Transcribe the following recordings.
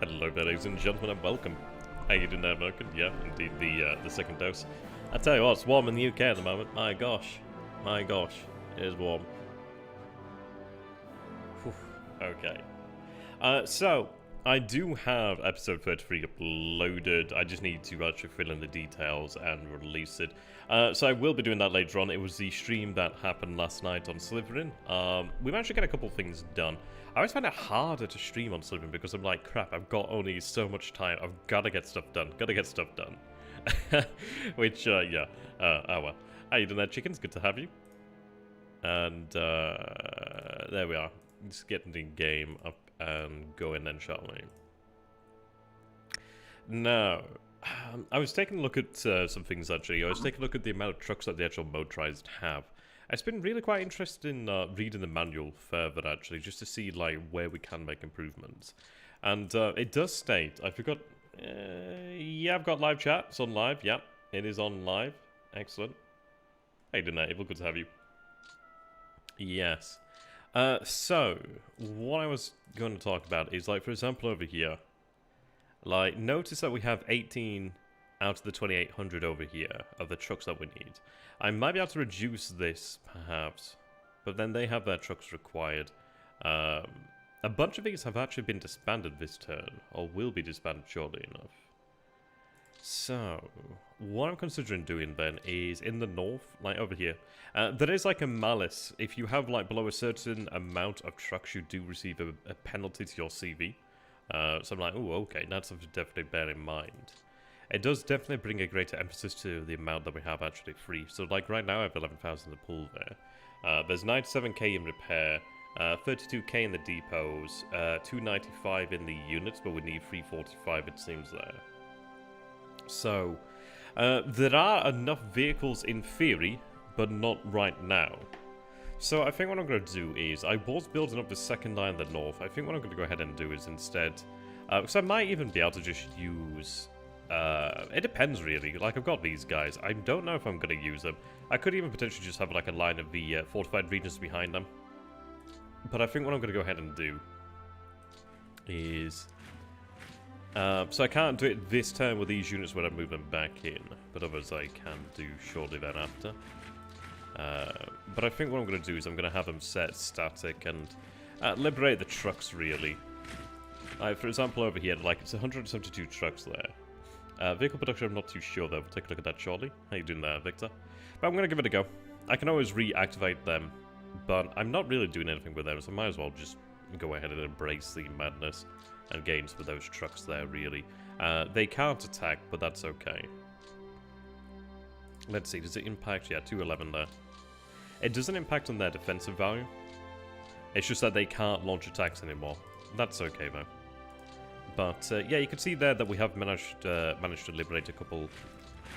Hello there, ladies and gentlemen, and welcome. How you doing there, American? Yeah, indeed, the second dose. I tell you what, it's warm in the UK at the moment. My gosh, it is warm. Whew. Okay. So I do have episode 33 uploaded. I just need to actually fill in the details and release it. So I will be doing that later on. It was the stream that happened last night on Slytherin. We managed to get a couple things done. I always find it harder to stream on Slytherin because I'm like, crap, I've got only so much time. I've got to get stuff done. Which, yeah. Oh well. How you doing there, chickens? Good to have you. And, there we are. Just getting the game up and going then, shall we? Now, I was taking a look at some things, actually. I was taking a look at the amount of trucks that the actual motorized have. It's been really quite interesting reading the manual further, actually, just to see like where we can make improvements. And it does state, I forgot, yeah, I've got live chat. It's on live, yeah, it is on live. Excellent. How you doing there, Evil? Good to have you. Yes. So, what I was going to talk about is, like, for example, over here, like, notice that we have 18 out of the 2,800 over here of the trucks that we need. I might be able to reduce this, perhaps, but then they have their trucks required. A bunch of these have actually been disbanded this turn, or will be disbanded shortly enough. So, what I'm considering doing then is in the north, like over here, there is like a malice. If you have like below a certain amount of trucks, you do receive a penalty to your CV. So I'm like, oh, okay, that's something to definitely bear in mind. It does definitely bring a greater emphasis to the amount that we have actually free. So like right now I have 11,000 in the pool there. There's 97k in repair, 32k in the depots, 295 in the units, but we need 345 it seems there. So, there are enough vehicles in theory, but not right now. So I think what I'm going to do is, I was building up the second line in the north. I think what I'm going to go ahead and do is instead, because I might even be able to just use, it depends really. Like I've got these guys. I don't know if I'm going to use them. I could even potentially just have like a line of the fortified regions behind them. But I think what I'm going to go ahead and do is... so I can't do it this turn with these units when I move them back in, but others I can do shortly thereafter. But I think what I'm going to do is I'm going to have them set static and liberate the trucks, really. For example, over here, like, it's 172 trucks there. Vehicle production, I'm not too sure, though. We'll take a look at that shortly. How you doing there, Victor? But I'm going to give it a go. I can always reactivate them, but I'm not really doing anything with them, so I might as well just go ahead and embrace the madness and gains for those trucks there, really. They can't attack, but that's okay. Let's see, does it impact? Yeah, 211 there. It doesn't impact on their defensive value. It's just that they can't launch attacks anymore. That's okay, though. But, yeah, you can see there that we have managed to liberate a couple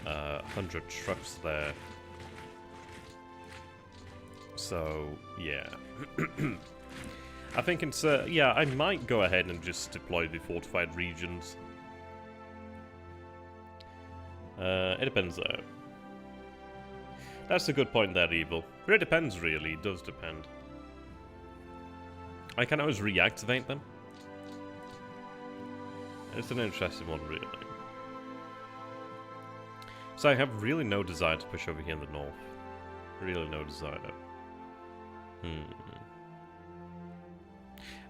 100 trucks there. So, yeah. I think it's, yeah, I might go ahead and just deploy the fortified regions. It depends, though. That's a good point there, Evil. But it depends, really. It does depend. I can always reactivate them. It's an interesting one, really. So I have really no desire to push over here in the north. Really no desire.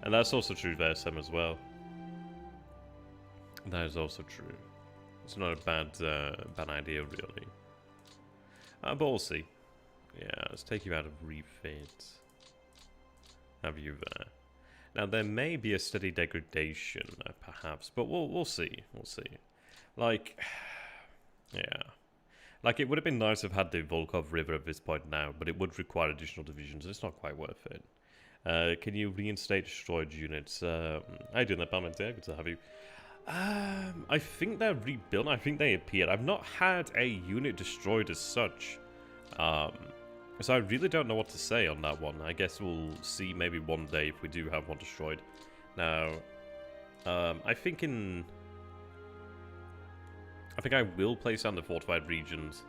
And that's also true for SM as well. That is also true. It's not a bad idea, really. But we'll see. Yeah, let's take you out of refit. Have you there? Now there may be a steady degradation, perhaps, but we'll see. We'll see. Like, yeah. Like, it would have been nice to have had the Volkov River at this point now, but it would require additional divisions. It's not quite worth it. Can you reinstate destroyed units? How you doing there, Palmentia? Good to have you. I think they're rebuilt. I think they appeared. I've not had a unit destroyed as such. So I really don't know what to say on that one. I guess we'll see maybe one day if we do have one destroyed. Now, I think I will place down the fortified regions.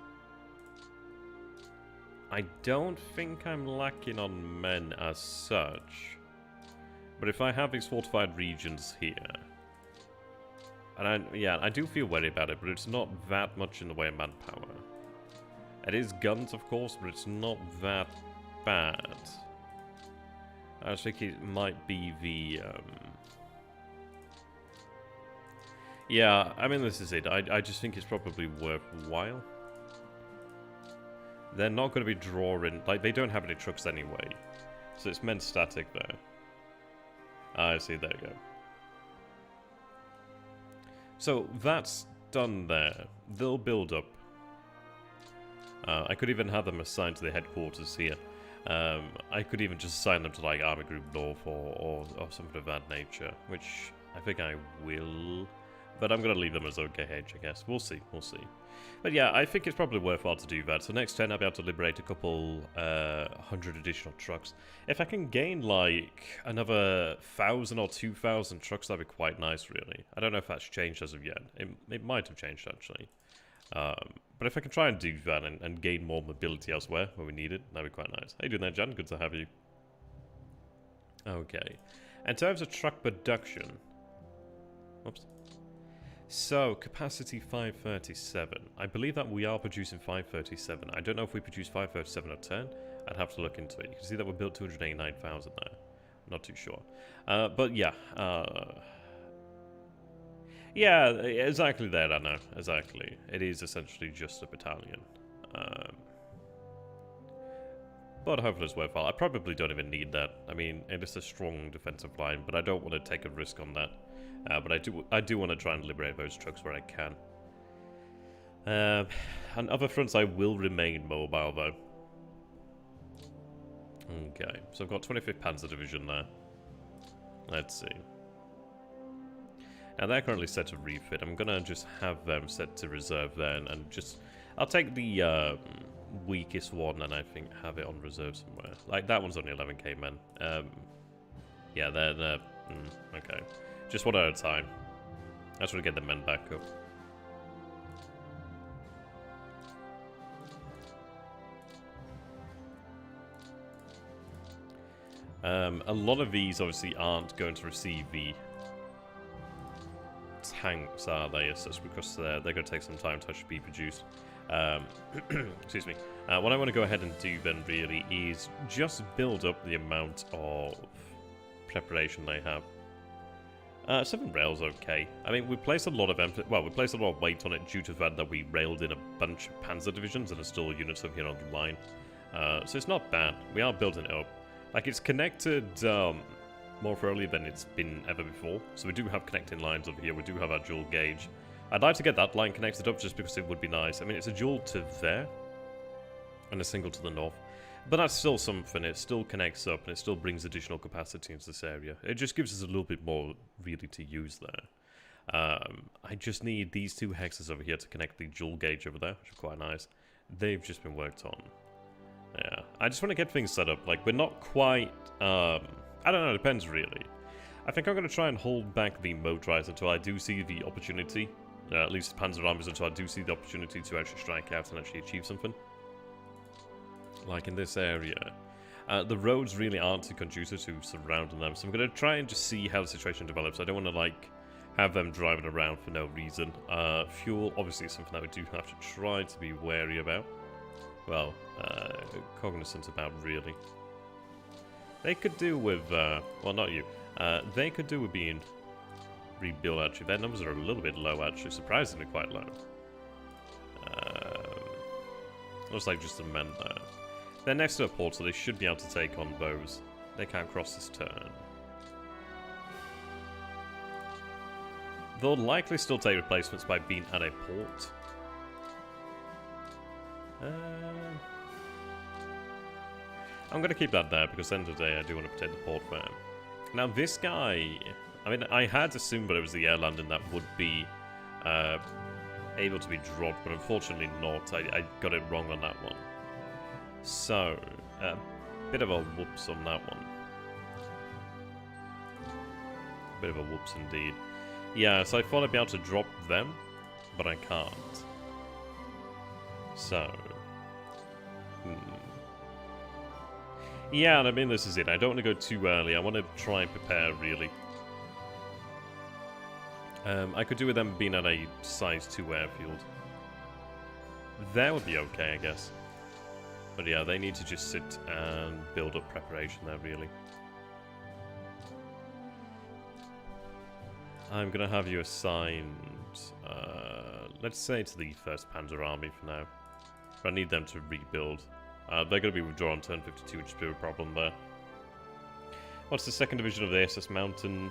I don't think I'm lacking on men as such. But if I have these fortified regions here, And yeah, I do feel wary about it, but it's not that much in the way of manpower. It is guns, of course, but it's not that bad. I just think it might be the... Yeah, I mean, this is it. I just think it's probably worthwhile. They're not going to be drawing... Like, they don't have any trucks anyway. So it's meant static there. I see, there you go. So, that's done there. They'll build up. I could even have them assigned to the headquarters here. I could even just assign them to, like, Army Group North or something of that nature. Which I think I will... But I'm going to leave them as OKH, I guess. We'll see, we'll see. But yeah, I think it's probably worthwhile to do that. So next turn I'll be able to liberate a couple 100 additional trucks. If I can gain like another 1,000 or 2,000 trucks, that'd be quite nice, really. I don't know if that's changed as of yet. It might have changed, actually. But if I can try and do that and gain more mobility elsewhere where we need it, that'd be quite nice. How you doing there, Jan? Good to have you. Okay. In terms of truck production... Whoops. So, capacity 537. I believe that we are producing 537. I don't know if we produce 537 or 10. I'd have to look into it. You can see that we built 289,000 there. I'm not too sure. But yeah. Yeah, exactly there, I know. Exactly. It is essentially just a battalion. But hopefully it's worthwhile. I probably don't even need that. I mean, it is a strong defensive line, but I don't want to take a risk on that. But I do want to try and liberate those trucks where I can. On other fronts, I will remain mobile, though. Okay, so I've got 25th Panzer Division there. Let's see. Now, they're currently set to refit. I'm going to just have them set to reserve then, and just... I'll take the weakest one and I think have it on reserve somewhere. Like, that one's only 11k men. Yeah, they're okay. Just one at a time. I just want to get the men back up. A lot of these obviously aren't going to receive the tanks, are they? As such, because they're going to take some time to actually be produced. Excuse me. What I want to go ahead and do then really is just build up the amount of preparation they have. 7 rails, okay. I mean, we placed a lot of we placed a lot of weight on it due to the fact that we railed in a bunch of panzer divisions and there's still units over here on the line. So it's not bad. We are building it up. Like, it's connected more thoroughly than it's been ever before. So we do have connecting lines over here. We do have our dual gauge. I'd like to get that line connected up just because it would be nice. I mean, it's a dual to there and a single to the north. But that's still something. It still connects up and it still brings additional capacity into this area. It just gives us a little bit more really to use there. I just need these 2 hexes over here to connect the dual gauge over there, which are quite nice. They've just been worked on. Yeah, I just want to get things set up. Like, we're not quite... I don't know, it depends really. I think I'm going to try and hold back the motorized until I do see the opportunity. At least Panzer Armies until I do see the opportunity to actually strike out and actually achieve something. Like in this area. The roads really aren't too conducive to surrounding them, so I'm going to try and just see how the situation develops. I don't want to, like, have them driving around for no reason. Fuel, obviously, is something that we do have to try to be wary about. Well, cognizant about, really. They could do with, well, not you. They could do with being rebuilt, actually. Their numbers are a little bit low, actually. Surprisingly quite low. Looks like just the men there. They're next to a port, so they should be able to take on those. They can't cross this turn. They'll likely still take replacements by being at a port. I'm going to keep that there, because at the end of the day, I do want to protect the port there. Now, this guy... I mean, I had assumed that it was the air landing that would be able to be dropped, but unfortunately not. I got it wrong on that one. So, a bit of a whoops on that one. Bit of a whoops indeed. Yeah, so I thought I'd be able to drop them, but I can't. So... Yeah, and I mean, this is it. I don't want to go too early. I want to try and prepare, really. I could do with them being at a size 2 airfield. That would be okay, I guess. But yeah, they need to just sit and build up preparation there, really. I'm going to have you assigned, let's say to the 1st Panzer Army for now. But I need them to rebuild. They're going to be withdrawn turn 52, which is a bit of a problem there. What's the 2nd Division of the SS Mountain?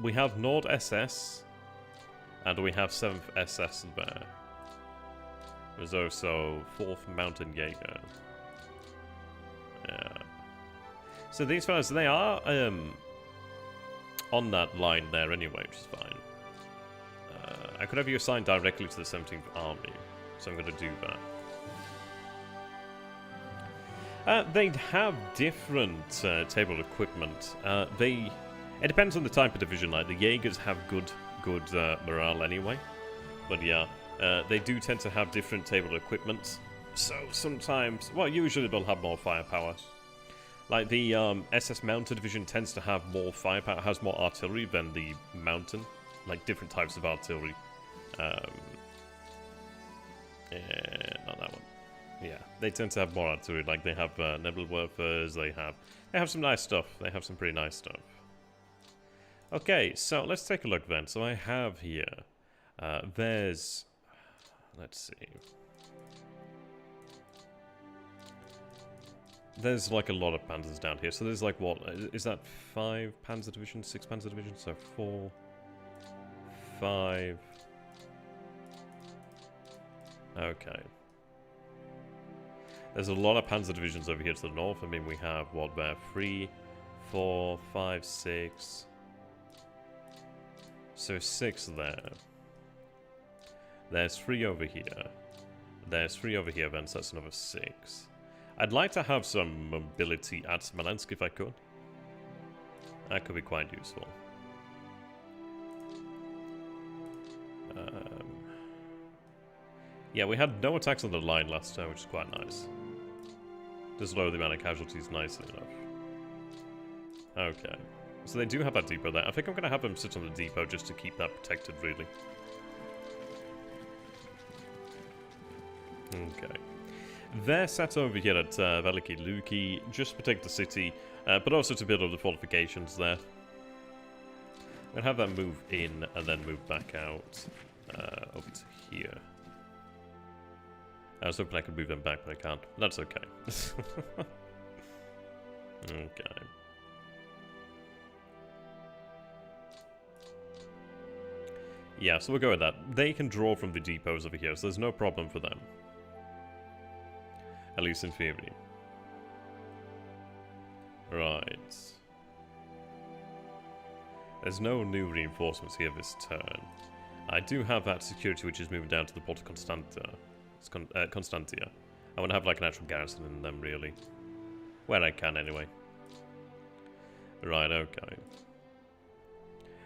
We have Nord SS, and we have 7th SS there. There's also 4th Mountain Jaeger. Yeah. So these fellas, they are on that line there anyway, which is fine. I could have you assigned directly to the 17th Army, so I'm going to do that. They'd have different table equipment. It depends on the type of division. Like the Jaegers have good morale anyway, but yeah, they do tend to have different table equipment. So sometimes, well, usually they'll have more firepower. Like the SS Mountain Division tends to have more firepower, has more artillery than the Mountain, like different types of artillery. Yeah, not that one. Yeah, they tend to have more artillery. Like they have Nebelwerfers, they have some nice stuff. They have some pretty nice stuff. Okay, so let's take a look then. So I have here, let's see. There's like a lot of panzers down here. So there's like, what, is that 5 Panzer Divisions, 6 Panzer Divisions? So 4, 5. Okay. There's a lot of Panzer Divisions over here to the north. I mean, we have, what, there? 3, 4, 5, 6. So 6 there. There's 3 over here. There's 3 over here, then, so that's another 6. I'd like to have some mobility at Smolensk if I could. That could be quite useful. Yeah, we had no attacks on the line last time, which is quite nice. Just lower the amount of casualties nicely enough. Okay. So they do have that depot there. I think I'm going to have them sit on the depot just to keep that protected, really. Okay. They're set over here at Veliki Luki, just to protect the city, but also to build up the fortifications there. I'm going to have that move in and then move back out over to here. I was hoping I could move them back, but I can't. That's okay. Okay. Yeah, so we'll go with that. They can draw from the depots over here, so there's no problem for them. At least in theory. Right. There's no new reinforcements here this turn. I do have that security which is moving down to the port of Constantia. I want to have like an actual garrison in them, really. Where I can, anyway. Right, okay.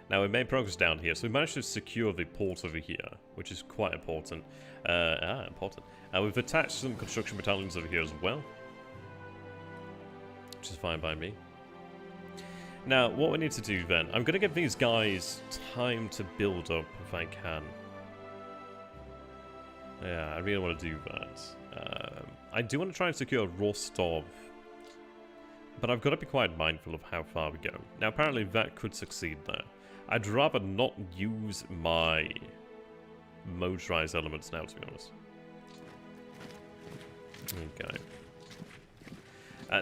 Now, we made progress down here, so we managed to secure the port over here, which is quite important. Important. We've attached some construction battalions over here as well, which is fine by me. Now, what we need to do then, I'm going to give these guys time to build up if I can. Yeah, I really want to do that. I do want to try and secure Rostov, but I've got to be quite mindful of how far we go. Now, apparently that could succeed there. I'd rather not use my motorized elements now, to be honest. Okay.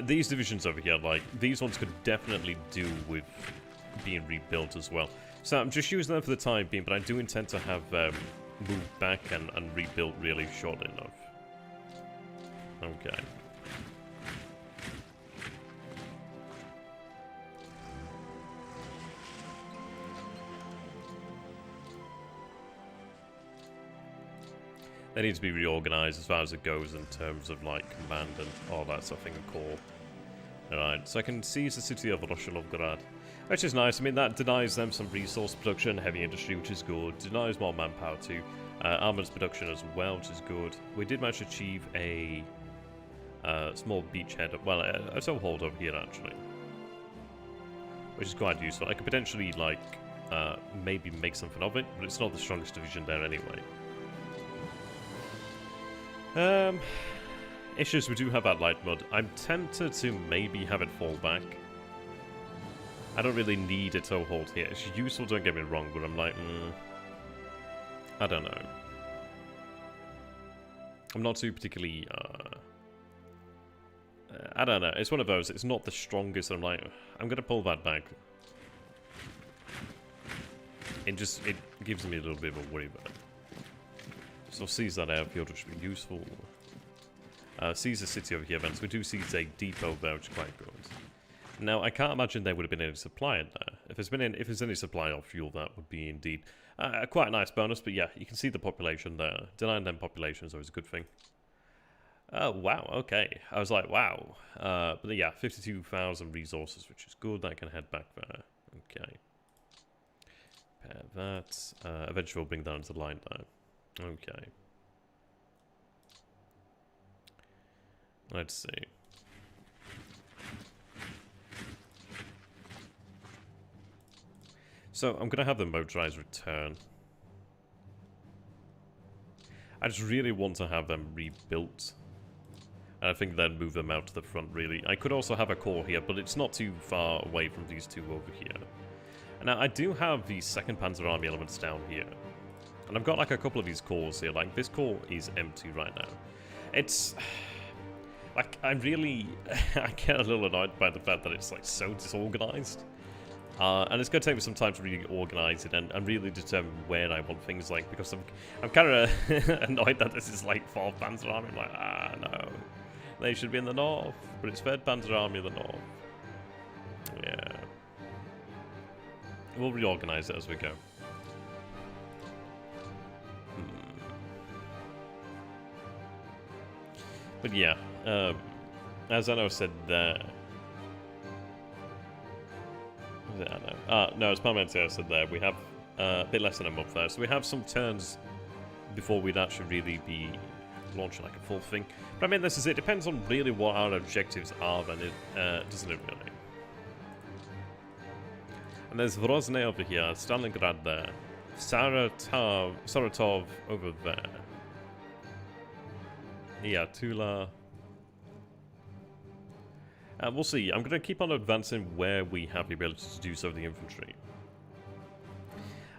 These divisions over here, like, these ones could definitely do with being rebuilt as well. So I'm just using them for the time being, but I do intend to have moved back and rebuilt really shortly enough. Okay. They need to be reorganized as far as it goes in terms of like command and all that stuff in core. Alright, so I can seize the city of Roshalovgrad, which is nice. I mean, that denies them some resource production, heavy industry, which is good. Denies more manpower too. Armaments production as well, which is good. We did manage to achieve a small beachhead, well, a toehold over here actually. which is quite useful. I could potentially, like, maybe make something of it, but it's not the strongest division there anyway. Issues, we do have that light mud. I'm tempted to maybe have it fall back. I don't really need a toehold here. It's useful, don't get me wrong, but I'm like, I don't know. I'm not too particularly, I don't know. It's one of those. It's not the strongest. I'm like, I'm going to pull that back. It gives me a little bit of a worry about it. So seize that airfield, which would be useful. Seize the city over here, then. So we do seize a depot there, which is quite good. Now, I can't imagine there would have been any supply in there. If there's any supply of fuel, that would be indeed quite a nice bonus. But yeah, you can see the population there. Denying them population is always a good thing. Oh, wow, okay. I was like, wow. But yeah, 52,000 resources, which is good. I can head back there. Okay. Pair that. Eventually we'll bring that into the line there. Okay. Let's see. So, I'm going to have the motorized return. I just really want to have them rebuilt. And I think then move them out to the front, really. I could also have a core here, but it's not too far away from these two over here. And now, I do have the 2nd Panzer Army elements down here. And I've got, like, a couple of these cores here. Like, this core is empty right now. It's... like, I'm really... I get a little annoyed by the fact that it's, like, so disorganized. And it's going to take me some time to really organize it and really determine where I want things, like, because I'm kind of annoyed that this is, like, 4th Panzer Army. I'm like, no. They should be in the north, but it's 3rd Panzer Army in the north. Yeah. We'll reorganize it as we go. But yeah, as I know said there... no, as Parmentier said there, we have a bit less than a month there, so we have some turns before we'd actually really be launching like a full thing. But I mean, this is it. Depends on really what our objectives are, then doesn't it really? And there's Vrozne over here, Stalingrad there, Saratov over there. Yeah, Tula. We'll see. I'm going to keep on advancing where we have the ability to do so with the infantry.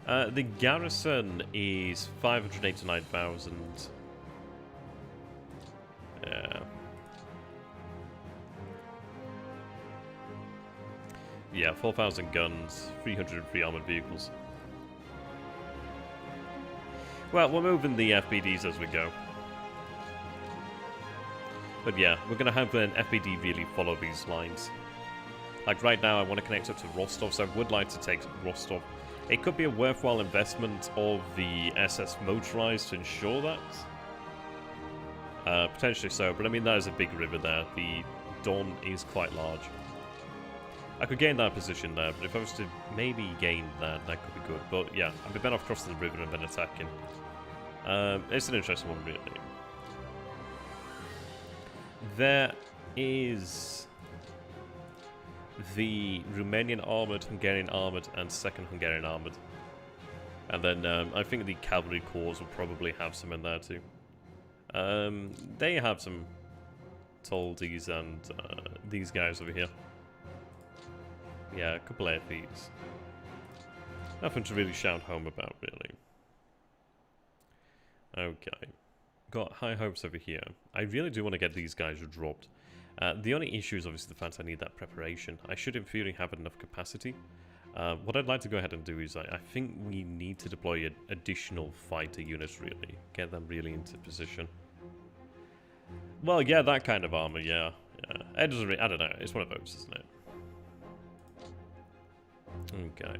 The garrison is 589,000. Yeah, 4,000 guns, 303 armored vehicles. Well, we're moving the FBDs as we go. But yeah, we're going to have an FBD really follow these lines. Like right now, I want to connect up to Rostov, so I would like to take Rostov. It could be a worthwhile investment of the SS motorized to ensure that. Potentially so, but I mean, that is a big river there. The Don is quite large. I could gain that position there, but if I was to maybe gain that, that could be good. But yeah, I'd be better off crossing the river and then attacking. It's an interesting one, really. There is the Romanian armoured, Hungarian armoured, and 2nd Hungarian armoured. And then I think the cavalry corps will probably have some in there too. They have some Toldies and these guys over here. Yeah, a couple of these. Nothing to really shout home about, really. Okay. Got high hopes over here. I really do want to get these guys dropped. The only issue is obviously the fact I need that preparation. I should in theory have enough capacity. What I'd like to go ahead and do is I think we need to deploy additional fighter units, really. Get them really into position. Well, yeah, that kind of armor, yeah. It doesn't really, I don't know, it's one of those, isn't it? Okay.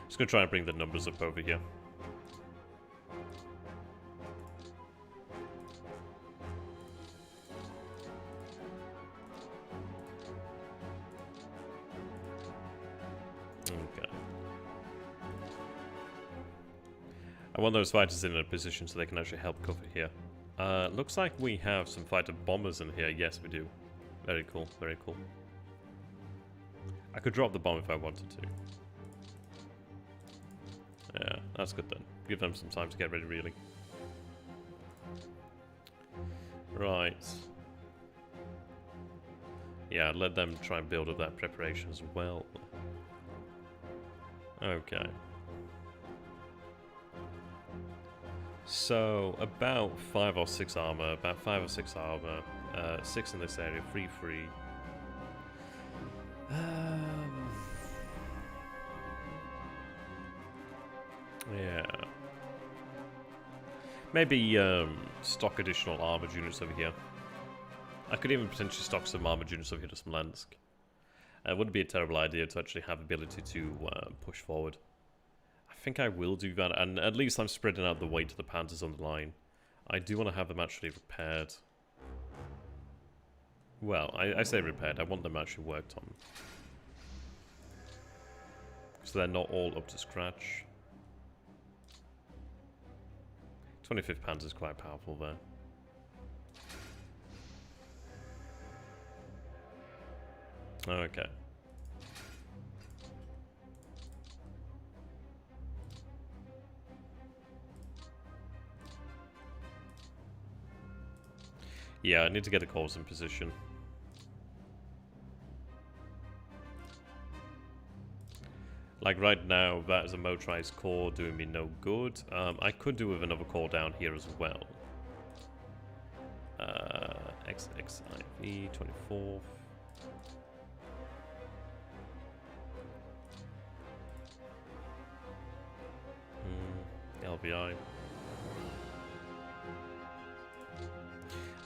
Just gonna try and bring the numbers up over here. Okay. I want those fighters in a position so they can actually help cover here. Looks like we have some fighter bombers in here. Yes, we do. Very cool, very cool. I could drop the bomb if I wanted to. Yeah, that's good then. Give them some time to get ready, really. Right. Yeah, let them try and build up that preparation as well. Okay. So, about 5 or 6 armor, 6 in this area, free. Yeah. Maybe stock additional armored units over here. I could even potentially stock some armored units over here to Smolensk. It wouldn't be a terrible idea to actually have ability to push forward. I think I will do that, and at least I'm spreading out the weight of the Panthers on the line. I do want to have them actually repaired. Well, I say repaired, I want them actually worked on. So they're not all up to scratch. 25th Panzer is quite powerful there. Okay. Yeah, I need to get the cores in position. Like right now, that is a motorized core doing me no good. I could do with another core down here as well. XXIV 24th. LVI.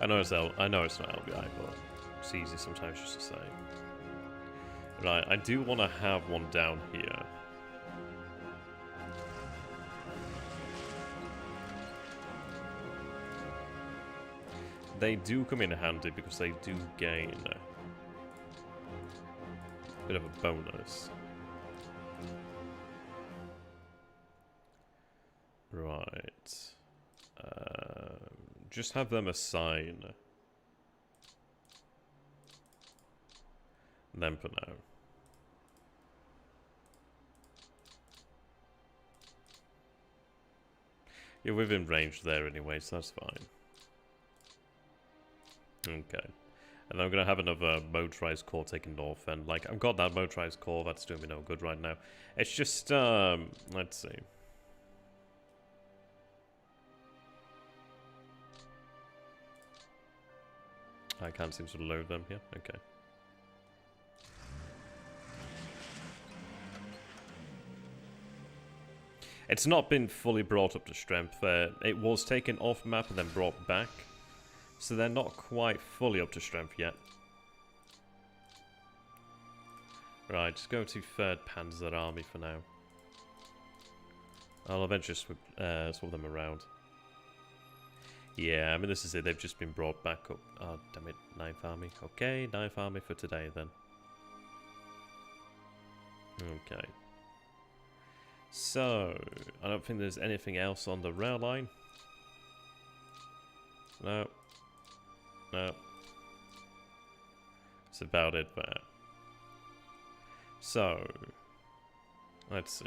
I know it's not LVI, but it's easy sometimes just to say. Right, I do want to have one down here. They do come in handy because they do gain a bit of a bonus. Right. Just have them assign them for now. You're within range there anyway, so that's fine. Okay. And I'm going to have another motorized core taken north, and like, I've got that motorized core, that's doing me no good right now. It's just, let's see. I can't seem to load them here, okay. It's not been fully brought up to strength. It was taken off map and then brought back. So they're not quite fully up to strength yet. Right, just go to 3rd Panzer Army for now. I'll eventually swap them around. Yeah, I mean, this is it. They've just been brought back up. Oh, damn it. 9th Army. Okay, 9th Army for today then. Okay. So, I don't think there's anything else on the rail line. No. No. That's about it there. So, let's see.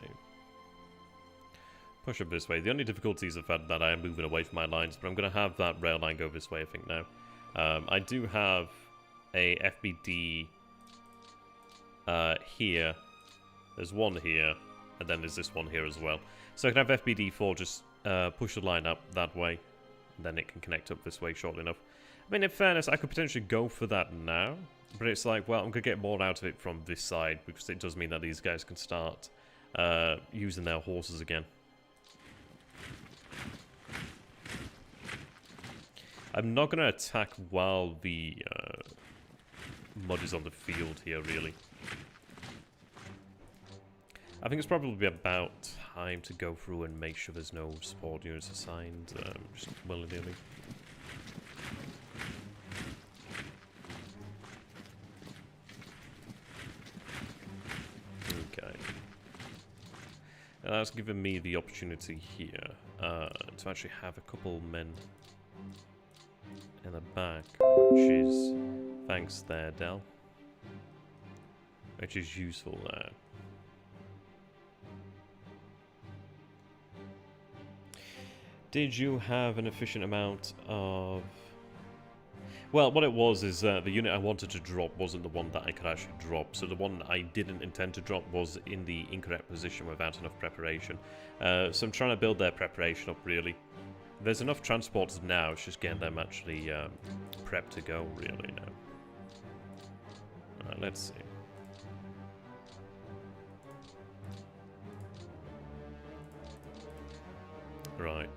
Push up this way. The only difficulty is the fact that I am moving away from my lines, but I'm going to have that rail line go this way, I think, now. I do have a FBD here. There's one here, and then there's this one here as well. So I can have FBD4 just push the line up that way, and then it can connect up this way shortly enough. I mean, in fairness, I could potentially go for that now, but it's like, well, I'm going to get more out of it from this side, because it does mean that these guys can start using their horses again. I'm not going to attack while the mud is on the field here, really. I think it's probably about time to go through and make sure there's no support units assigned, just willy-nilly. Okay. And that's given me the opportunity here to actually have a couple men in the back, which is thanks there, Del, which is useful there. Did you have an efficient amount of... Well, what it was is the unit I wanted to drop wasn't the one that I could actually drop, so the one I didn't intend to drop was in the incorrect position without enough preparation. So I'm trying to build their preparation up, really. There's enough transporters now, it's just getting them actually prepped to go, really, now. Alright, let's see. Right.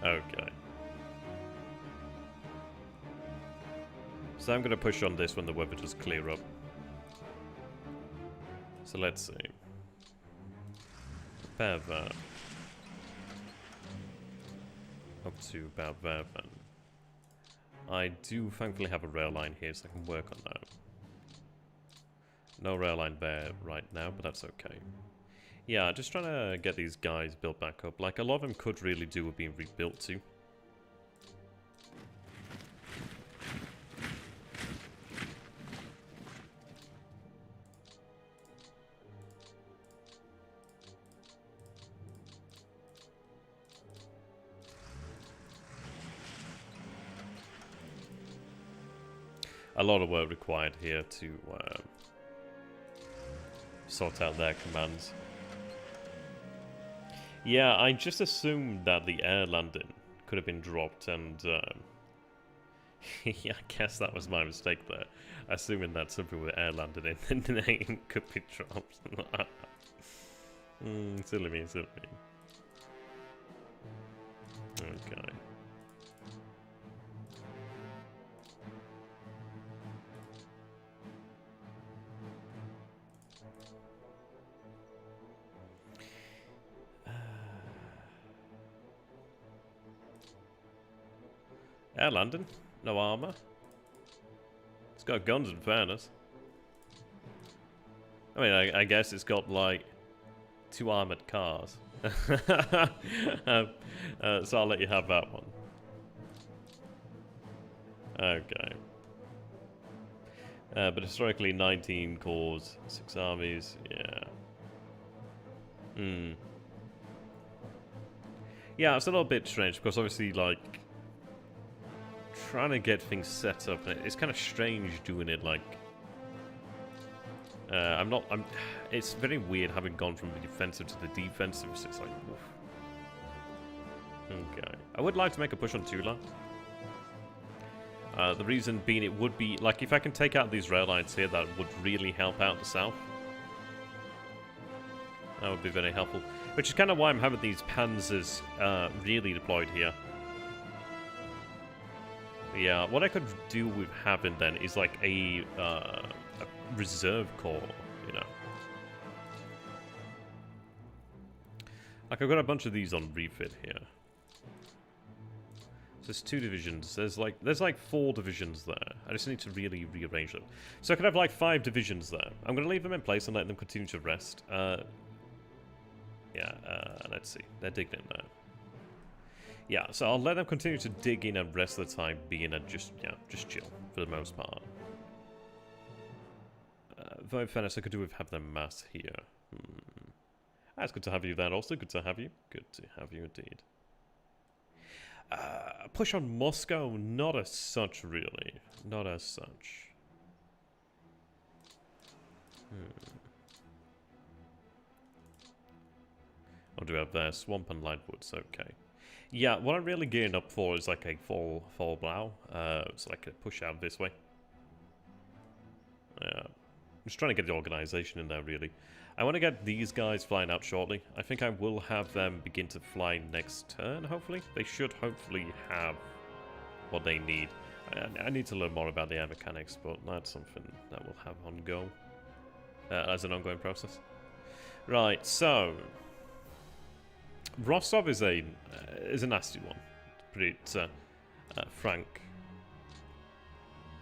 Okay. So I'm going to push on this when the weather does clear up. So let's see. Prepare that. Up to about there then. I do thankfully have a rail line here, so I can work on that. No rail line there right now, but that's okay. Yeah, just trying to get these guys built back up. Like, a lot of them could really do with being rebuilt too. A lot of work required here to sort out their commands. Yeah, I just assumed that the air landing could have been dropped, and yeah, I guess that was my mistake there. Assuming that something with air landing in the name could be dropped. Silly me, silly me. Okay. Air landing, no armor. It's got guns in fairness. I mean, I guess it's got like 2 armored cars. So I'll let you have that one. Okay. But historically, 19 corps, 6 armies. Yeah. Yeah, it's a little bit strange because obviously, like, trying to get things set up, and it's kind of strange doing it like it's very weird having gone from the defensive to the defensive. So it's like, oof. Okay, I would like to make a push on Tula. The reason being, it would be like, if I can take out these rail lines here, that would really help out the south. That would be very helpful, which is kind of why I'm having these panzers really deployed here. Yeah, what I could do with having then is like a reserve corps, you know. Like, I've got a bunch of these on refit here. So there's 2 divisions. There's like 4 divisions there. I just need to really rearrange them. So I could have like 5 divisions there. I'm going to leave them in place and let them continue to rest. Yeah, let's see. They're digging in there. Yeah, so I'll let them continue to dig in and rest of the time being and just chill for the most part. Though in fairness, I could do with have them mass here. That's good to have you there also. Good to have you. Good to have you indeed. Push on Moscow? Not as such, really. Not as such. What do we have there? Swamp and Lightwoods, okay. Yeah, what I'm really gearing up for is like a Fall Blau, so I could push out this way. I'm just trying to get the organization in there, really. I want to get these guys flying out shortly. I think I will have them begin to fly next turn, hopefully. They should hopefully have what they need. I need to learn more about the air mechanics, but that's something that we'll have on go as an ongoing process. Right, so Rostov is a nasty one, to put it frank.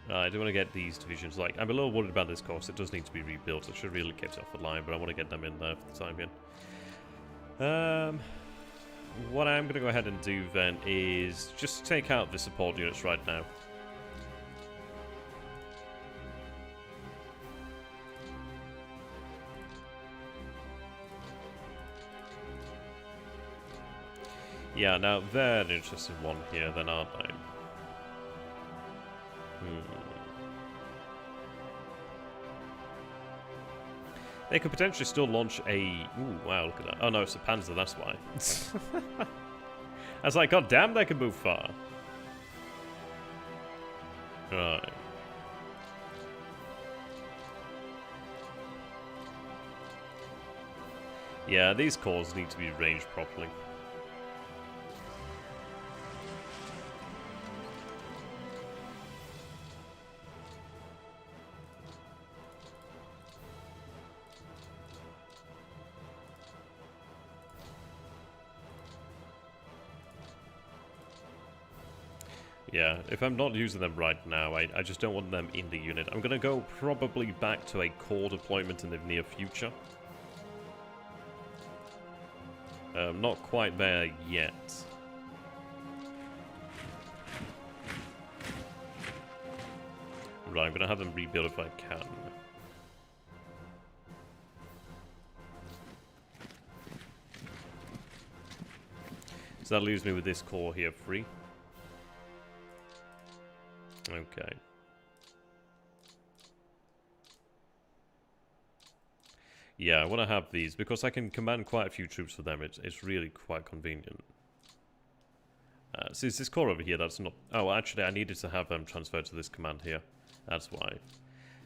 I do want to get these divisions. Like, I'm a little worried about this course. It does need to be rebuilt. I should really kept it off the line, but I want to get them in there for the time being. What I'm going to go ahead and do then is just take out the support units right now. Yeah, now they're an interesting one here then, aren't they? They could potentially still launch a... Ooh, wow, look at that. Oh no, it's a Panzer, that's why. I was like, god damn, they can move far. Right. Yeah, these cores need to be ranged properly. Yeah, if I'm not using them right now, I just don't want them in the unit. I'm going to go probably back to a core deployment in the near future. Not quite there yet. Right, I'm going to have them rebuild if I can. So that leaves me with this core here free. Okay. Yeah, I want to have these because I can command quite a few troops for them. It's really quite convenient. So is this core over here? That's not... Oh, actually, I needed to have them transferred to this command here. That's why.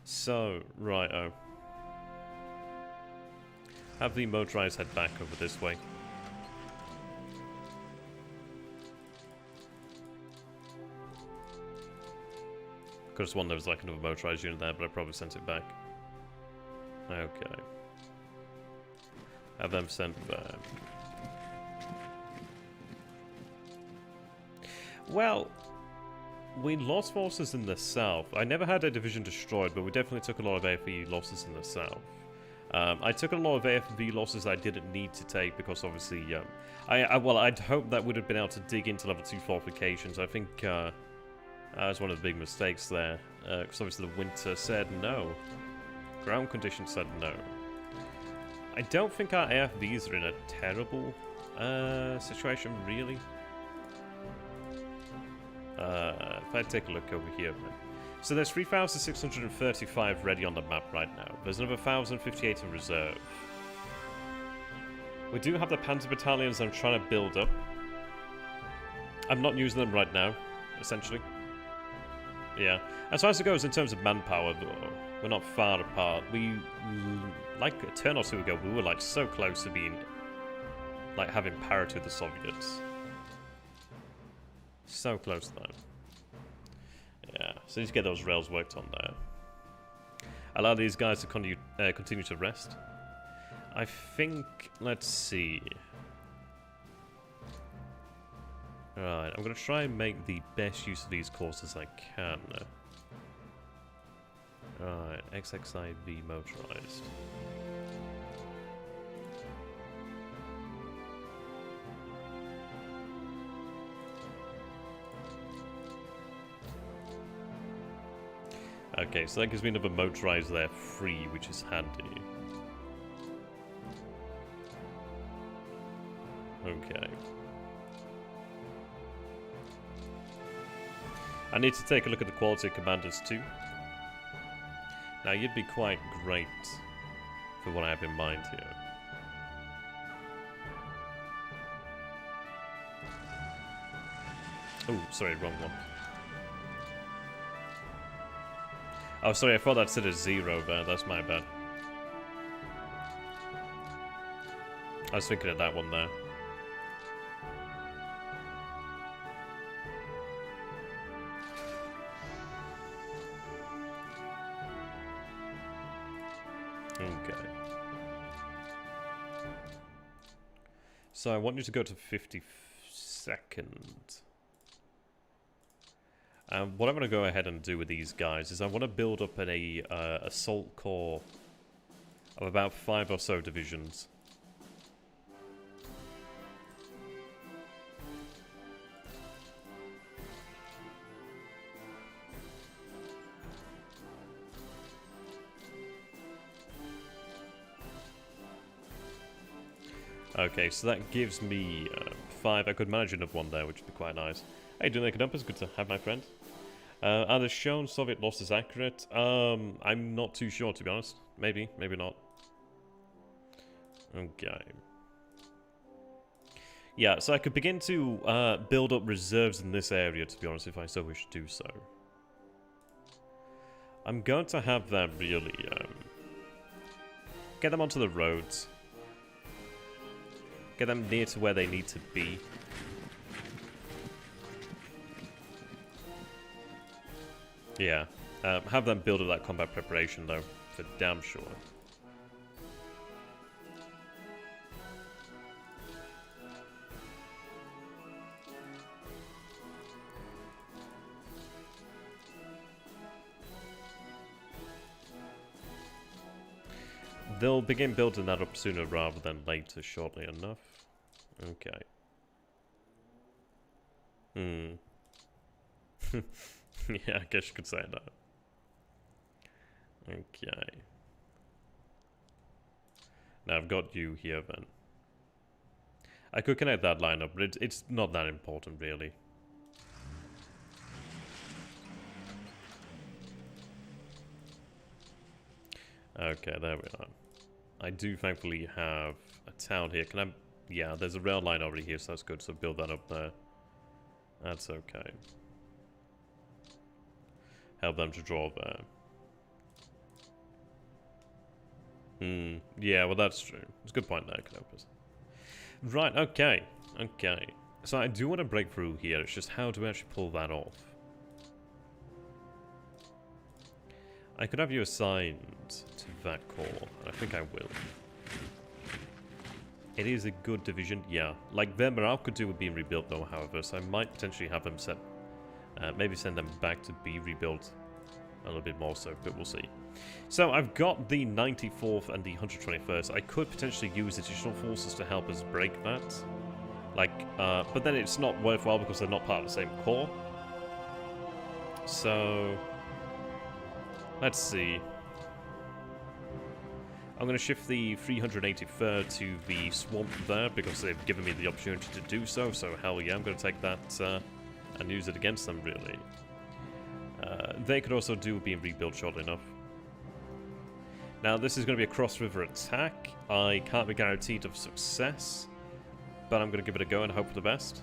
So, right-o. Have the motorized head back over this way. Could have sworn there was like another motorized unit there, but I probably sent it back. Okay. Have them sent back. Well, we lost forces in the south. I never had a division destroyed, but we definitely took a lot of AFV losses in the south. I took a lot of AFV losses I didn't need to take because obviously, well, I'd hoped that would have been able to dig into level 2 fortifications. I think that was one of the big mistakes there, because obviously the winter said no. Ground conditions said no. I don't think our AFVs are in a terrible situation, really. If I take a look over here, so there's 3,635 ready on the map right now. There's another 1,058 in reserve. We do have the Panzer battalions I'm trying to build up. I'm not using them right now, essentially. Yeah. As far as it goes in terms of manpower, though, we're not far apart. We, like a turn or two ago, we were like so close to being, like having parity with the Soviets. So close though. Yeah, so need to get those rails worked on there. Allow these guys to continue to rest. I think, let's see. Alright, I'm going to try and make the best use of these courses I can. Alright, XXIV motorized. Okay, so that gives me another motorized there free, which is handy. Okay. I need to take a look at the quality of commanders too. Now, you'd be quite great for what I have in mind here. Oh, sorry, wrong one. Oh, sorry, I thought that said a 0 there. That's my bad. I was thinking of that one there. Okay. So I want you to go to 52nd. What I'm going to go ahead and do with these guys is I want to build up an assault corps of about 5 or so divisions. Okay, so that gives me 5. I could manage another one there, which would be quite nice. Hey, doing like it's good to have my friend. Are the shown Soviet losses accurate? I'm not too sure, to be honest. Maybe, maybe not. Okay. Yeah, so I could begin to build up reserves in this area, to be honest, if I so wish to do so. I'm going to have them really get them onto the roads. Get them near to where they need to be. Yeah, have them build up that combat preparation though, for damn sure. They'll begin building that up sooner rather than later, shortly enough. Okay. Yeah, I guess you could say that. Okay. Now I've got you here then. I could connect that line up, but it's not that important really. Okay, there we are. I do thankfully have a town here. Can I... Yeah, there's a rail line already here, so that's good. So build that up there. That's okay. Help them to draw there. Yeah, well that's true. It's a good point there, Canopus. Right, okay. Okay. So I do want to break through here. It's just how do we actually pull that off? I could have you assigned to that corps. I think I will. It is a good division, yeah. Like, their morale could do with being rebuilt though, however, so I might potentially have them set... maybe send them back to be rebuilt a little bit more so, but we'll see. So, I've got the 94th and the 121st. I could potentially use additional forces to help us break that. Like, but then it's not worthwhile because they're not part of the same corps. So... let's see. I'm going to shift the 383rd to the swamp there because they've given me the opportunity to do so. So hell yeah, I'm going to take that and use it against them really. They could also do being rebuilt shortly enough. Now this is going to be a cross-river attack. I can't be guaranteed of success, but I'm going to give it a go and hope for the best.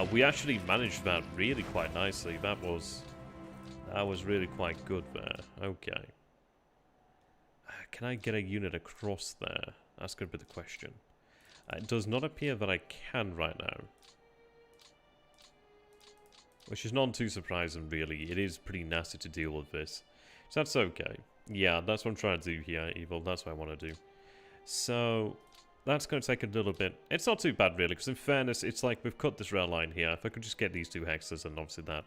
We actually managed that really quite nicely. That was really quite good there. Okay. Can I get a unit across there? That's going to be the question. It does not appear that I can right now. Which is not too surprising, really. It is pretty nasty to deal with this. So that's okay. Yeah, that's what I'm trying to do here, Evil. That's what I want to do. So, that's going to take a little bit... It's not too bad, really, because in fairness, it's like we've cut this rail line here. If I could just get these 2 hexes and obviously that...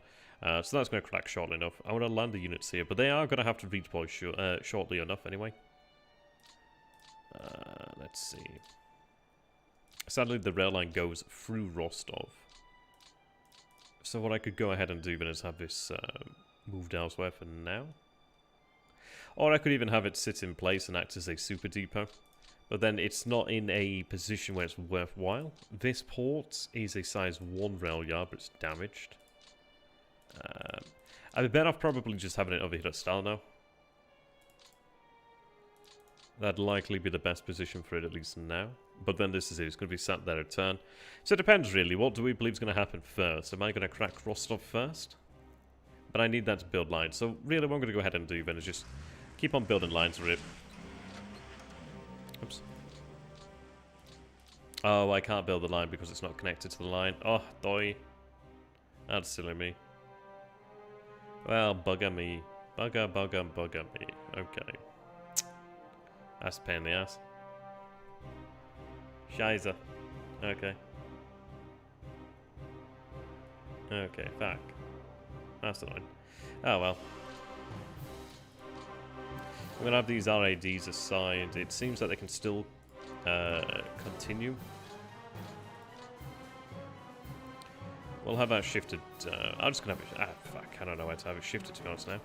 so that's going to crack shortly enough. I want to land the units here, but they are going to have to redeploy shortly enough anyway. Let's see. Sadly, the rail line goes through Rostov. So what I could go ahead and do then is have this moved elsewhere for now. Or I could even have it sit in place and act as a super depot. But then it's not in a position where it's worthwhile. This port is a size 1 rail yard, but it's damaged. I'd be better off probably just having it over here at Stalno. That'd likely be the best position for it, at least now. But then this is it. It's going to be sat there a turn. So it depends, really. What do we believe is going to happen first? Am I going to crack Rostov first? But I need that to build lines. So really what I'm going to go ahead and do then is just keep on building lines for it. Oops. Oh, I can't build the line because it's not connected to the line. Oh, doy. That's silly me. Well, bugger me. Bugger me. Okay. That's a pain in the ass. Scheiße. Okay. Okay, fuck. That's annoying. Oh well. I'm gonna have these RADs assigned. It seems that they can still continue. We'll have that shifted. I'm just gonna have it. Ah, fuck. I don't know where to have it shifted, to be honest now.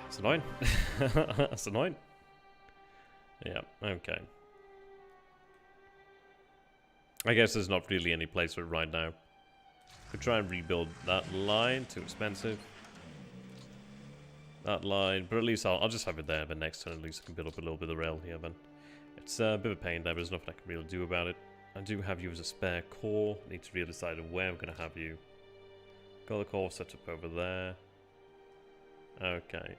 It's annoying. That's annoying. Yeah, okay. I guess there's not really any place for it right now. Could try and rebuild that line. Too expensive. That line. But at least I'll just have it there. But next turn at least I can build up a little bit of rail here then. It's a bit of a pain there, but there's nothing I can really do about it. I do have you as a spare core. Need to really decide where I'm going to have you. Got the core set up over there. Okay.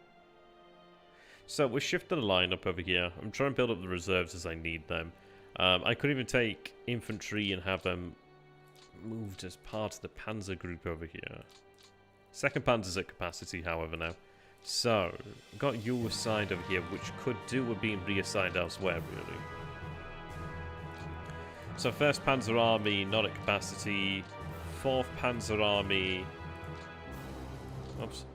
So we're shifting the line up over here. I'm trying to build up the reserves as I need them. I could even take infantry and have them moved as part of the Panzer group over here. Second Panzer's at capacity, however, now. So, got you assigned over here, which could do with being reassigned elsewhere, really. So, 1st Panzer Army, not at capacity. 4th Panzer Army... Oops.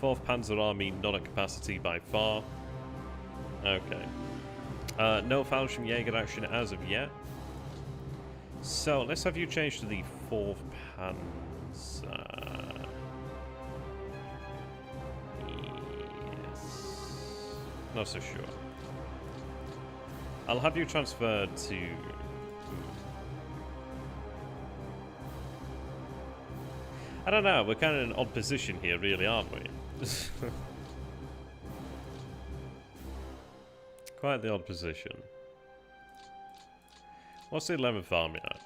4th Panzer Army, not at capacity by far. Okay. No Fallschirmjäger action as of yet. So, let's have you change to the 4th Panzer. Yes. Not so sure. I'll have you transferred to... I don't know, we're kind of in an odd position here, really, aren't we? Quite the odd position. What's the 11th Army at?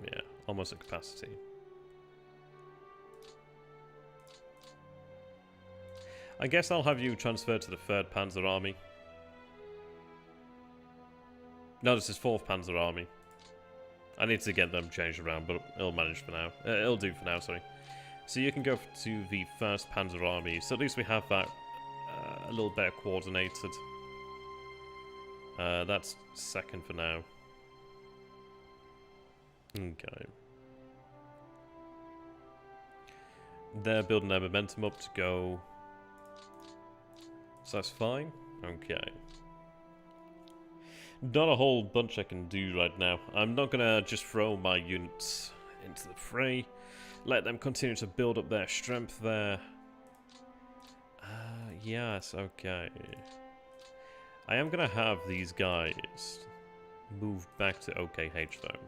Yeah, almost at capacity. I guess I'll have you transferred to the 3rd Panzer Army. No, this is 4th Panzer Army. I need to get them changed around, but it'll manage for now. It'll do for now, sorry. So you can go to the 1st Panzer Army. So at least we have that a little better coordinated. That's 2nd for now. Okay. They're building their momentum up to go. So that's fine. Okay. Not a whole bunch I can do right now. I'm not gonna just throw my units into the fray. Let them continue to build up their strength there. Yes, okay. I am gonna have these guys move back to OKH though.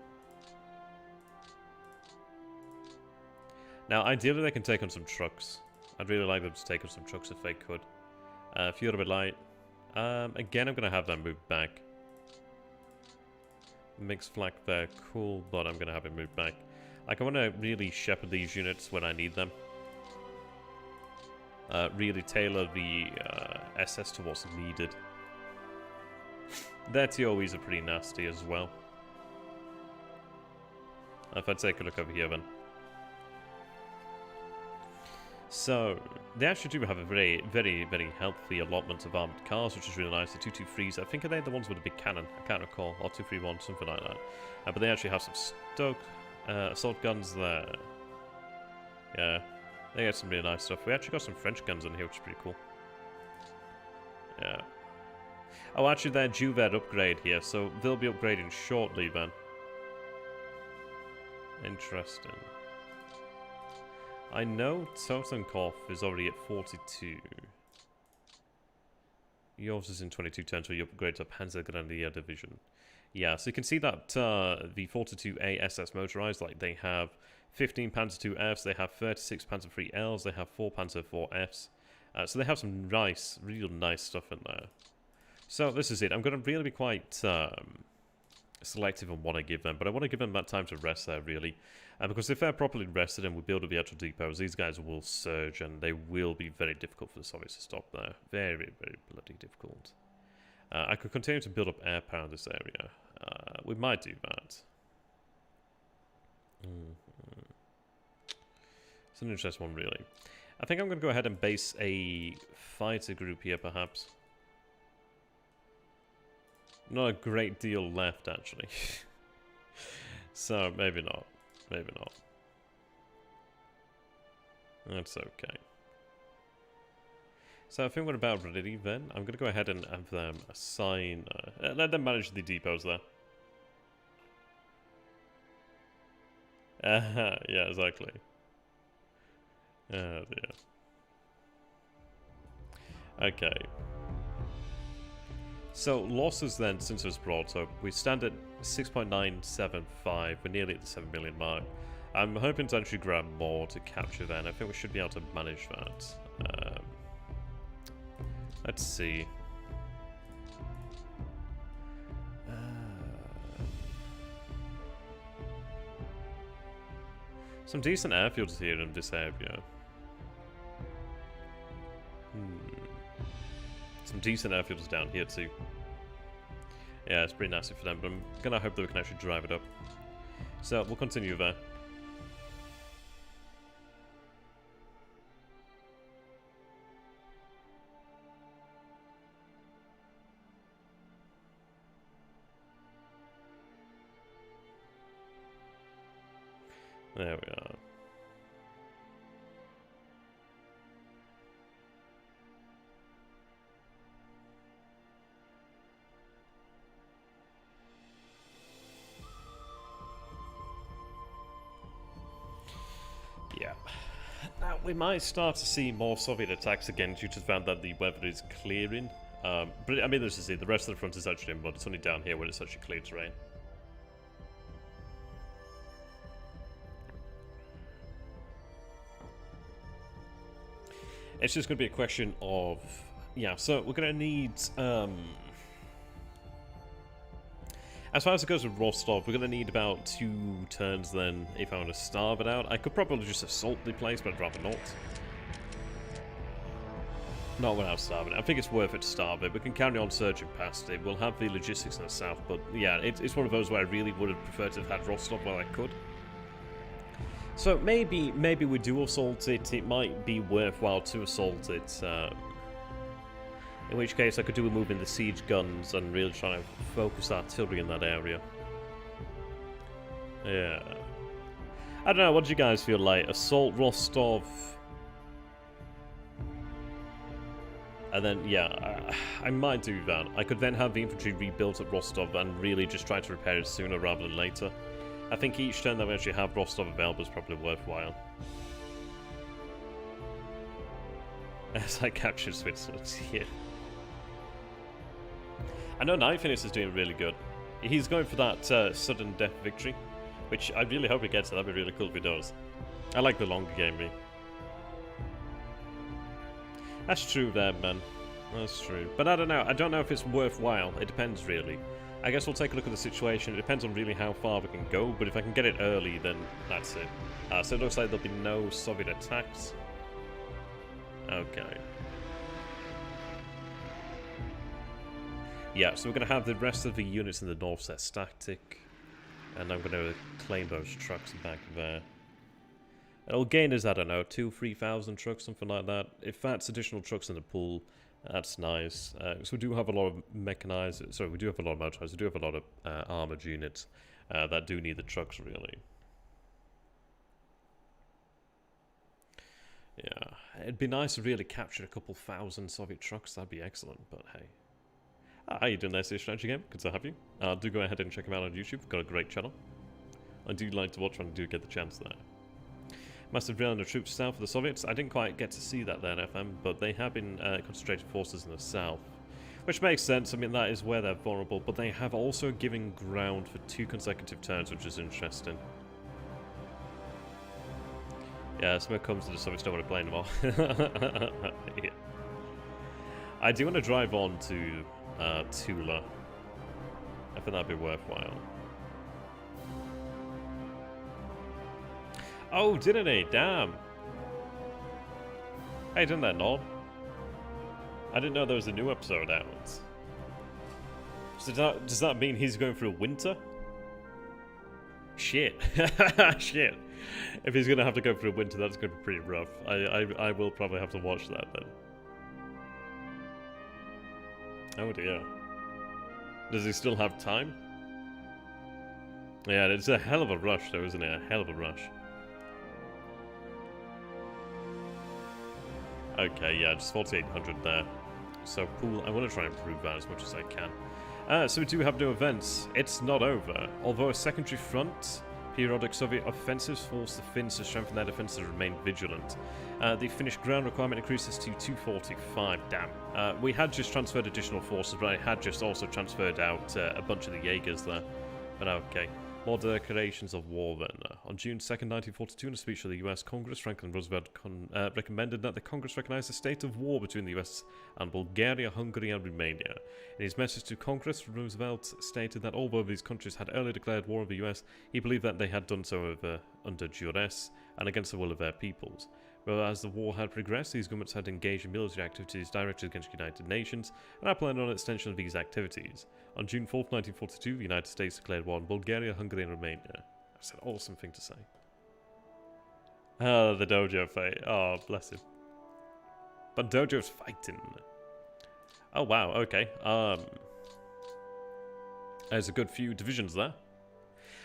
Now, ideally they can take on some trucks. I'd really like them to take on some trucks if they could. A few a bit light. Again, I'm gonna have them move back. Mixed flak there, cool, but I'm gonna have it move back. Like, I want to really shepherd these units when I need them. Really tailor the SS to what's needed. Their TOEs are pretty nasty as well. If I take a look over here then. So, they actually do have a very, very, very healthy allotment of armoured cars, which is really nice. The 223s, I think are they the ones with the big cannon? I can't recall. Or 231, something like that. But they actually have some assault guns there. Yeah, they got some really nice stuff. We actually got some French guns in here, which is pretty cool. Yeah. Oh, actually, they're due their upgrade here, so they'll be upgrading shortly then. Interesting. I know Totenkopf is already at 42. Yours is in 22 turns, so you upgrade to Panzer Grenadier Division. Yeah, so you can see that the 42A SS motorized, like they have 15 Panzer IIFs, they have 36 Panzer IIILs, they have 4 Panzer IVFs. So they have some nice, real nice stuff in there. So this is it. I'm going to really be quite selective on what I give them, but I want to give them that time to rest there, really. Because if they're properly rested and we build up the actual depots, these guys will surge and they will be very difficult for the Soviets to stop there. Very, very bloody difficult. I could continue to build up air power in this area. We might do that. It's an interesting one, really. I think I'm going to go ahead and base a fighter group here, perhaps. Not a great deal left, actually. So, maybe not. Maybe not. That's okay. So I think we're about ready then. I'm going to go ahead and have them assign... let them manage the depots there. Yeah, exactly. Oh dear. Okay. So losses then, since it was brought up, we stand at 6.975. We're nearly at the 7 million mark. I'm hoping to actually grab more to capture then. I think we should be able to manage that. Let's see. Some decent airfields here in this area. Some decent airfields down here too. Yeah, it's pretty nasty for them, but I'm gonna hope that we can actually drive it up. So we'll continue there. There we are. Yeah. Now, we might start to see more Soviet attacks again due to the fact that the weather is clearing. But I mean, let's just see, the rest of the front is actually in mud. It's only down here where it's actually clear terrain. It's just going to be a question of... Yeah, so we're going to need... as far as it goes with Rostov, we're going to need about 2 turns then if I want to starve it out. I could probably just assault the place, but I'd rather not. Not without starving it. I think it's worth it to starve it. We can carry on surging past it. We'll have the logistics in the south, but yeah, it's one of those where I really would have preferred to have had Rostov while I could. So maybe we do assault it. It might be worthwhile to assault it. In which case I could do a move in the siege guns and really try to focus artillery in that area. Yeah. I don't know, what do you guys feel like? Assault Rostov. And then, yeah, I might do that. I could then have the infantry rebuilt at Rostov and really just try to repair it sooner rather than later. I think each turn that we actually have Rostov available is probably worthwhile. As I capture Switzerland, yeah. I know Knifefinis is doing really good. He's going for that sudden death victory, which I really hope he gets. That'd be really cool if he does. I like the longer game, me. That's true there, man. That's true. But I don't know. I don't know if it's worthwhile. It depends, really. I guess we'll take a look at the situation. It depends on really how far we can go, but if I can get it early, then that's it. So it looks like there'll be no Soviet attacks. Okay. Yeah, so we're going to have the rest of the units in the north set static, and I'm going to claim those trucks back there. It'll gain us, I don't know, 2,000-3,000 trucks, something like that. If that's additional trucks in the pool, that's nice. So we do have a lot of mechanized, sorry, we do have a lot of motorized, we do have a lot of armored units that do need the trucks, really. Yeah, it'd be nice to really capture a couple thousand Soviet trucks, that'd be excellent, but hey. How you doing there, XTRG game? Good to have you. Do go ahead and check him out on YouTube, got a great channel. I do like to watch when I do get the chance there. Massive drill on the troops south of the Soviets. I didn't quite get to see that there in FM, but they have been concentrated forces in the south. Which makes sense, I mean that is where they're vulnerable, but they have also given ground for 2 consecutive turns, which is interesting. Yeah, so when it comes to the Soviets, don't want to play anymore. Yeah. I do want to drive on to Tula. I think that'd be worthwhile. Oh, didn't he? Damn. Hey, didn't that not? I didn't know there was a new episode out. So does that mean he's going through a winter? Shit. Shit. If he's going to have to go through winter, that's going to be pretty rough. I will probably have to watch that then. Oh dear. Does he still have time? Yeah, it's a hell of a rush though, isn't it? A hell of a rush. Okay, yeah, just 4,800 there. So pool, I want to try and improve that as much as I can. So we do have new events. It's not over. Although a secondary front, periodic Soviet offensives forced the Finns to strengthen their defense and remain vigilant. The Finnish ground requirement increases to 245. Damn. We had just transferred additional forces, but I had just also transferred out a bunch of the Jaegers there. But okay. More declarations of war then. On June 2nd, 1942, in a speech to the US Congress, Franklin Roosevelt recommended that the Congress recognize a state of war between the US and Bulgaria, Hungary, and Romania. In his message to Congress, Roosevelt stated that although these countries had earlier declared war on the US, he believed that they had done so under duress and against the will of their peoples. But as the war had progressed, these governments had engaged in military activities directed against the United Nations, and had planned on an extension of these activities. On June 4th, 1942, the United States declared war on Bulgaria, Hungary, and Romania. That's an awesome thing to say. Ah, the dojo fight. Oh, bless him. But dojo's fighting. Oh, wow, okay. There's a good few divisions there.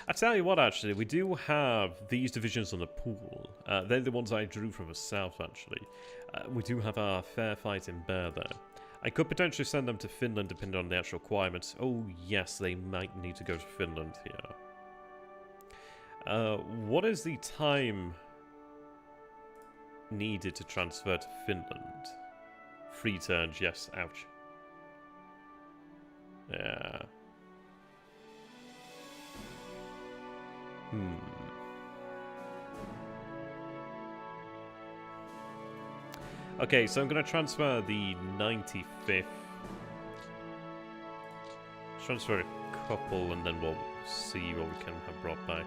I tell you what, actually, we do have these divisions on the pool. They're the ones I drew from the south, actually. We do have our fair fight in Bear there. I could potentially send them to Finland, depending on the actual requirements. Oh, yes, they might need to go to Finland here. What is the time needed to transfer to Finland? 3 turns, yes, ouch. Yeah. Okay, so I'm going to transfer the 95th. Transfer a couple and then we'll see what we can have brought back.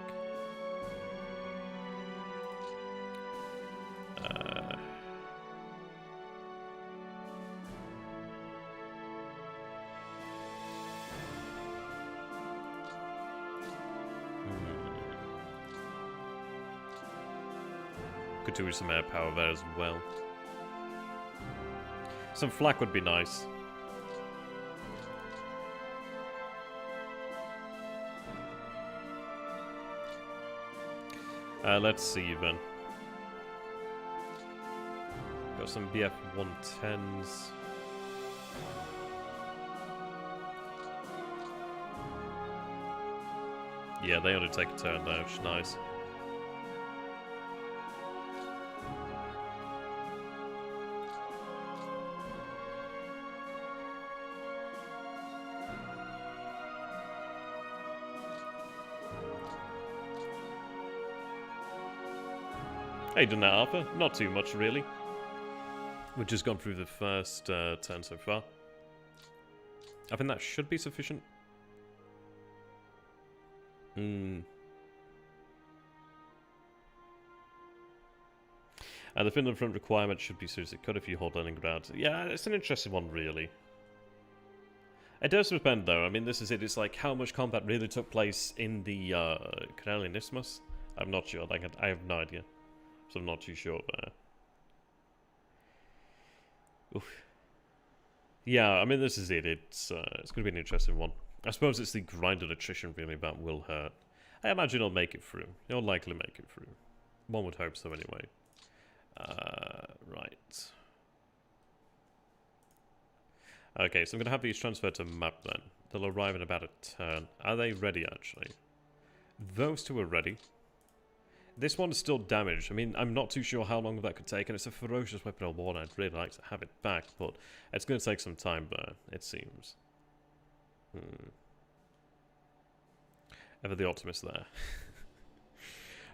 Could do with some air power there as well. Some flak would be nice. Let's see then. Got some BF 110s. Yeah, they only take a turn though, which is nice. Hey, done that, Arthur? Not too much, really. We've just gone through the first turn so far. I think that should be sufficient. The Finland front requirement should be seriously cut if you hold Leningrad. Yeah, it's an interesting one, really. It does depend, though. I mean, this is it. It's like how much combat really took place in the Karelian Isthmus. I'm not sure. Like, I have no idea. So I'm not too sure there. Oof. Yeah, I mean, this is it. It's going to be an interesting one. I suppose it's the grind and attrition, really, that will hurt. I imagine it'll make it through. It'll likely make it through. One would hope so, anyway. Right. Okay, so I'm going to have these transferred to map, then. They'll arrive in about a turn. Are they ready, actually? Those two are ready. This one's still damaged. I mean, I'm not too sure how long that could take, and it's a ferocious weapon of war, and I'd really like to have it back, but it's going to take some time there, it seems. Ever the optimist there.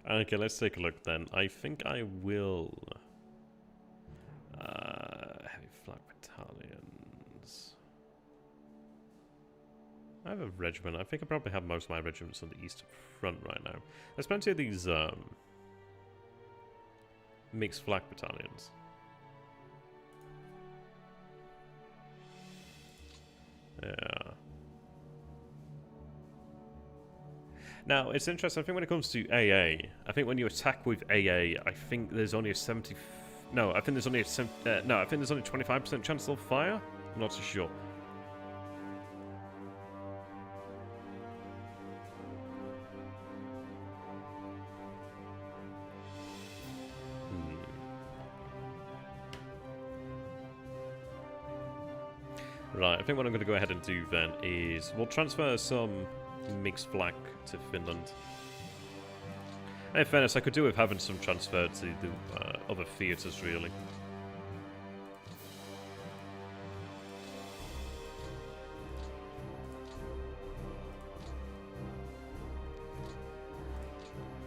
Okay, let's take a look then. I think I will... heavy flak battalions... I have a regiment. I think I probably have most of my regiments on the eastern front right now. There's plenty of these mixed flak battalions. Yeah. Now, it's interesting, I think when it comes to AA, I think when you attack with AA, I think there's only a 70... No, I think there's only a... no, I think there's only 25% chance they'll fire? I'm not too sure. Right, I think what I'm going to go ahead and do then is we'll transfer some mixed flak to Finland. In fairness, I could do with having some transfer to the other theatres, really.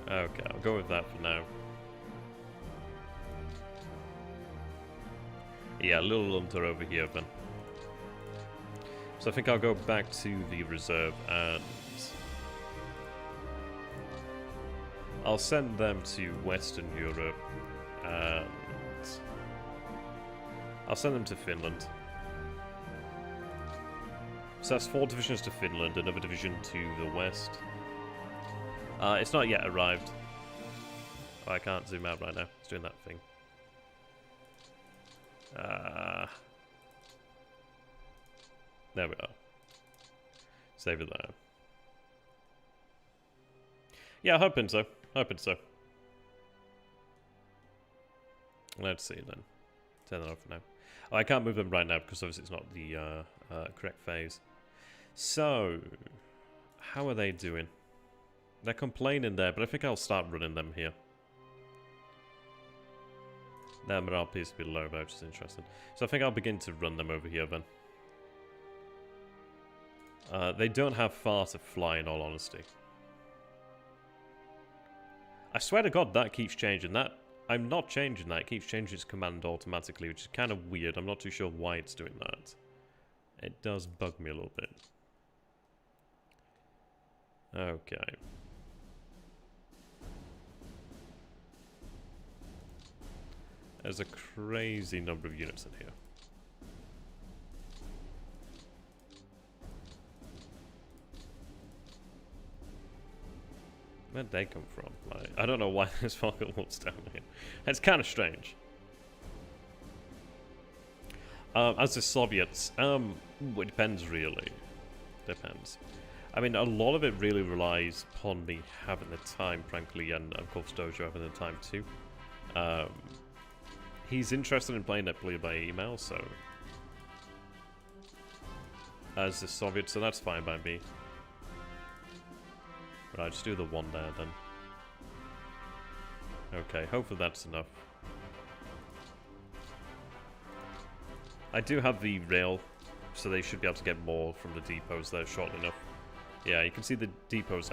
Okay, I'll go with that for now. Yeah, a little under over here then. So I think I'll go back to the reserve and I'll send them to Western Europe and I'll send them to Finland. So that's 4 divisions to Finland, another division to the west. It's not yet arrived. Oh, I can't zoom out right now. It's doing that thing. There we are. Save it there. Yeah, hoping so. Hoping so. Let's see then. Turn that off for now. Oh, I can't move them right now because obviously it's not the correct phase. So, how are they doing? They're complaining there, but I think I'll start running them here. Their morale appears to be low, which is interesting. So I think I'll begin to run them over here then. They don't have far to fly, in all honesty. I swear to God, that keeps changing. I'm not changing that. It keeps changing its command automatically, which is kind of weird. I'm not too sure why it's doing that. It does bug me a little bit. Okay. There's a crazy number of units in here. Where'd they come from? Like, I don't know why there's fireworks down here. It's kind of strange. As the Soviets, it depends really. Depends. I mean, a lot of it really relies upon me having the time, frankly, and of course Dojo having the time too. He's interested in playing Netplay by email, so... As the Soviets, so that's fine by me. Right, just do the one there then. Okay, hopefully that's enough. I do have the rail, so they should be able to get more from the depots there shortly enough. Yeah, you can see the depots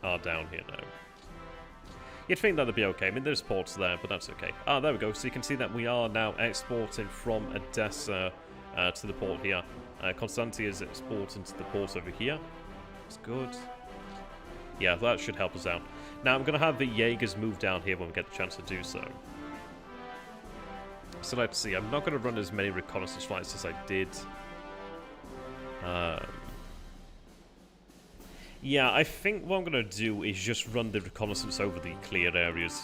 are down here now. You'd think that'd be okay. I mean, there's ports there, but that's okay. Ah, there we go. So you can see that we are now exporting from Odessa to the port here. Constantia is exporting to the port over here. That's good. Yeah, that should help us out. Now, I'm going to have the Jaegers move down here when we get the chance to do so. So let's see. I'm not going to run as many reconnaissance flights as I did. Yeah, I think what I'm going to do is just run the reconnaissance over the cleared areas.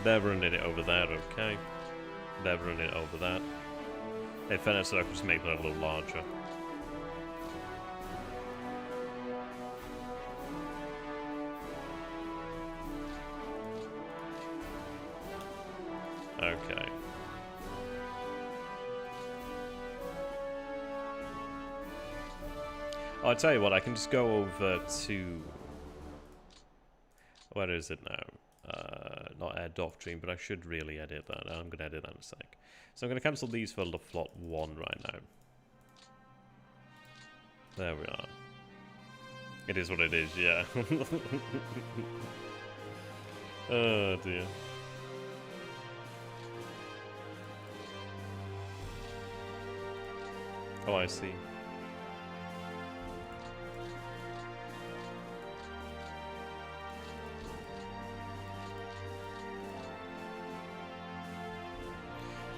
They're running it over there, okay. They're running it over that. In fairness, I could just make that a little larger. Okay. Oh, I'll tell you what, I can just go over to... Where is it now? Not air doctrine, but I should really edit that. I'm going to edit that in a sec. So I'm going to cancel these for the Flot 1 right now. There we are. It is what it is, yeah. Oh dear. Oh, I see.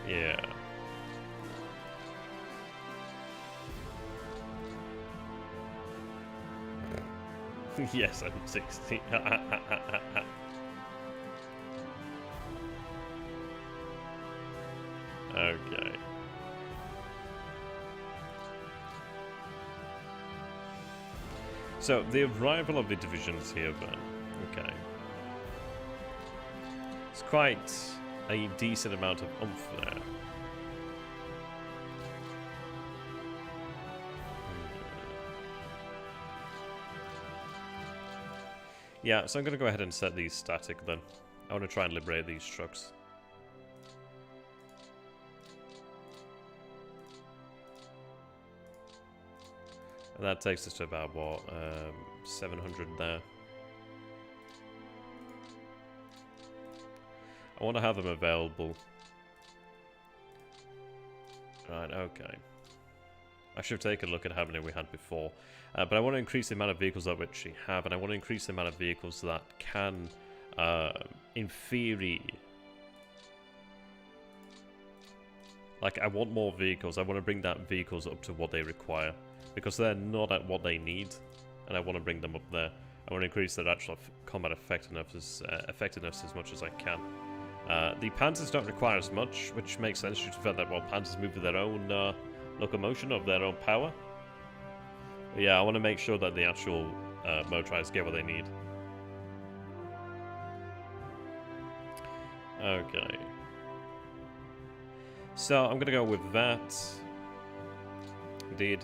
Yeah. Yes, I'm 60. Okay. So, the arrival of the divisions here, then. Okay. It's quite a decent amount of oomph there. Yeah, so I'm going to go ahead and set these static then. I want to try and liberate these trucks. And that takes us to about, what, 700 there. I want to have them available. Right, okay. I should have taken a look at how many we had before. But I want to increase the amount of vehicles that we actually have, and I want to increase the amount of vehicles that can, in theory... Like, I want more vehicles. I want to bring that vehicles up to what they require. Because they're not at what they need, and I want to bring them up there. I want to increase their actual combat effectiveness as much as I can. The Panzers don't require as much, which makes sense due to the fact that, well, Panzers move with their own locomotion of their own power. But yeah, I want to make sure that the actual motorized get what they need. Okay. So, I'm going to go with that. Indeed.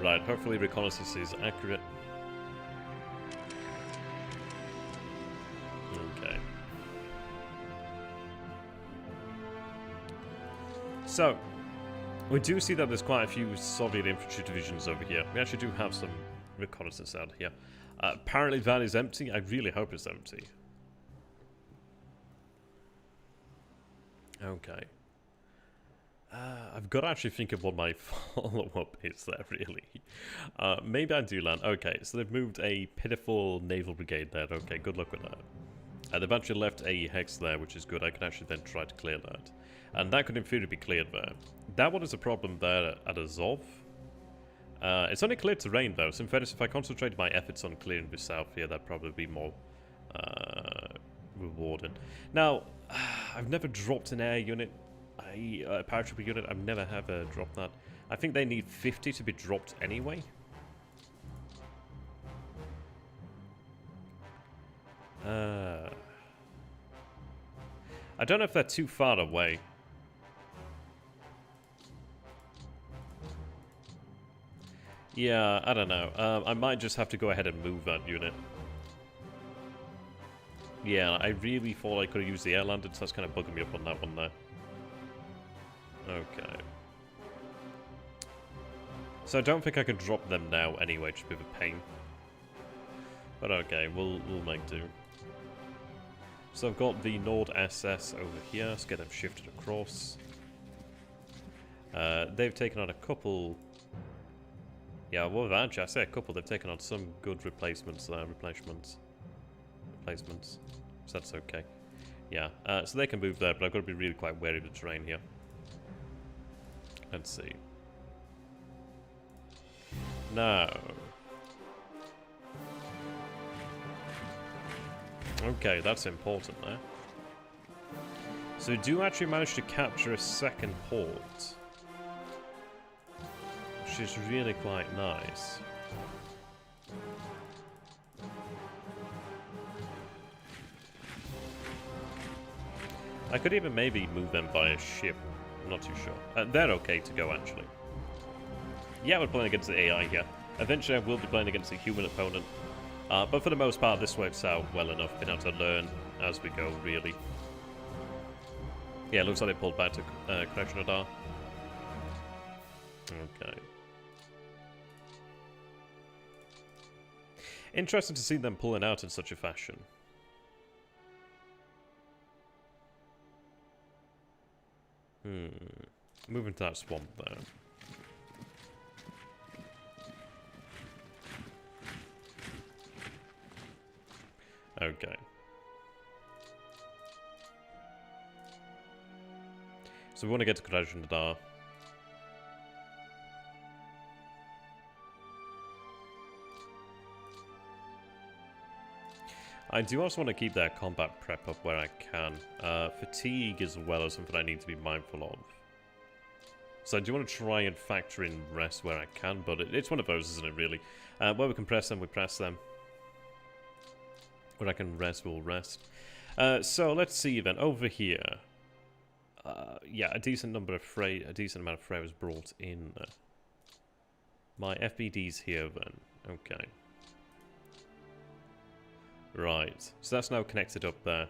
Right, hopefully reconnaissance is accurate. Okay. So, we do see that there's quite a few Soviet infantry divisions over here. We actually do have some reconnaissance out here. Apparently that is empty. I really hope it's empty. Okay. I've got to actually think of what my follow-up is there, really. Maybe I do land. Okay, so they've moved a pitiful naval brigade there. Okay, good luck with that. They've actually left a hex there, which is good. I can actually then try to clear that. And that could in theory be cleared there. That one is a problem there at Azov. It's only cleared terrain, though. So in fairness, if I concentrate my efforts on clearing the south here, that'd probably be more rewarding. Now, I've never dropped an air unit. A paratrooper unit, I've never have dropped that. I think they need 50 to be dropped anyway. I don't know if they're too far away. Yeah, I don't know. I might just have to go ahead and move that unit. Yeah, I really thought I could have used the air landing, so that's kind of bugging me up on that one there. Okay. So I don't think I can drop them now anyway, just a bit of a pain. But okay, we'll make do. So I've got the Nord SS over here, let's get them shifted across. They've taken on a couple... Yeah, well, actually, I say a couple, they've taken on some good replacements there, replacements. So that's okay. Yeah, so they can move there, but I've got to be really quite wary of the terrain here. Let's see. No. Okay, that's important there. So we do actually manage to capture a second port, which is really quite nice. I could even maybe move them by a ship. I'm not too sure. They're okay to go, actually. Yeah, we're playing against the AI here. Eventually I will be playing against a human opponent. But for the most part, this works out well enough. Been able to learn as we go, really. Yeah, it looks like they pulled back to Connection Radar. Okay. Interesting to see them pulling out in such a fashion. Moving to that swamp there. Okay. So we want to get to Connection Radar. I do also want to keep that combat prep up where I can. Fatigue as well is something I need to be mindful of. So I do want to try and factor in rest where I can, but it's one of those, isn't it, really? Where we can press them, we press them. Where I can rest, we'll rest. So let's see then, over here. Yeah, a decent amount of freight was brought in. My FBD's here then. Okay. Right, so that's now connected up there.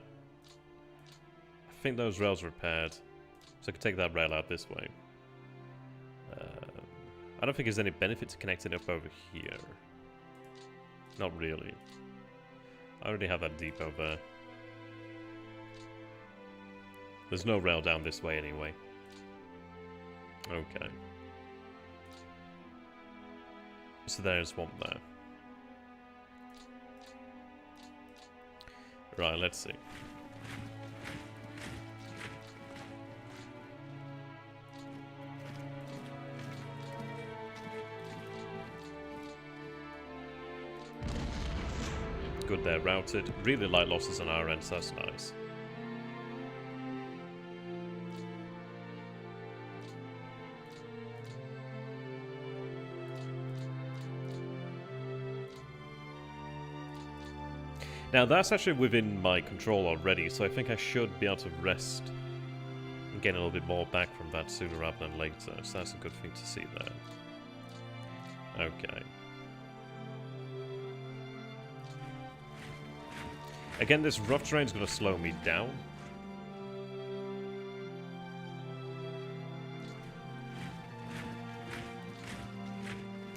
I think those rails are repaired, so I can take that rail out this way. I don't think there's any benefit to connecting up over here. Not really. I already have that depot there. There's no rail down this way anyway. Okay. So there's one there. Right, let's see. Good, they're routed. Really light losses on our end, so that's nice. Now that's actually within my control already, so I think I should be able to rest and get a little bit more back from that sooner rather than later, so that's a good thing to see there. Okay. Again, this rough terrain is going to slow me down.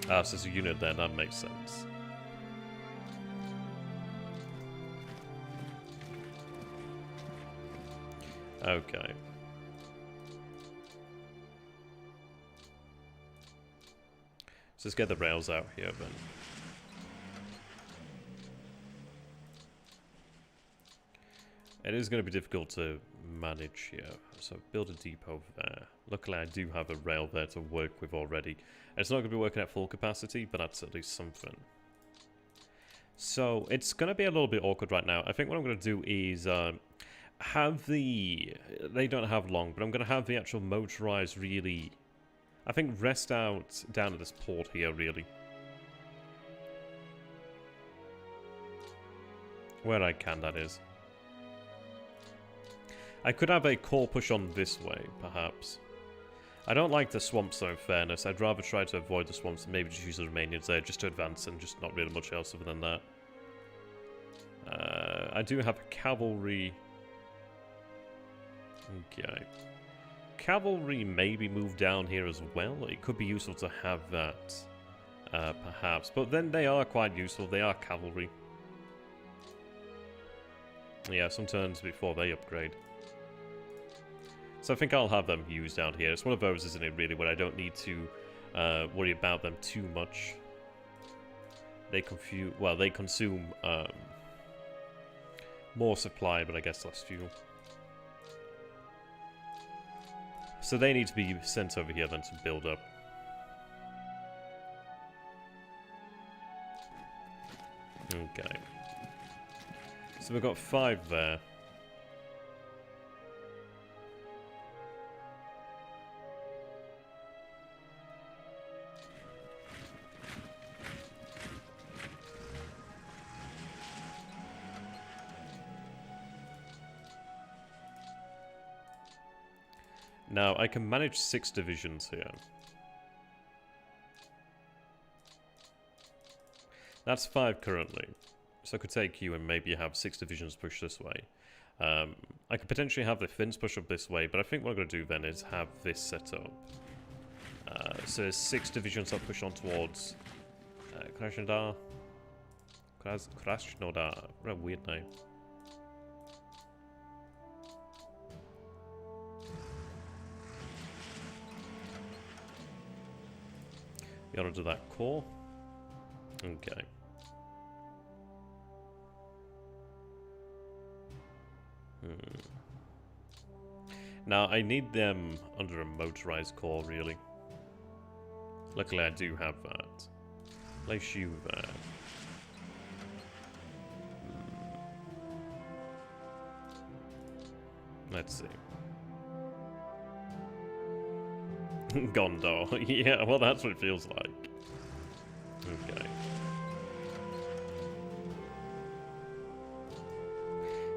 Ah, so there's a unit there, that makes sense. Okay. So let's get the rails out here then. It is going to be difficult to manage here. So build a depot there. Luckily I do have a rail there to work with already. It's not going to be working at full capacity, but that's at least something. So it's going to be a little bit awkward right now. I think what I'm going to do is have the... They don't have long, but I'm going to have the actual motorized really... I think rest out down at this port here, really. Where I can, that is. I could have a core push on this way, perhaps. I don't like the swamps, though, in fairness. I'd rather try to avoid the swamps and maybe just use the Romanians there just to advance and just not really much else other than that. I do have a cavalry... Okay. Cavalry maybe move down here as well. It could be useful to have that, perhaps. But then they are quite useful. They are cavalry. Yeah, some turns before they upgrade. So I think I'll have them used down here. It's one of those, isn't it, really, where I don't need to worry about them too much. They they consume more supply, but I guess less fuel. So they need to be sent over here then to build up. Okay. So we've got 5 there. Now, I can manage 6 divisions here. That's 5 currently. So I could take you and maybe have 6 divisions push this way. I could potentially have the Finns push up this way, but I think what I'm going to do then is have this set up. So there's 6 divisions that push on towards Krasnodar. Krasnodar. What a weird name. You want to do that core? Okay. Now, I need them under a motorized core, really. Luckily, I do have that. Place you there. Let's see. Gondor. Yeah, well, that's what it feels like. Okay.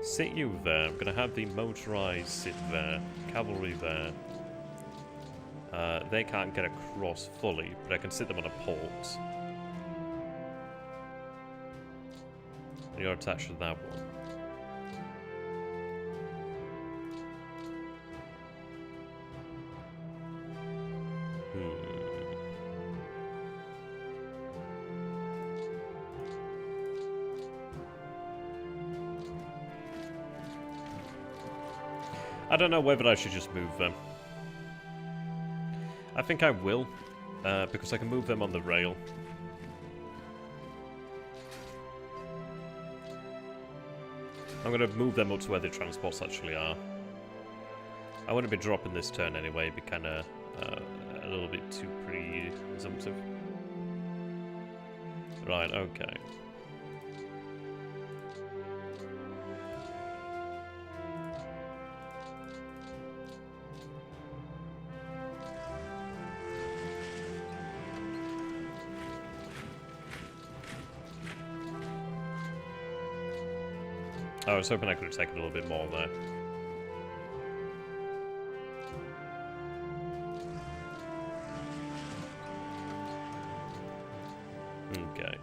Sit you there. I'm going to have the motorized sit there. Cavalry there. They can't get across fully, but I can sit them on a port. And you're attached to that one. I don't know whether I should just move them. I think I will, because I can move them on the rail. I'm going to move them up to where the transports actually are. I want to be dropping this turn anyway, be kind of a little bit too presumptive. Right, okay. I was hoping I could have taken a little bit more there. Okay.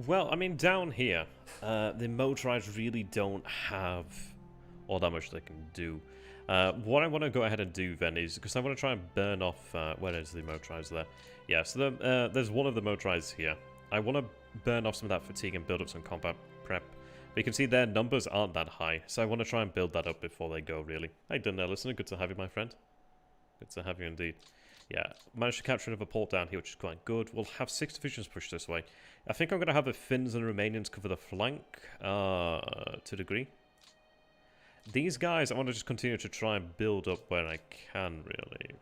Well, I mean, down here, the motorized really don't have all that much they can do. What I want to go ahead and do then is, because I want to try and burn off, where is the motorized there? Yeah, so there's one of the motorized here. I want to burn off some of that fatigue and build up some combat prep. But you can see their numbers aren't that high, so I want to try and build that up before they go, really. Hey, Dunner, listener, good to have you, my friend. Good to have you indeed. Yeah, managed to capture another port down here, which is quite good. We'll have 6 divisions pushed this way. I think I'm going to have the Finns and Romanians cover the flank, to a degree. These guys, I want to just continue to try and build up where I can, really.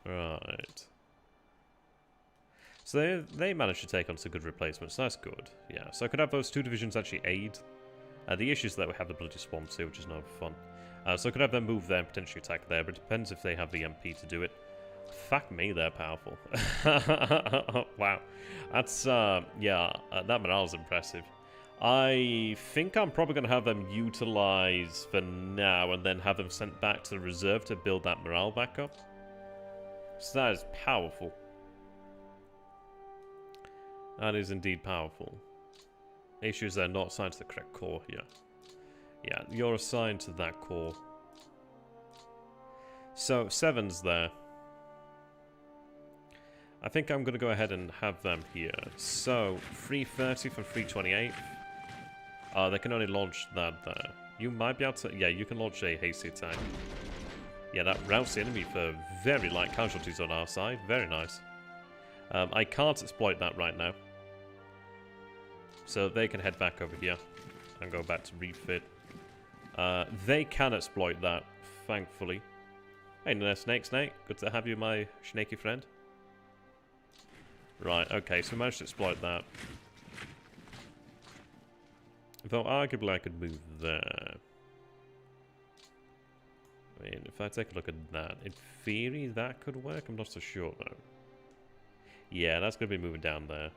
Right. So they managed to take on some good replacements. That's good. Yeah, so I could have those 2 divisions actually aid. The issue is that we have the bloody swamps here, which is no fun. So I could have them move there and potentially attack there, but it depends if they have the MP to do it. Fuck me, they're powerful. Wow. That's, yeah, that morale is impressive. I think I'm probably going to have them utilize for now and then have them sent back to the reserve to build that morale back up. So that is powerful. That is indeed powerful. The issue is they're not assigned to the correct core here. Yeah, you're assigned to that core. So, 7's there. I think I'm going to go ahead and have them here. So, 330 from 328. They can only launch that there. You might be able to... Yeah, you can launch a hasty attack. Yeah, that routs the enemy for very light casualties on our side. Very nice. I can't exploit that right now. So they can head back over here and go back to refit. They can exploit that, thankfully. Hey, Snake. Good to have you, my snaky friend. Right, okay, so we managed to exploit that. Though arguably I could move there. I mean, if I take a look at that, in theory that could work. I'm not so sure though. Yeah, that's going to be moving down there.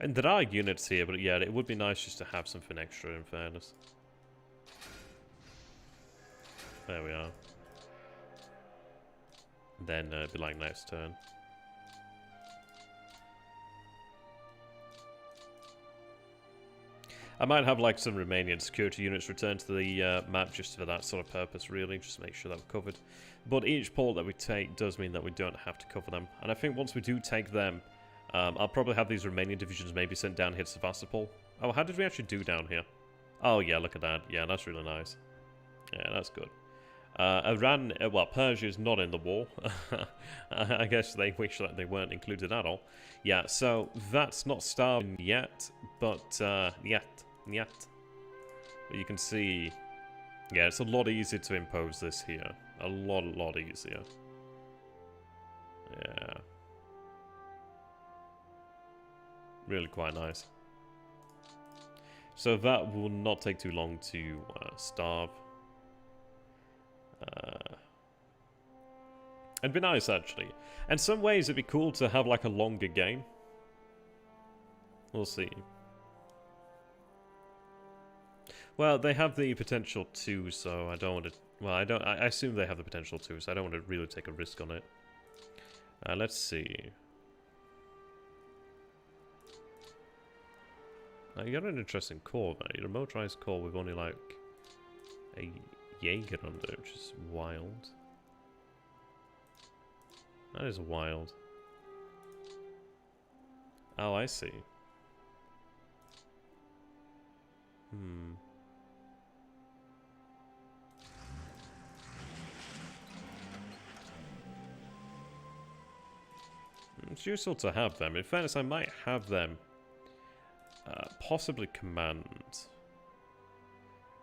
And there are units here, but yeah, it would be nice just to have something extra in fairness. There we are. Then be like next turn. I might have like some Romanian security units return to the map just for that sort of purpose, really, just to make sure that we're covered. But each port that we take does mean that we don't have to cover them. And I think once we do take them, I'll probably have these Romanian divisions maybe sent down here to Sevastopol. Oh, how did we actually do down here? Oh yeah, look at that. Yeah, that's really nice. Yeah, that's good. Iran, well, Persia is not in the war. I guess they wish that they weren't included at all. Yeah, so that's not starving yet, but yet. But you can see, yeah, it's a lot easier to impose this here. A lot easier. Yeah. Really quite nice. So that will not take too long to starve. It'd be nice, actually. In some ways, it'd be cool to have, like, a longer game. We'll see. Well, they have the potential to, so I don't want to... Well, I assume they have the potential to, so I don't want to really take a risk on it. Let's see. You got an interesting core, man. Your motorized core with only, like, a Jaeger under it, which is wild. That is wild. Oh, I see. It's useful to have them. In fairness, I might have them possibly command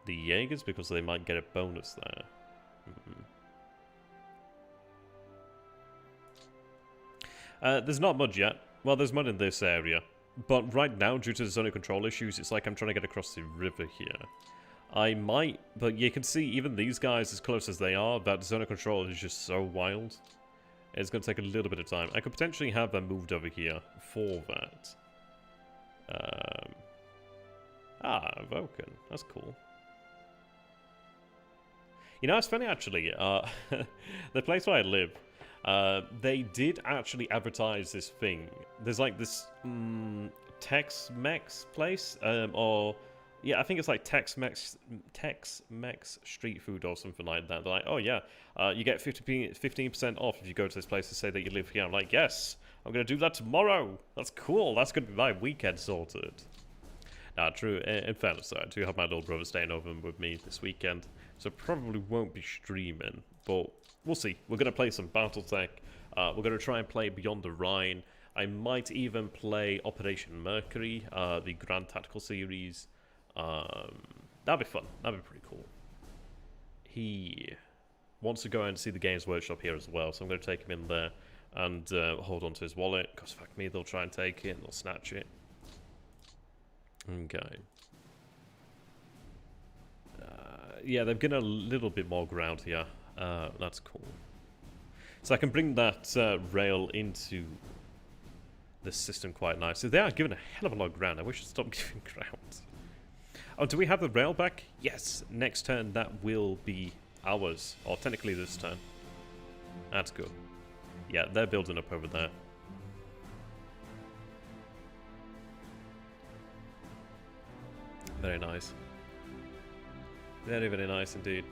the Jaegers because they might get a bonus there. There's not mud yet. Well, there's mud in this area. But right now, due to the zone of control issues, it's like I'm trying to get across the river here. I might, but you can see even these guys, as close as they are, that zone of control is just so wild. It's going to take a little bit of time. I could potentially have them moved over here for that. Vulcan. That's cool. You know, it's funny actually. The place where I live, they did actually advertise this thing. There's like this Tex-Mex place, or yeah, I think it's like Tex-Mex street food or something like that. They're like, oh yeah, you get 15% off if you go to this place and say that you live here. I'm like, yes, I'm gonna do that tomorrow. That's cool. That's gonna be my weekend sorted. Nah, true. In fairness, though, I do have my little brother staying over with me this weekend, so probably won't be streaming, but we'll see. We're gonna play some BattleTech. We're gonna try and play Beyond the Rhine. I might even play Operation Mercury, the Grand Tactical Series. That'd be fun. That'd be pretty cool. He wants to go and see the Games Workshop here as well, so I'm going to take him in there and hold on to his wallet, because fuck me, they'll try and take it and they'll snatch it. Okay. Yeah, they've gained a little bit more ground here. That's cool. So I can bring that rail into the system quite nicely. They are giving a hell of a lot of ground. I wish I'd stop giving ground. Oh, do we have the rail back? Yes. Next turn, that will be ours. Or technically this turn. That's good. Yeah, they're building up over there. Very nice. Very, very nice indeed.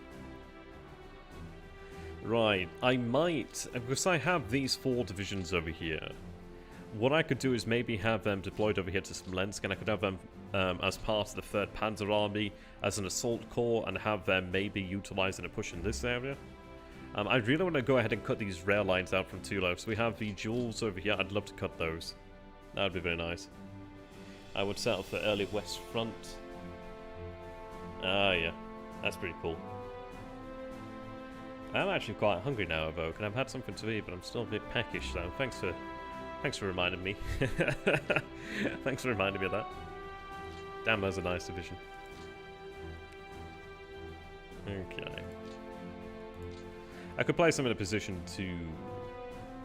Right, I might, because I have these 4 divisions over here, what I could do is maybe have them deployed over here to Smolensk, and I could have them as part of the 3rd Panzer Army as an assault corps, and have them maybe utilizing a push in this area. I really want to go ahead and cut these rail lines out from Tulo, so we have the jewels over here. I'd love to cut those. That would be very nice. I would settle for early West Front. Ah, yeah. That's pretty cool. I'm actually quite hungry now, Evoke, and I've had something to eat, but I'm still a bit peckish, so thanks for reminding me. Thanks for reminding me of that. Damn, that's a nice division. Okay. I could place them in a position to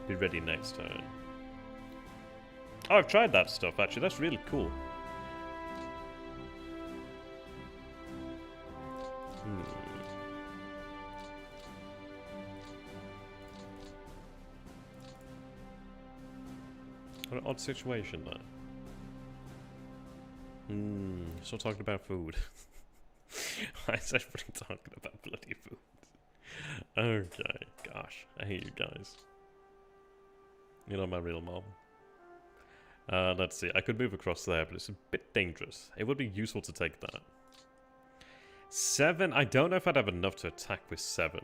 be ready next turn. Oh, I've tried that stuff, actually. That's really cool. What an odd situation there. Still talking about food. Why is everybody talking about bloody food? Okay, gosh, I hate you guys. You're not my real mom. Let's see, I could move across there, but it's a bit dangerous. It would be useful to take that. 7, I don't know if I'd have enough to attack with 7.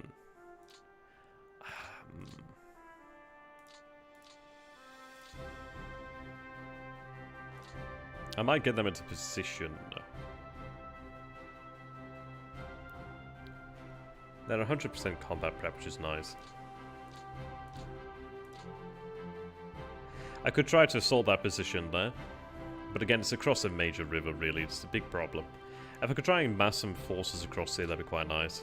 I might get them into position. They're 100% combat prep, which is nice. I could try to assault that position there. But again, it's across a major river, really. It's a big problem. If I could try and mass some forces across here, that'd be quite nice.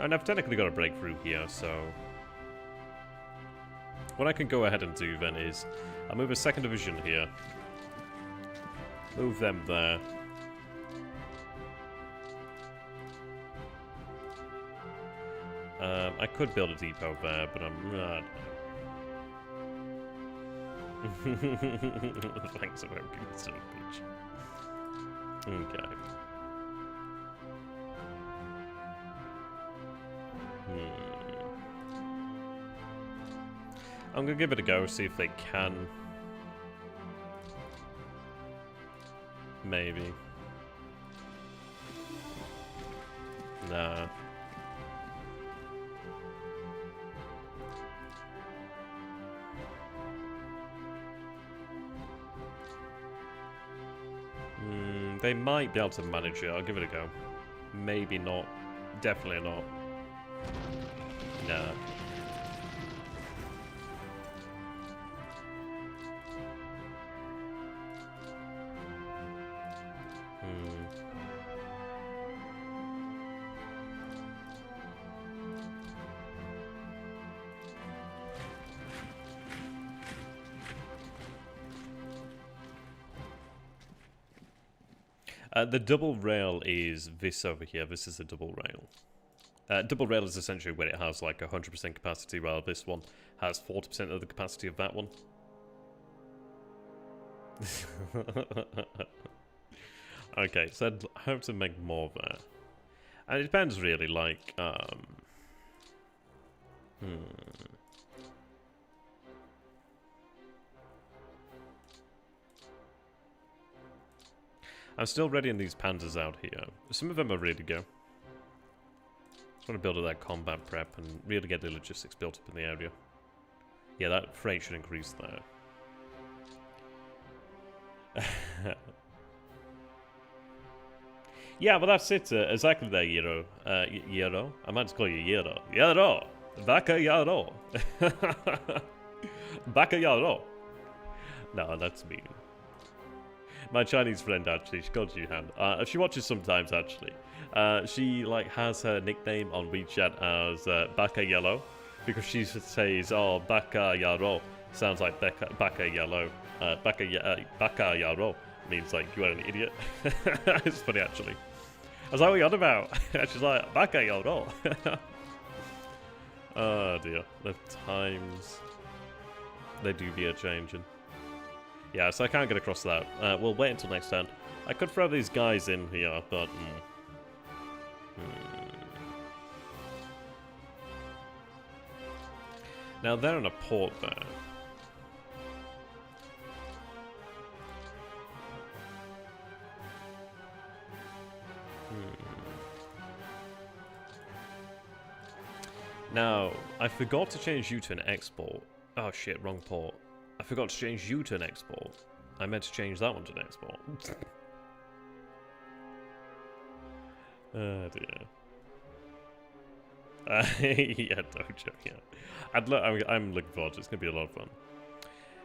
And I've technically got a breakthrough here, so... What I can go ahead and do then is... I'll move a 2nd division here. Move them there. I could build a depot there, but I'm not. Thanks for being so bitch. Okay. I'm gonna give it a go, see if they can. Maybe. Nah. They might be able to manage it. I'll give it a go. Maybe not. Definitely not. Nah. The double rail is this over here. This is the double rail. Double rail is essentially where it has like 100% capacity, while this one has 40% of the capacity of that one. Okay, so I'd hope to make more there. And it depends really, like, I'm still readying these panzers out here. Some of them are ready to go. Just want to build up that combat prep and really get the logistics built up in the area. Yeah, that freight should increase there. Yeah, well that's it. Exactly there, Yero. Yero? I might just call you Yero. Yero! Baka Yaro! Baka Yaro! No, that's mean. My Chinese friend, actually, she calls you Han. She watches sometimes, actually. She, like, has her nickname on WeChat as Baka Yellow, because she says, oh, Baka Yaro sounds like Baka Yellow. Baka Yaro means, like, you are an idiot. It's funny, actually. I was like, what are you on about? She's like, Baka Yaro. Oh, dear. The times, they do be a-changing. Yeah, so I can't get across that. We'll wait until next turn. I could throw these guys in here, but... Now, they're in a port there. Now, I forgot to change you to an export. Oh shit, wrong port. I forgot to change you to an export. I meant to change that one to an export. Oh dear. Yeah, Dojo, yeah. I'm looking forward to it. It's going to be a lot of fun.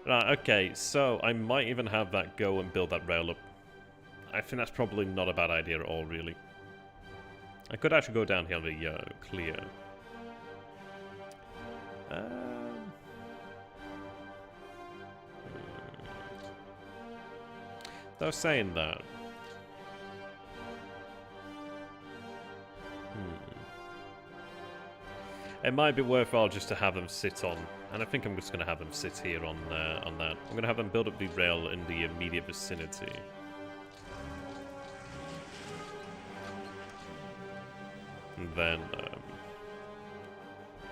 Right, okay, so I might even have that go and build that rail up. I think that's probably not a bad idea at all, really. I could actually go down here on the clear. Though saying that... It might be worthwhile just to have them sit on, and I think I'm just going to have them sit here on that. I'm going to have them build up the rail in the immediate vicinity. And then,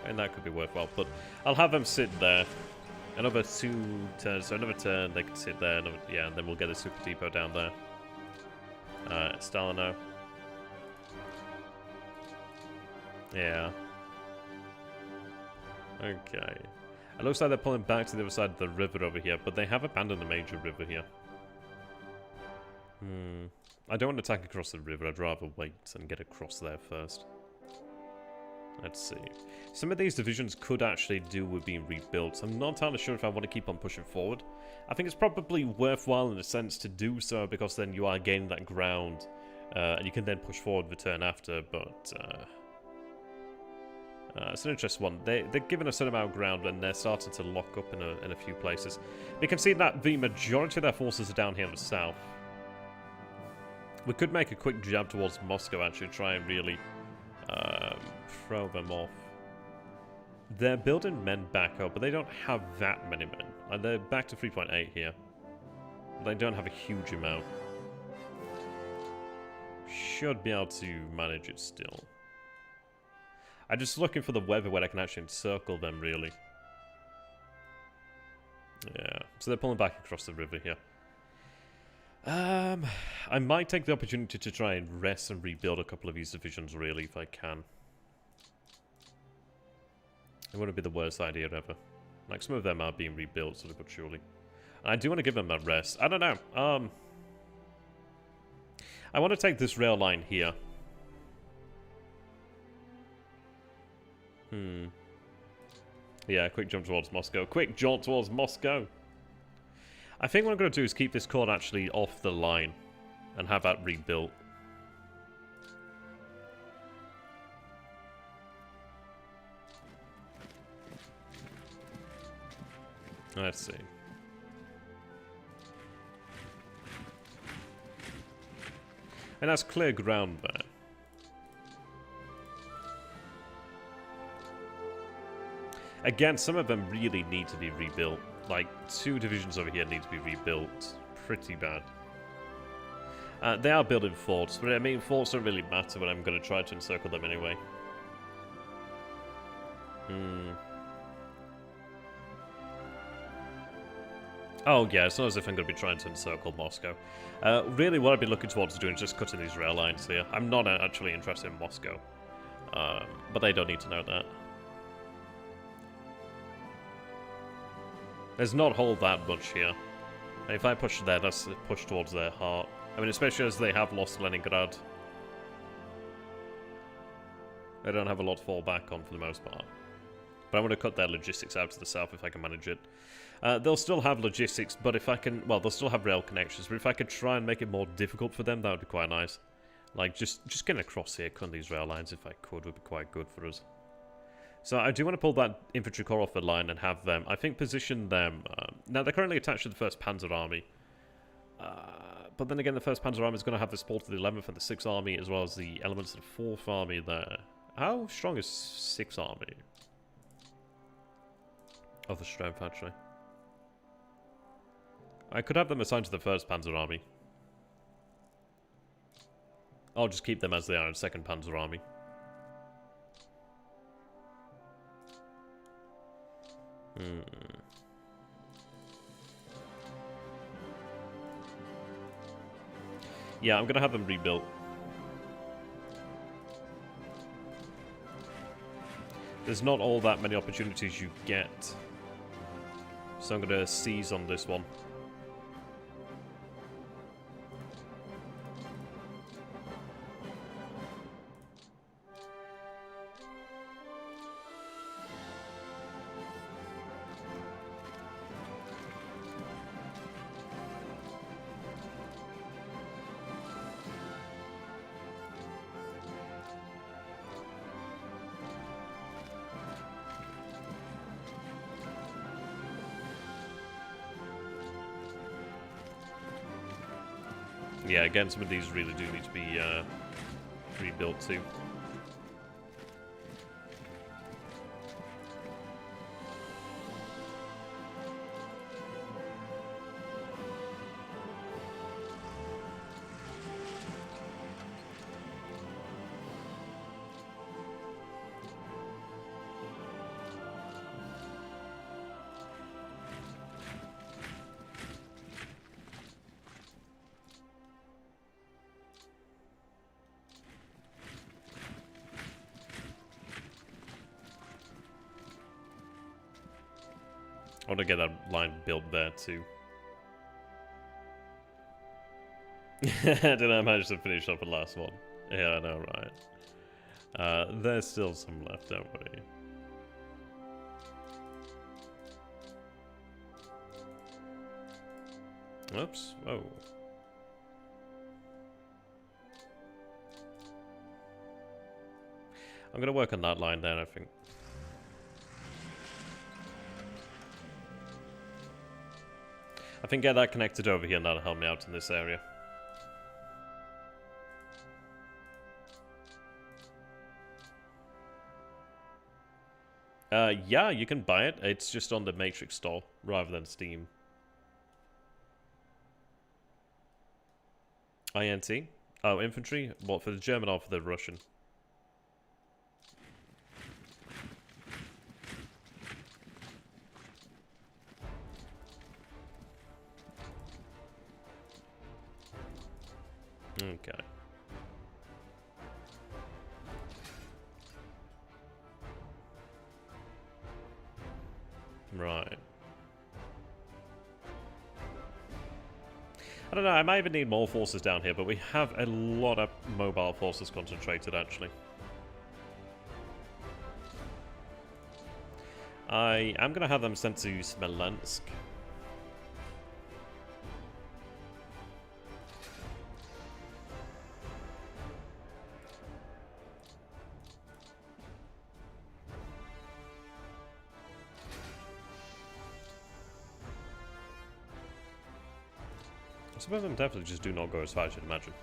and that could be worthwhile, but I'll have them sit there. Another 2 turns, so another turn, they can sit there, another, yeah, and then we'll get a super depot down there. Stalino. Yeah. Okay. It looks like they're pulling back to the other side of the river over here, but they have abandoned the major river here. I don't want to attack across the river, I'd rather wait and get across there first. Let's see. Some of these divisions could actually do with being rebuilt. I'm not entirely sure if I want to keep on pushing forward. I think it's probably worthwhile in a sense to do so, because then you are gaining that ground, and you can then push forward the turn after, but... it's an interesting one. They're given a certain amount of ground and they're starting to lock up in a few places. We can see that the majority of their forces are down here in the south. We could make a quick jab towards Moscow, actually, try and really throw them off. They're building men back up, but they don't have that many men. They're back to 3.8 here. They don't have a huge amount. Should be able to manage it still. I'm just looking for the weather where I can actually encircle them, really. Yeah, so they're pulling back across the river here. I might take the opportunity to try and rest and rebuild a couple of these divisions, really, if I can. It wouldn't be the worst idea ever. Like, some of them are being rebuilt, slowly but surely. And I do want to give them a rest. I don't know. I want to take this rail line here. Yeah, quick jump towards Moscow. Quick jaunt towards Moscow. I think what I'm going to do is keep this corn actually off the line and have that rebuilt. Let's see. And that's clear ground there. Again, some of them really need to be rebuilt. Like, 2 divisions over here need to be rebuilt pretty bad. They are building forts, but I mean, forts don't really matter when I'm going to try to encircle them anyway. Oh yeah, it's not as if I'm going to be trying to encircle Moscow. Really what I'd be looking towards doing is just cutting these rail lines here. I'm not actually interested in Moscow. But they don't need to know that. There's not hold that much here. If I push there, that's a push towards their heart. I mean, especially as they have lost Leningrad. They don't have a lot to fall back on for the most part. But I want to cut their logistics out to the south if I can manage it. They'll still have logistics, but if I can... Well, they'll still have rail connections, but if I could try and make it more difficult for them, that would be quite nice. Like, just getting across here, cutting these rail lines, if I could, would be quite good for us. So I do want to pull that infantry corps off the line and have them, I think, position them... now, they're currently attached to the 1st Panzer Army. But then again, the 1st Panzer Army is going to have the support of the 11th and the 6th Army, as well as the elements of the 4th Army there. How strong is 6th Army? Of the strength, actually. I could have them assigned to the 1st Panzer Army. I'll just keep them as they are in 2nd Panzer Army. Yeah, I'm gonna have them rebuilt. There's not all that many opportunities you get. So I'm gonna seize on this one. Yeah, again, some of these really do need to be rebuilt too. I want to get that line built there too. Did I manage to finish up the last one? Yeah, I know, right? There's still some left, don't worry. Oops. Whoa. I'm gonna work on that line then, I think. I think get that connected over here and that'll help me out in this area. Yeah, you can buy it. It's just on the Matrix store rather than Steam. INT? Oh, infantry? What, for the German or for the Russian? Okay. Right. I don't know, I might even need more forces down here, but we have a lot of mobile forces concentrated, actually. I am going to have them sent to Smolensk. Some of them definitely just do not go as far as you'd imagine.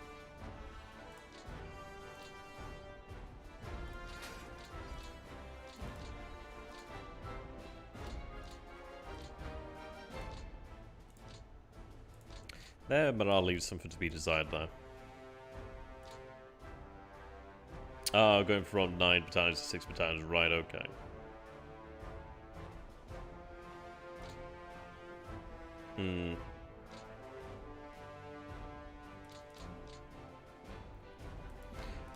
Their morale leaves something to be desired there. Oh, going from 9 battalions to 6 battalions, right, okay. Hmm.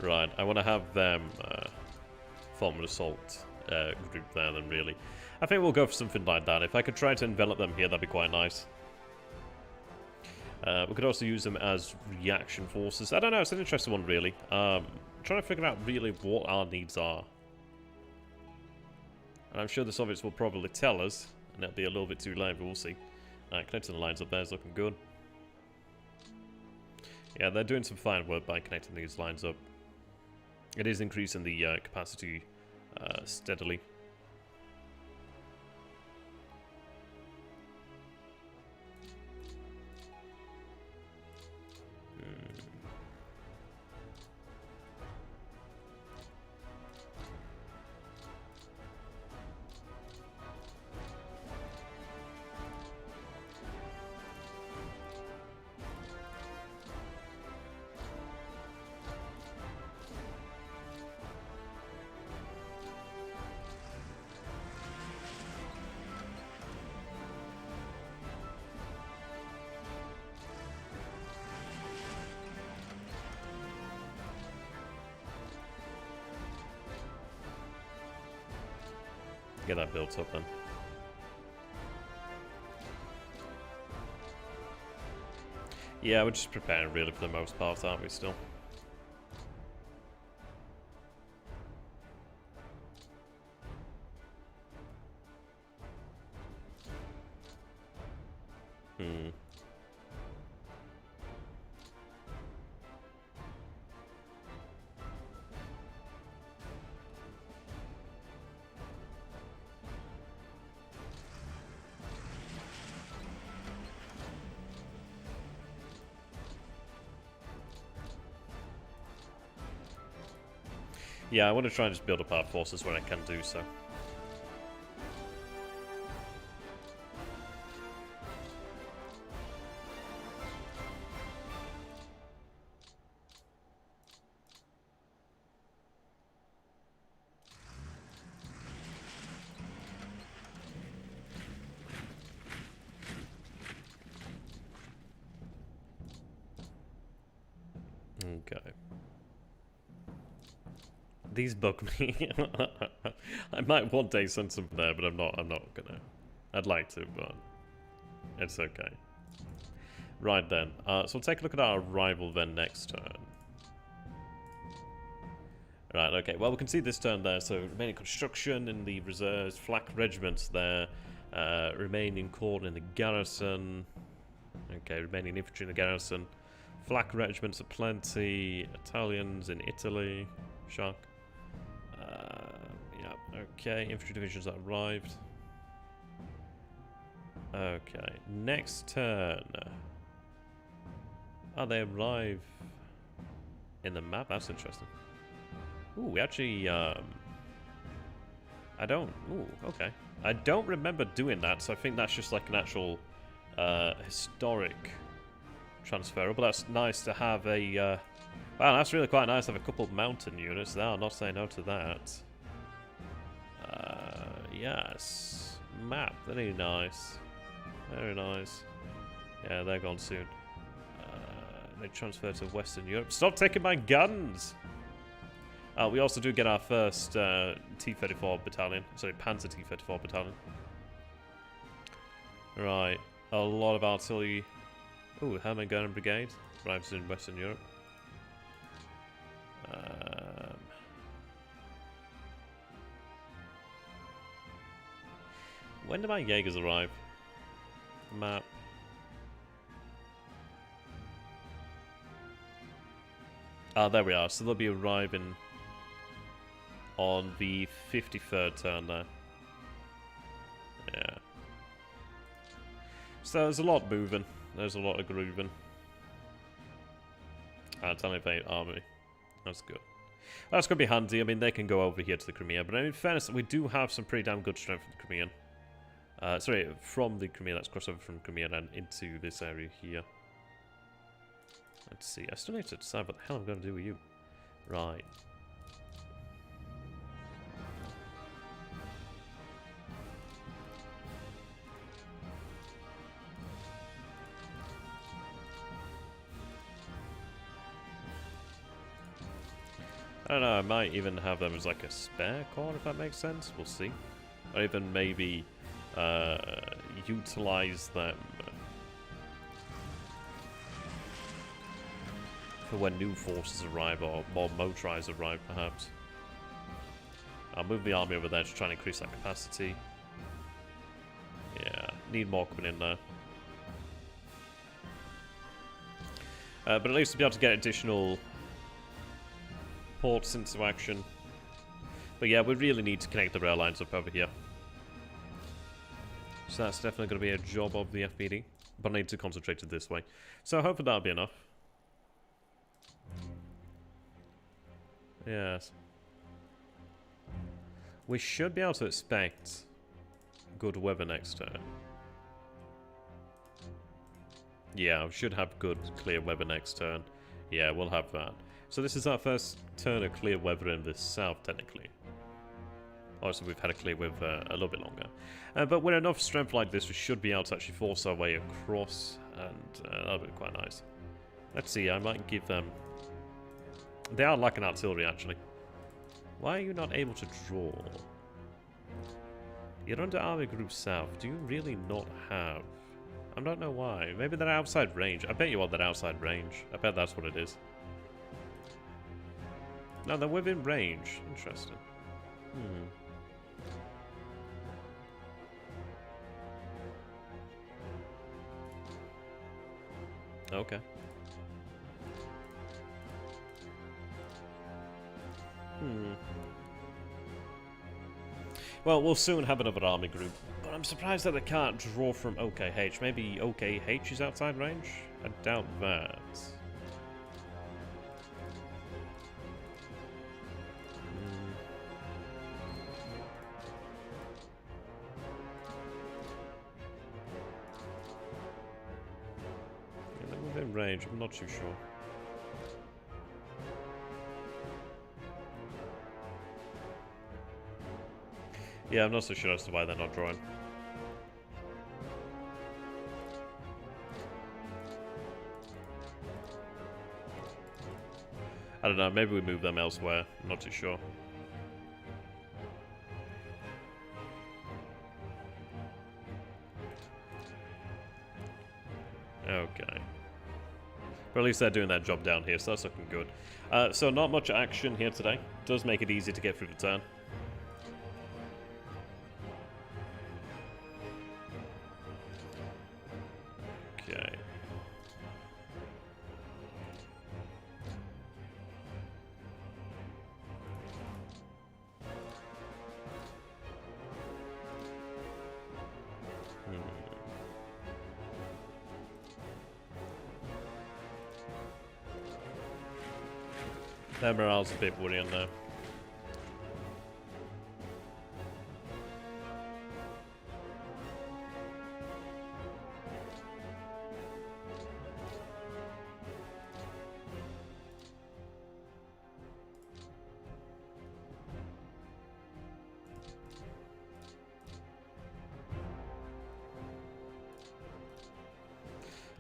Right, I want to have them form an assault group there then, really. I think we'll go for something like that. If I could try to envelop them here, that'd be quite nice. We could also use them as reaction forces. I don't know, it's an interesting one, really. Trying to figure out really what our needs are. And I'm sure the Soviets will probably tell us, and that'll be a little bit too late, but we'll see. Connecting the lines up there is looking good. Yeah, they're doing some fine work by connecting these lines up. It is increasing the capacity steadily. Get that built up then. Yeah, we're just preparing really for the most part, aren't we, still? Yeah, I want to try and just build up our forces when I can do so. Okay. These bug me. I might one day send some there, but I'm not gonna. I'd like to, but it's okay. Right then, so we'll take a look at our arrival then next turn. Right, okay, well we can see this turn there, so remaining construction in the reserves, flak regiments there, remaining corps in the garrison, okay, remaining infantry in the garrison, flak regiments aplenty, Italians in Italy, shock, yeah, okay, infantry divisions that arrived. Okay, next turn. Oh, they arrive in the map? That's interesting. Ooh, we actually, I don't, ooh, okay. I don't remember doing that, so I think that's just like an actual, historic transfer. But that's nice to have a, wow, that's really quite nice to have a couple of mountain units there. I'll not say no to that. Yes. Map, very nice. Very nice. Yeah, they're gone soon. They transfer to Western Europe. Stop taking my guns! We also do get our first T-34 battalion. Sorry, Panzer T-34 battalion. Right. A lot of artillery. Ooh, Hammergun Brigade. Arrives in Western Europe. When do my Jaegers arrive? Map. Ah, there we are. So they'll be arriving on the 53rd turn there. Yeah. So there's a lot moving. There's a lot of grooving. Anti-invade army. That's good. That's going to be handy. I mean, they can go over here to the Crimea. But in fairness, we do have some pretty damn good strength from the Crimean. Sorry, from the Crimea. Let's cross over from Crimea and into this area here. Let's see. I still need to decide what the hell I'm going to do with you. Right. I don't know, I might even have them as like a spare corps, if that makes sense. We'll see. Or even maybe utilize them for when new forces arrive or more motorized arrive, perhaps. I'll move the army over there to try and increase that capacity. Yeah, need more coming in there. But at least to be able to get additional ports into action. But yeah, we really need to connect the rail lines up over here. So that's definitely going to be a job of the FPD. But I need to concentrate it this way. So hopefully that'll be enough. Yes. We should be able to expect good weather next turn. Yeah, we should have good, clear weather next turn. Yeah, we'll have that. So this is our first turn of clear weather in the south, technically. Also, we've had a clear weather a little bit longer. But with enough strength like this, we should be able to actually force our way across, and that'll be quite nice. Let's see, I might give them... They are lacking artillery, actually. Why are you not able to draw? You're under Army Group South. Do you really not have... I don't know why. Maybe they're outside range. I bet you are that outside range. I bet that's what it is. No, they're within range. Interesting. Okay. Well, we'll soon have another army group. But I'm surprised that they can't draw from OKH. Maybe OKH is outside range? I doubt that. Yeah, they're within range. I'm not too sure. Yeah, I'm not so sure as to why they're not drawing. I don't know, maybe we move them elsewhere. I'm not too sure. Okay. But at least they're doing their job down here, so that's looking good. So not much action here today. Does make it easy to get through the turn. Okay. Their morale's a bit worrying now.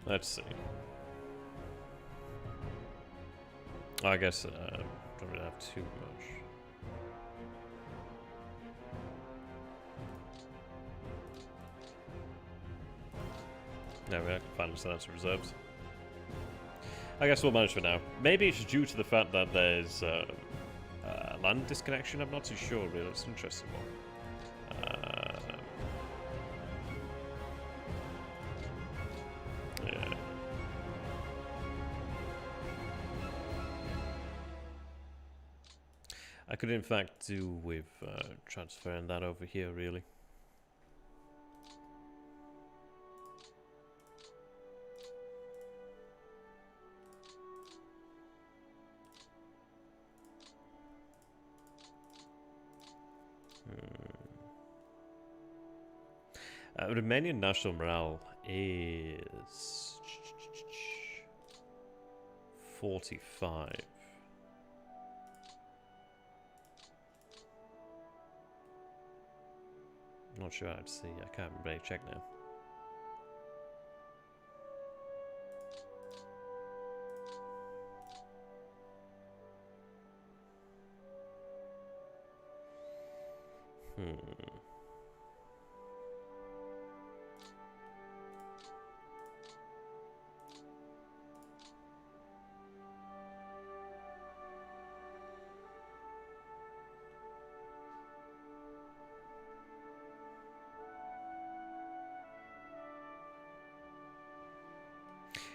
Let's see. I guess don't really have too much. No, we can finally send out some reserves. I guess we'll manage for now. Maybe it's due to the fact that there's land disconnection. I'm not too sure, really. It's an interesting one. Yeah. I could, in fact, do with transferring that over here, really. Romanian national morale is 45. Not sure I'd see. I can't really check now.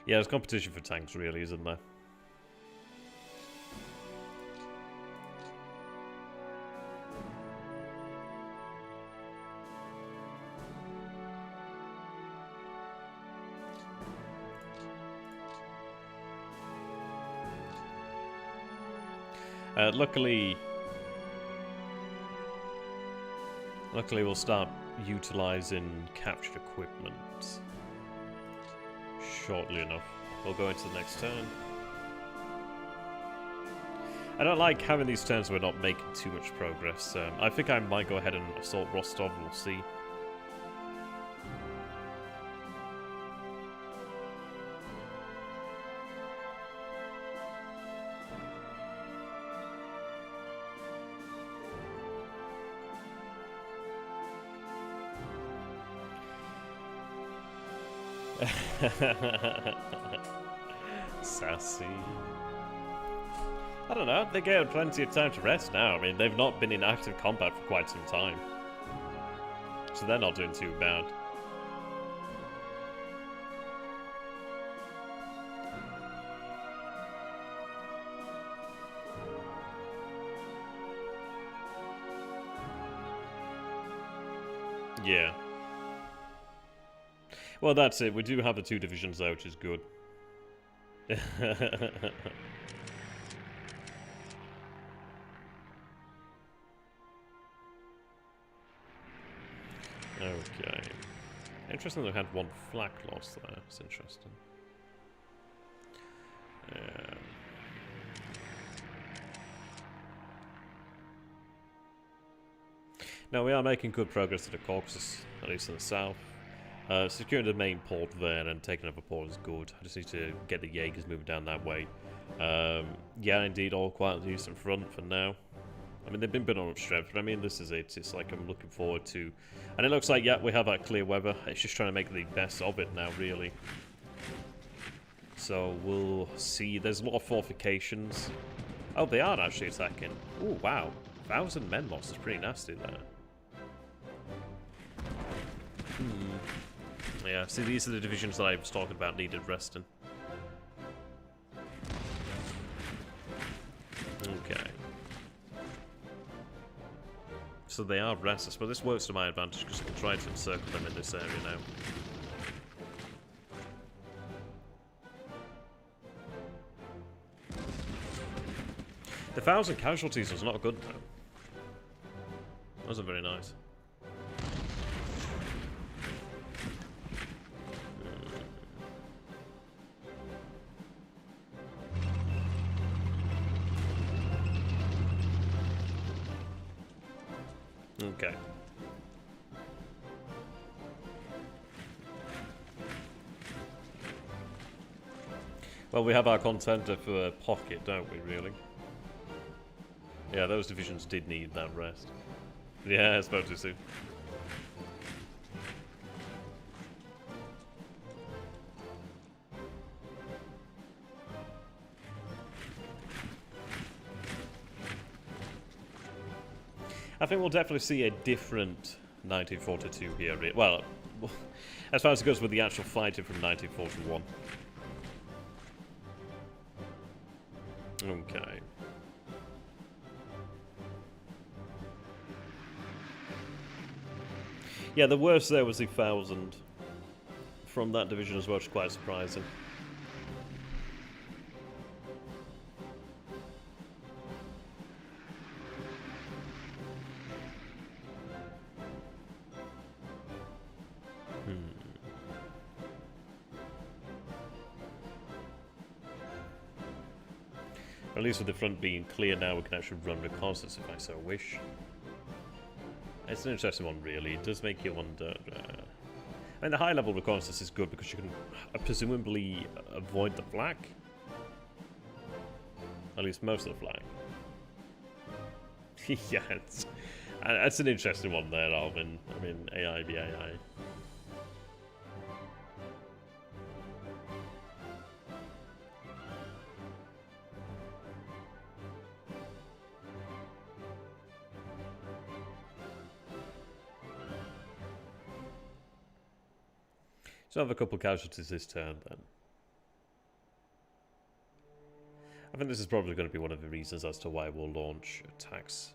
Yeah, there's competition for tanks, really, isn't there? Luckily, we'll start utilizing captured equipment shortly enough. We'll go into the next turn. I don't like having these turns where we're not making too much progress. I think I might go ahead and assault Rostov. We'll see. Sassy. I don't know, they get plenty of time to rest now. I mean, they've not been in active combat for quite some time. So they're not doing too bad. Yeah. Well, that's it. We do have the two divisions though, which is good. Okay. Interesting they had one flak loss there. It's interesting. Yeah. Now we are making good progress to the Caucasus, at least in the south. Securing the main port there and taking over port is good. I just need to get the Jaegers moving down that way. Yeah, indeed, all quite a decent front for now. I mean, they've been building up strength, but I mean, this is it. It's like I'm looking forward to... And it looks like, yeah, we have that clear weather. It's just trying to make the best of it now, really. So we'll see. There's a lot of fortifications. Oh, they are actually attacking. Oh, wow. 1,000 men lost is pretty nasty there. Yeah, see, these are the divisions that I was talking about needed resting. Okay. So they are restless, but this works to my advantage because I can try to encircle them in this area now. The 1,000 casualties was not good though. Wasn't very nice. Okay. Well, we have our contender for pocket, don't we, really? Yeah, those divisions did need that rest. Yeah, I suppose to soon. I think we'll definitely see a different 1942 here. Well, as far as it goes with the actual fighting from 1941. Okay. Yeah, the worst there was the 1,000 from that division as well, which is quite surprising. At least with the front being clear now, we can actually run reconnaissance if I so wish. It's an interesting one, really. It does make you wonder. I mean, the high-level reconnaissance is good because you can presumably avoid the flak. At least most of the flak. Yeah, it's an interesting one there, Alvin. I mean, AI be AI. So I have a couple casualties this turn then. I think this is probably going to be one of the reasons as to why we'll launch attacks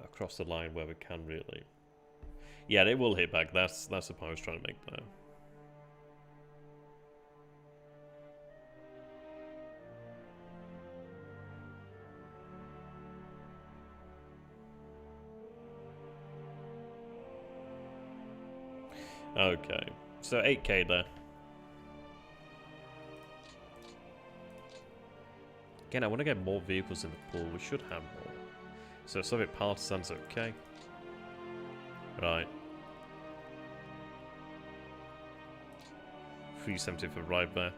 across the line where we can really. Yeah, they will hit back. That's the point I was trying to make there. Okay, so 8k there. Again, I want to get more vehicles in the pool. We should have more. So Soviet partisans, okay. Right. 370 for right there.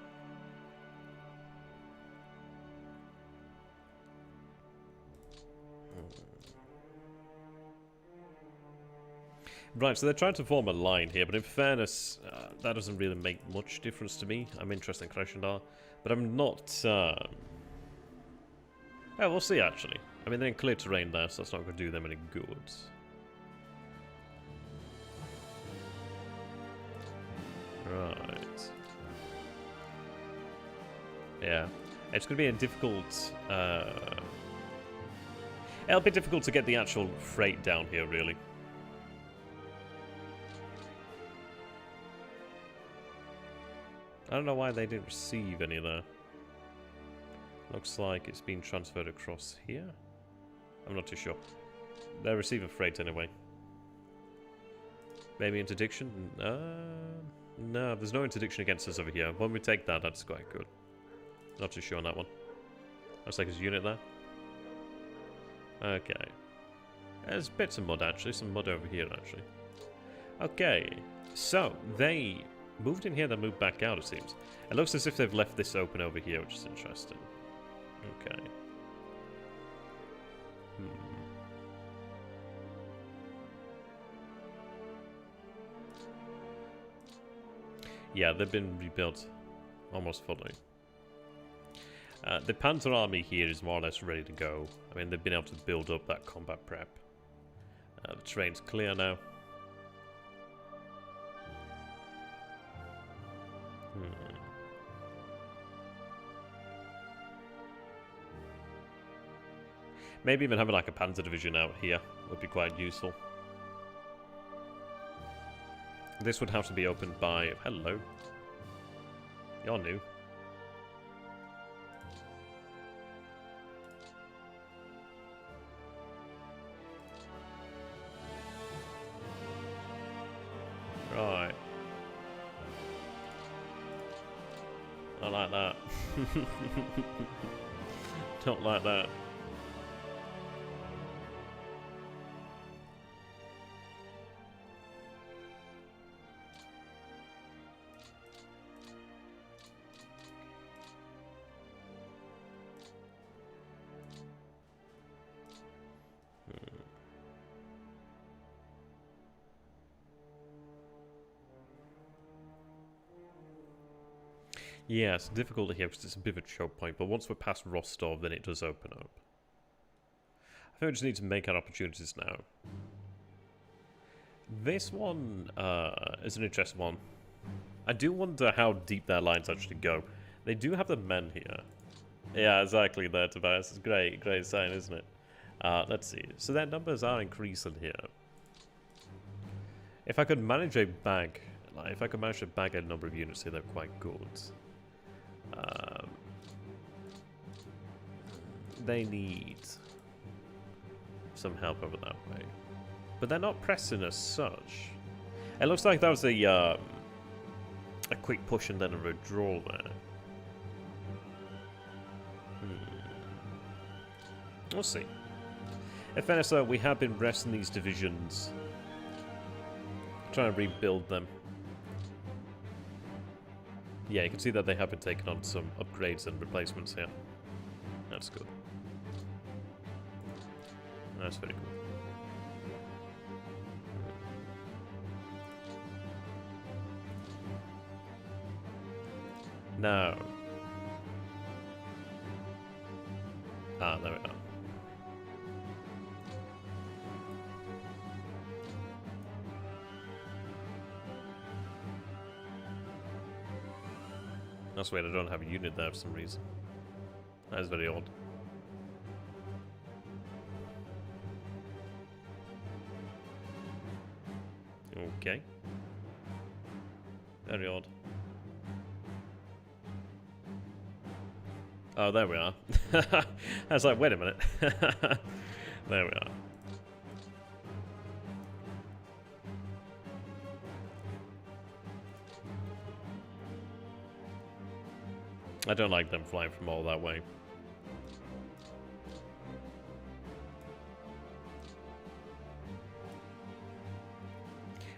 Right, so they're trying to form a line here, but in fairness, that doesn't really make much difference to me. I'm interested in Krasnodar, but I'm not... Yeah, we'll see, actually. I mean, they're in clear terrain there, so that's not going to do them any good. Right. Yeah. It's going to be a difficult... It'll be difficult to get the actual freight down here, really. I don't know why they didn't receive any there. Looks like it's been transferred across here. I'm not too sure. They're receiving freight anyway. Maybe interdiction? No, there's no interdiction against us over here. When we take that, that's quite good. Not too sure on that one. Looks like there's a unit there. Okay. There's bits of mud, actually. Some mud over here, actually. Okay. So, they... moved in here, then moved back out, it seems. It looks as if they've left this open over here, which is interesting. Okay. Yeah, they've been rebuilt almost fully. The Panzer Army here is more or less ready to go. I mean, they've been able to build up that combat prep. The terrain's clear now. Maybe even having like a Panzer division out here would be quite useful. This would have to be opened by... Hello. You're new. Right. I like that. Don't like that. Yeah, it's difficult here because it's a bit of a choke point, but once we're past Rostov, then it does open up. I think we just need to make our opportunities now. This one is an interesting one. I do wonder how deep their lines actually go. They do have the men here. Yeah, exactly there, Tobias. It's great, great sign, isn't it? Let's see. So their numbers are increasing here. If I could manage a bag, like if I could manage to bag a number of units here, they're quite good. They need some help over that way, but they're not pressing as such. It looks like that was a quick push and then a withdrawal there. We'll see. In fairness, though, we have been resting these divisions, trying to rebuild them. Yeah, you can see that they have been taking on some upgrades and replacements here. That's good. That's very good. Now. Ah, there we are. That's weird, I don't have a unit there for some reason. That is very odd. Okay. Very odd. Oh, there we are. I was like, wait a minute. There we are. I don't like them flying from all that way.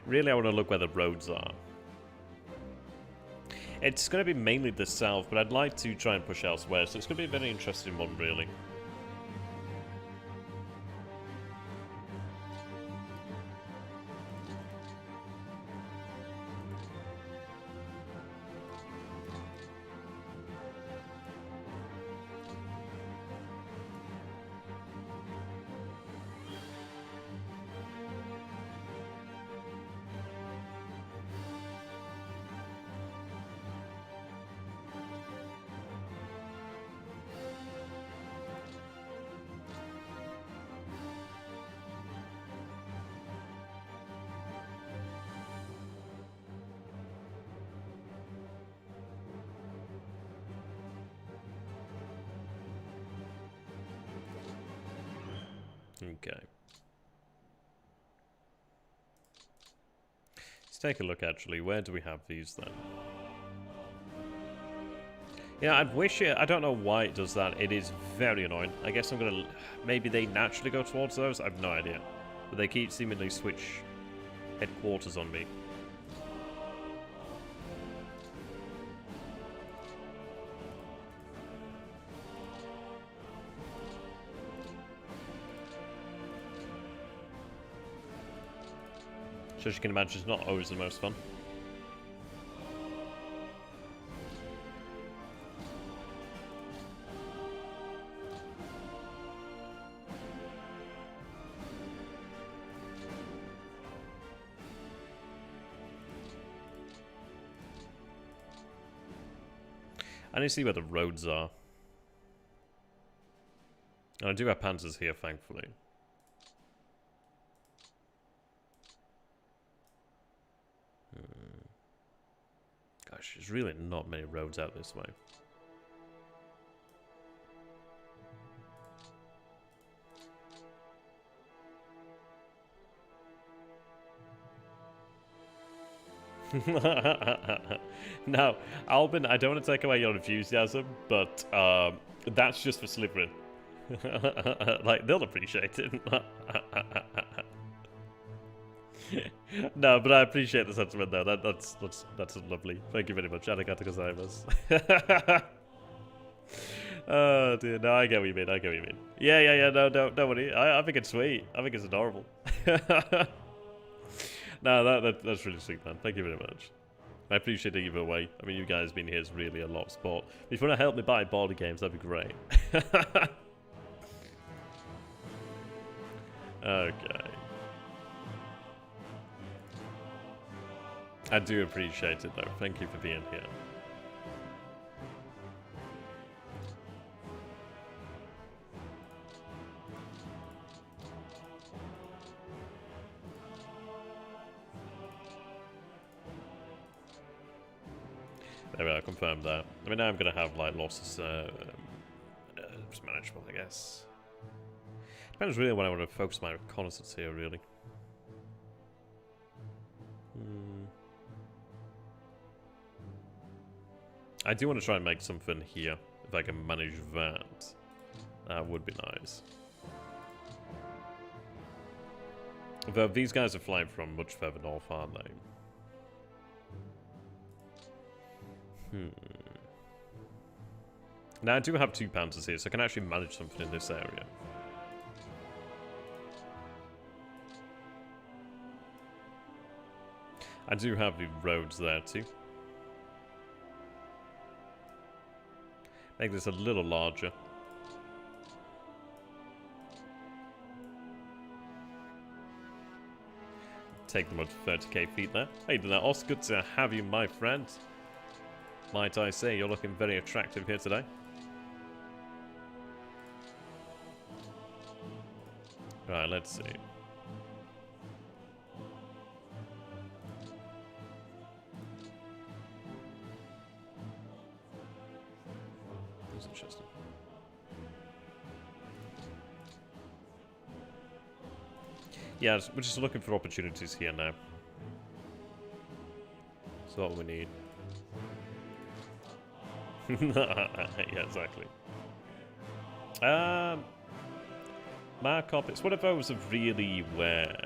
Really, I want to look where the roads are. It's going to be mainly the south, but I'd like to try and push elsewhere, so it's going to be a very interesting one, really. Okay. Let's take a look, actually. Where do we have these, then? Yeah, I'd wish it... I don't know why it does that. It is very annoying. I guess I'm going to... Maybe they naturally go towards those? I have no idea. But they keep seemingly switch headquarters on me. So as you can imagine, it's not always the most fun. I need to see where the roads are. And I do have panzers here, thankfully. Gosh, there's really not many roads out this way. No, Albin, I don't want to take away your enthusiasm, but that's just for Slytherin. Like, they'll appreciate it. No, but I appreciate the sentiment though. That's lovely. Thank you very much. Arigato gozaimasu. Oh dear, no, I get what you mean. I get what you mean. Yeah. No, don't worry. I think it's sweet. I think it's adorable. No, that's really sweet, man. Thank you very much. I appreciate it either way. I mean, you guys being here is really a lot of support. If you want to help me buy board games, that'd be great. Okay. I do appreciate it, though. Thank you for being here. There we are, confirmed that. I mean, now I'm going to have, like, losses manageable, I guess. Depends really when I want to focus my reconnaissance here, really. I do want to try and make something here, if I can manage that. That would be nice. Though these guys are flying from much further north, aren't they? Now I do have 2 panzers here, so I can actually manage something in this area. I do have the roads there too. Make this a little larger. Take them up to 30k feet there. Hey there, Os, good to have you, my friend. Might I say, you're looking very attractive here today. Right, let's see. That's interesting. Yeah, we're just looking for opportunities here now. That's what we need. Yeah, exactly. Markup, it's one of those of really where...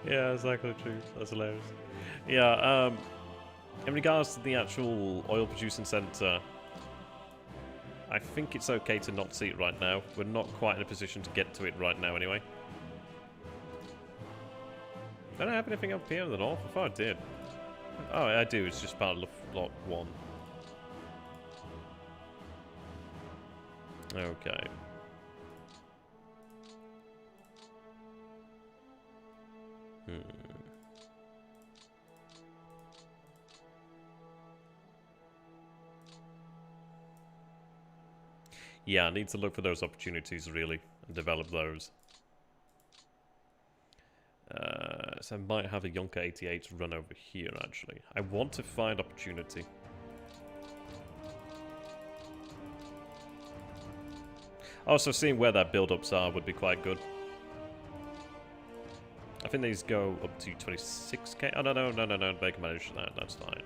Yeah, exactly true. That's hilarious. Yeah, in regards to the actual oil producing centre, I think it's okay to not see it right now. We're not quite in a position to get to it right now anyway. Don't I have anything up here in the north? I thought I did. Oh, I do. It's just part of lot 1. Okay. Yeah, I need to look for those opportunities, really, and develop those. So I might have a Yonka 88 run over here, actually. I want to find opportunity. Also, seeing where their build-ups are would be quite good. I think these go up to 26k. Oh, no. They can manage that. That's fine.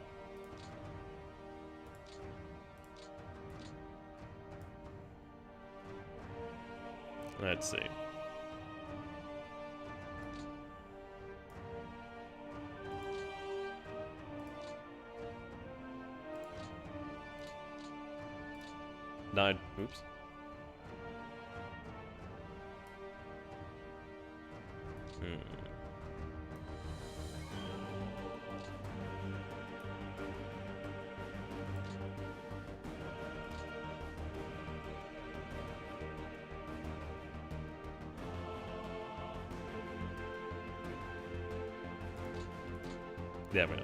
Let's see. Nine. Oops. There we go.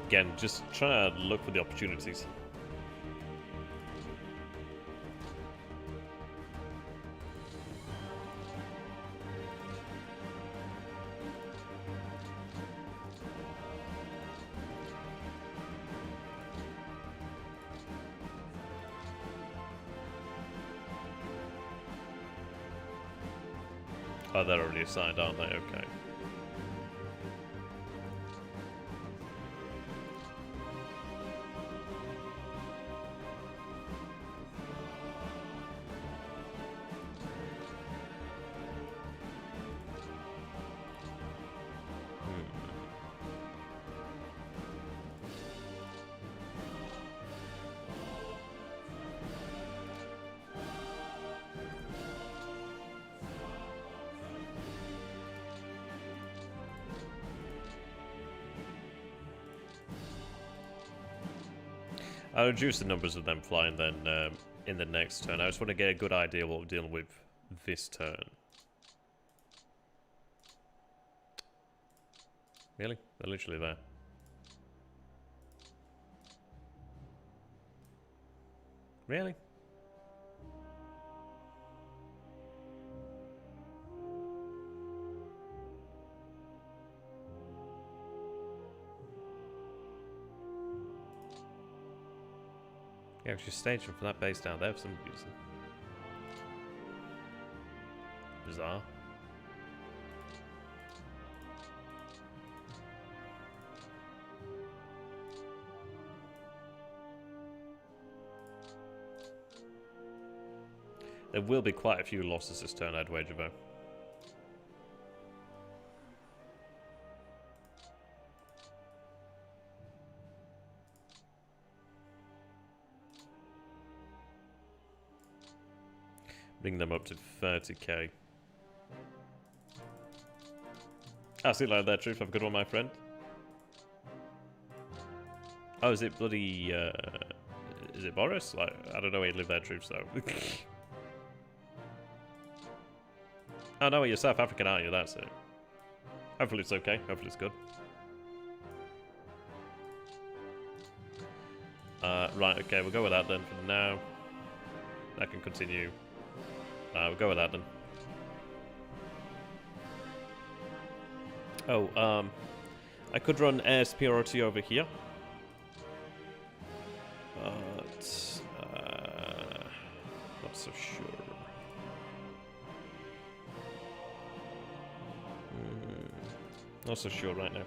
Again, just trying to look for the opportunities. Oh, they're already assigned, aren't they? Okay. I'll reduce the numbers of them flying then in the next turn. I just want to get a good idea what we're dealing with this turn. Really? They're literally there. Really? Yeah, we should stage them for that base down there for some reason. Bizarre. There will be quite a few losses this turn, I'd wager, though. Bring them up to 30k. I see like that, Truth. Have a good one, my friend. Oh, is it bloody, is it Boris? Like, I don't know where you live there, Truth, so. Oh, no, you're South African, aren't you? That's it. Hopefully it's okay. Hopefully it's good. Right, okay, we'll go with that then for now. That can continue. We'll go with that then. Oh, I could run air superiority over here. But, not so sure. Not so sure right now.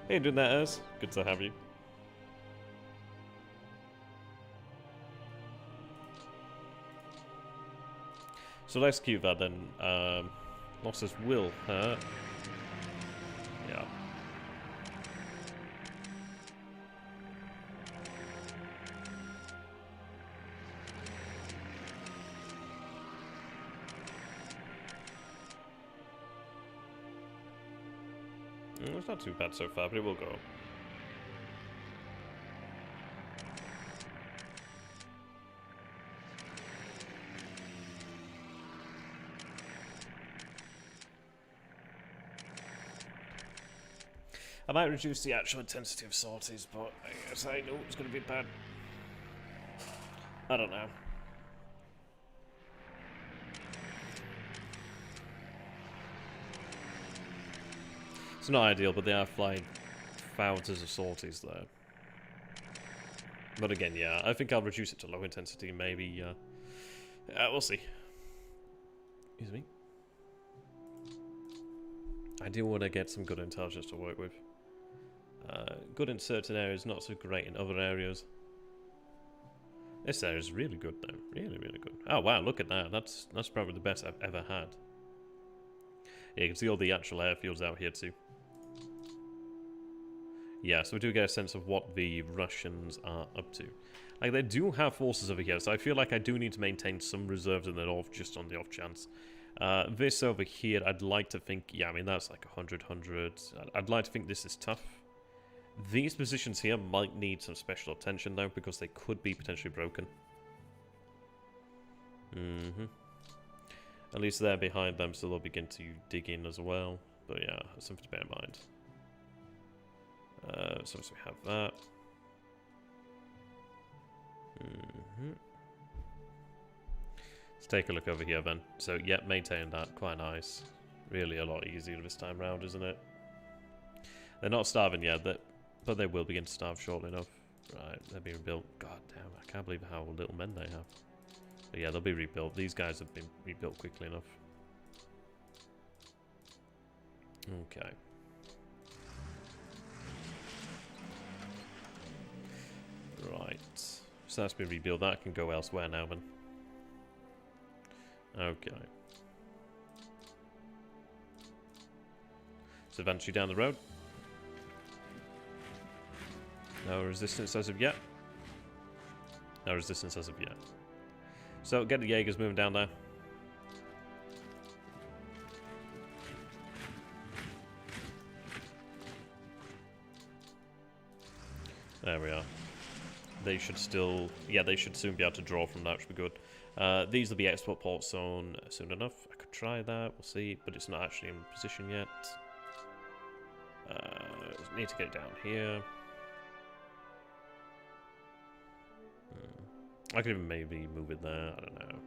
Hey, doing that, Ez? Good to have you. So let's execute that then. Losses will hurt. Yeah. It's not too bad so far, but it will go. I might reduce the actual intensity of sorties, but I guess I know it's going to be bad. I don't know. It's not ideal, but they are flying thousands of sorties there. But again, yeah, I think I'll reduce it to low intensity, maybe. We'll see. Excuse me. I do want to get some good intelligence to work with. Good in certain areas, not so great in other areas. This area is really good though, really, really good. Oh wow, look at that. That's probably the best I've ever had. Yeah, you can see all the actual airfields out here too. Yeah, so we do get a sense of what the Russians are up to. Like, they do have forces over here, so I feel like I do need to maintain some reserves in the north, just on the off chance. This over here, I'd like to think, yeah, I mean, that's like 100. I'd like to think this is tough. These positions here might need some special attention though, because they could be potentially broken. At least they're behind them, so they'll begin to dig in as well. But yeah, something to bear in mind. So we have that. Let's take a look over here then. So yeah, maintain that. Quite nice. Really a lot easier this time round, isn't it? They're not starving yet, but they will begin to starve shortly enough. Right, they're being rebuilt. God damn, I can't believe how little men they have. But yeah, they'll be rebuilt. These guys have been rebuilt quickly enough. Okay. Right. So that's been rebuilt. That can go elsewhere now then. Okay. So advance you down the road. No resistance as of yet. No resistance as of yet. So get the Jaegers moving down there. There we are. They should still... Yeah, they should soon be able to draw from that, which should be good. These will be export ports zone soon enough. I could try that, we'll see. But it's not actually in position yet. Need to get it down here. I could even maybe move it there, I don't know.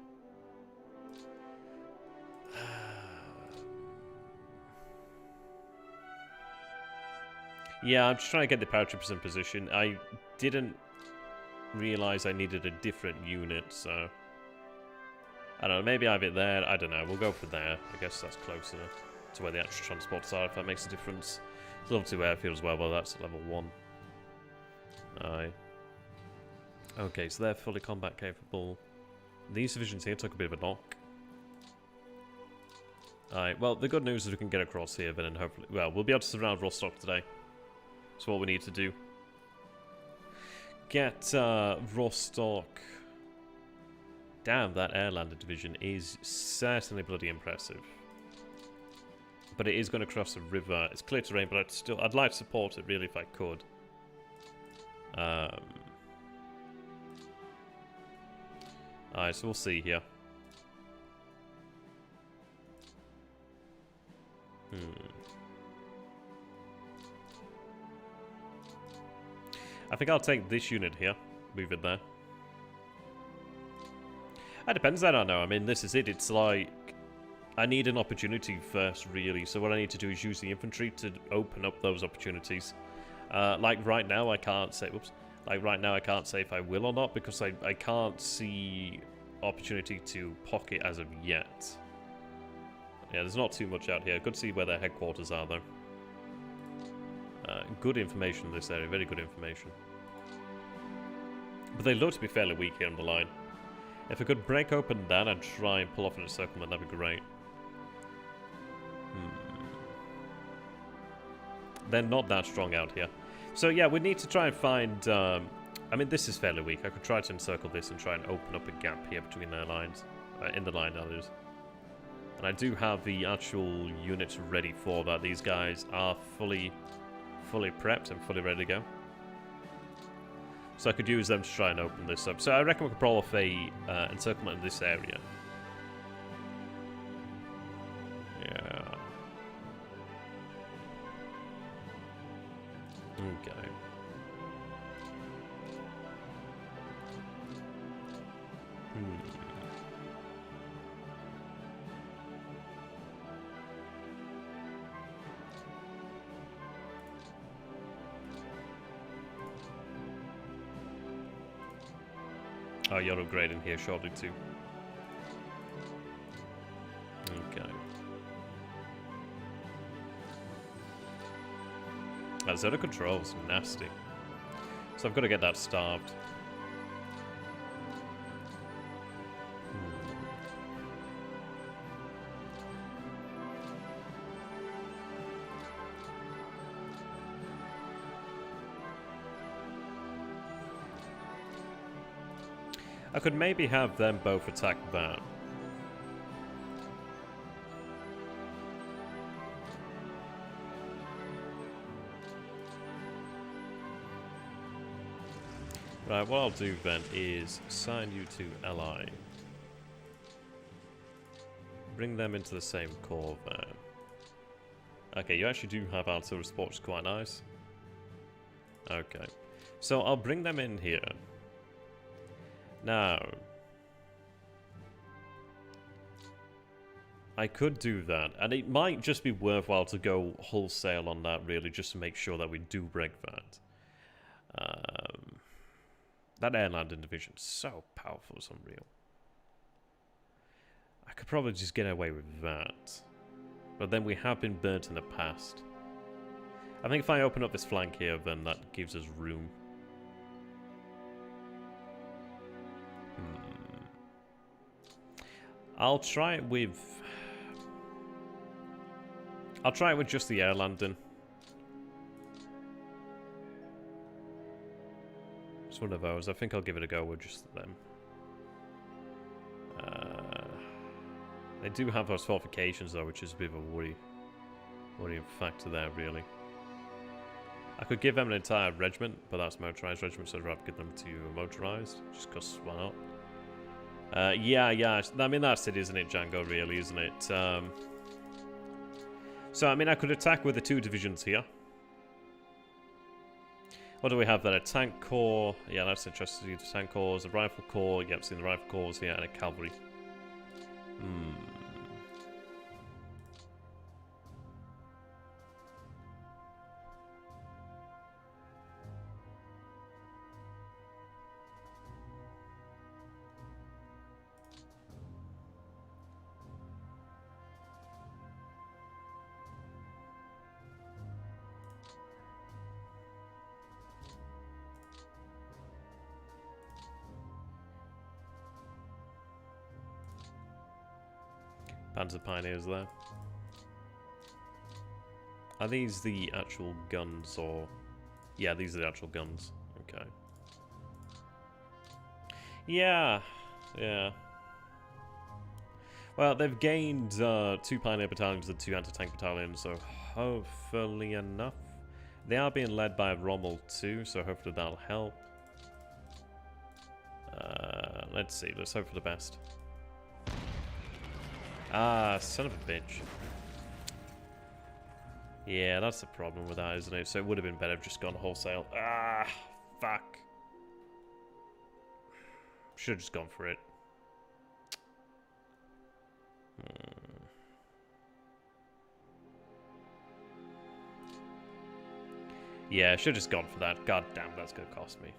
Yeah, I'm just trying to get the paratroopers in position. I didn't realize I needed a different unit, so... I don't know, maybe I have it there, I don't know, we'll go for there. I guess that's closer to where the actual transports are, if that makes a difference. It's level 2 airfield as well, well that's level 1. Aye. Okay, so they're fully combat capable. These divisions here took a bit of a knock. Alright, well, the good news is we can get across here then, and hopefully... Well, we'll be able to surround Rostock today. That's what we need to do. Get Rostock... Damn, that air-landed division is certainly bloody impressive. But it is going to cross a river. It's clear terrain, but I'd like to support it, really, if I could. Alright, so we'll see here. I think I'll take this unit here. Move it there. It depends, I don't know. I mean, this is it. It's like... I need an opportunity first, really. So what I need to do is use the infantry to open up those opportunities. Like right now, I can't say... Whoops. Like right now, I can't say if I will or not, because I can't see opportunity to pocket as of yet. Yeah, there's not too much out here. Good to see where their headquarters are, though. Good information in this area. Very good information. But they look to be fairly weak here on the line. If I could break open that and try and pull off an encirclement, that'd be great. They're not that strong out here. So yeah, we need to try and find... I mean, this is fairly weak. I could try to encircle this and try and open up a gap here between their lines. In the line, that is. And I do have the actual units ready for that. These guys are fully prepped and fully ready to go. So I could use them to try and open this up. So I reckon we could pull off a encirclement in this area. Yeah. Okay. Oh, you're upgrading here shortly too. Okay. That's out of control, it's nasty. So I've got to get that starved. I could maybe have them both attack that. Right, what I'll do then is assign you to LI. Bring them into the same core there. Okay, you actually do have artillery support, which is quite nice. Okay. So I'll bring them in here. Now, I could do that, and it might just be worthwhile to go wholesale on that, really, just to make sure that we do break that. That air landing division is so powerful, it's unreal. I could probably just get away with that. But then we have been burnt in the past. I think if I open up this flank here, then that gives us room. I'll try it with just the air landing. It's one of those. I think I'll give it a go with just them. They do have those fortifications though, which is a bit of a worrying factor there, really. I could give them an entire regiment, but that's motorized regiment, so I'd rather give them to motorized, just because why not? Yeah. I mean, that's it, isn't it, Django, really, isn't it? So, I mean, I could attack with the 2 divisions here. What do we have there? A tank corps. Yeah, that's interesting. The tank corps, a rifle corps. Yep, seen the rifle corps here, and a cavalry. Panzer Pioneers there. Are these the actual guns, or... Yeah, these are the actual guns. Okay. Yeah. Well, they've gained 2 Pioneer battalions and 2 anti-tank battalions, so hopefully enough. They are being led by Rommel too, so hopefully that'll help. Let's see, let's hope for the best. Ah, son of a bitch. Yeah, that's the problem with that, isn't it? So it would have been better if just gone wholesale. Ah, fuck. Should have just gone for it. Yeah, should have just gone for that. God damn, that's going to cost me.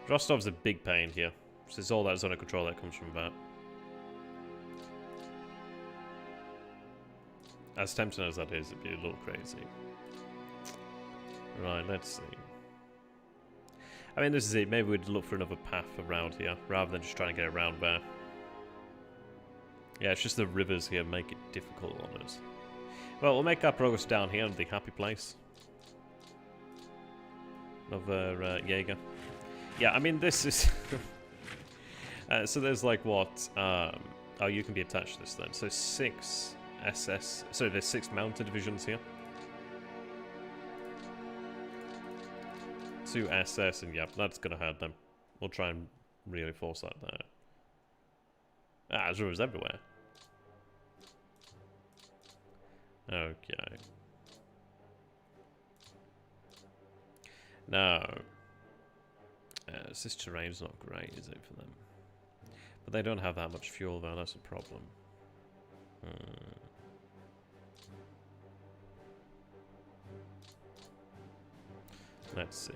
Rostov's a big pain here. So it's all that zone of control that comes from that. As tempting as that is, it'd be a little crazy. Right, let's see. I mean, this is it. Maybe we'd look for another path around here, rather than just trying to get around there. Yeah, it's just the rivers here make it difficult on us. Well, we'll make our progress down here in the happy place. Another Jaeger. Yeah, I mean, this is... so there's like what? Oh, you can be attached to this then. So 6 SS... So there's 6 mounted divisions here. 2 SS, and yeah, that's going to hurt them. We'll try and really force that there. Ah, there's rivers everywhere. Okay. Now... this terrain's not great, is it, for them? But they don't have that much fuel, though. That's a problem. Let's see.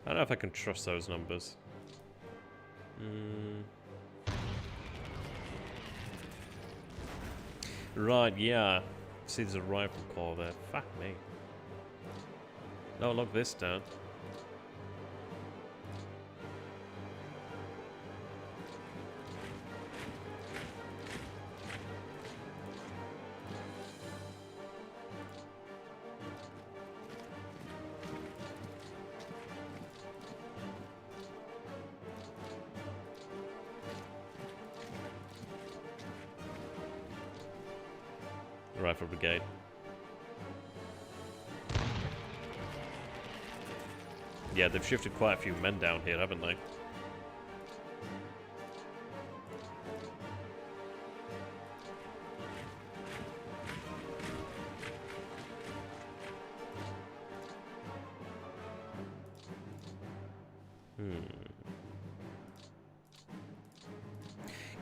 I don't know if I can trust those numbers. Right, yeah. See, there's a rifle corps there. Fuck me. No, lock this down. Rifle Brigade. Yeah, they've shifted quite a few men down here, haven't they?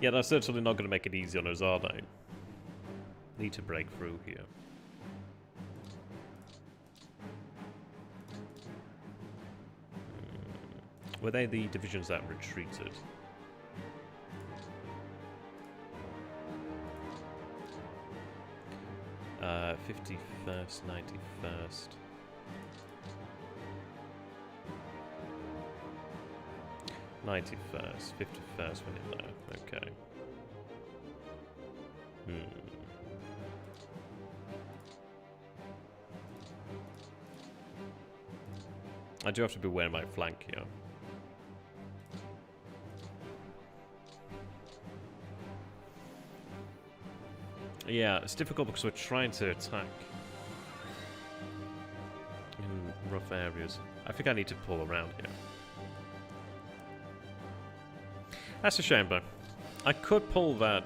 Yeah, that's certainly not going to make it easy on us, are they? Need to break through here. Were they the divisions that retreated? Uh, 51st, 91st. '91st, 51st went in there. Okay. I do have to beware my flank here. Yeah, it's difficult because we're trying to attack in rough areas. I think I need to pull around here. That's a shame, though. I could pull that.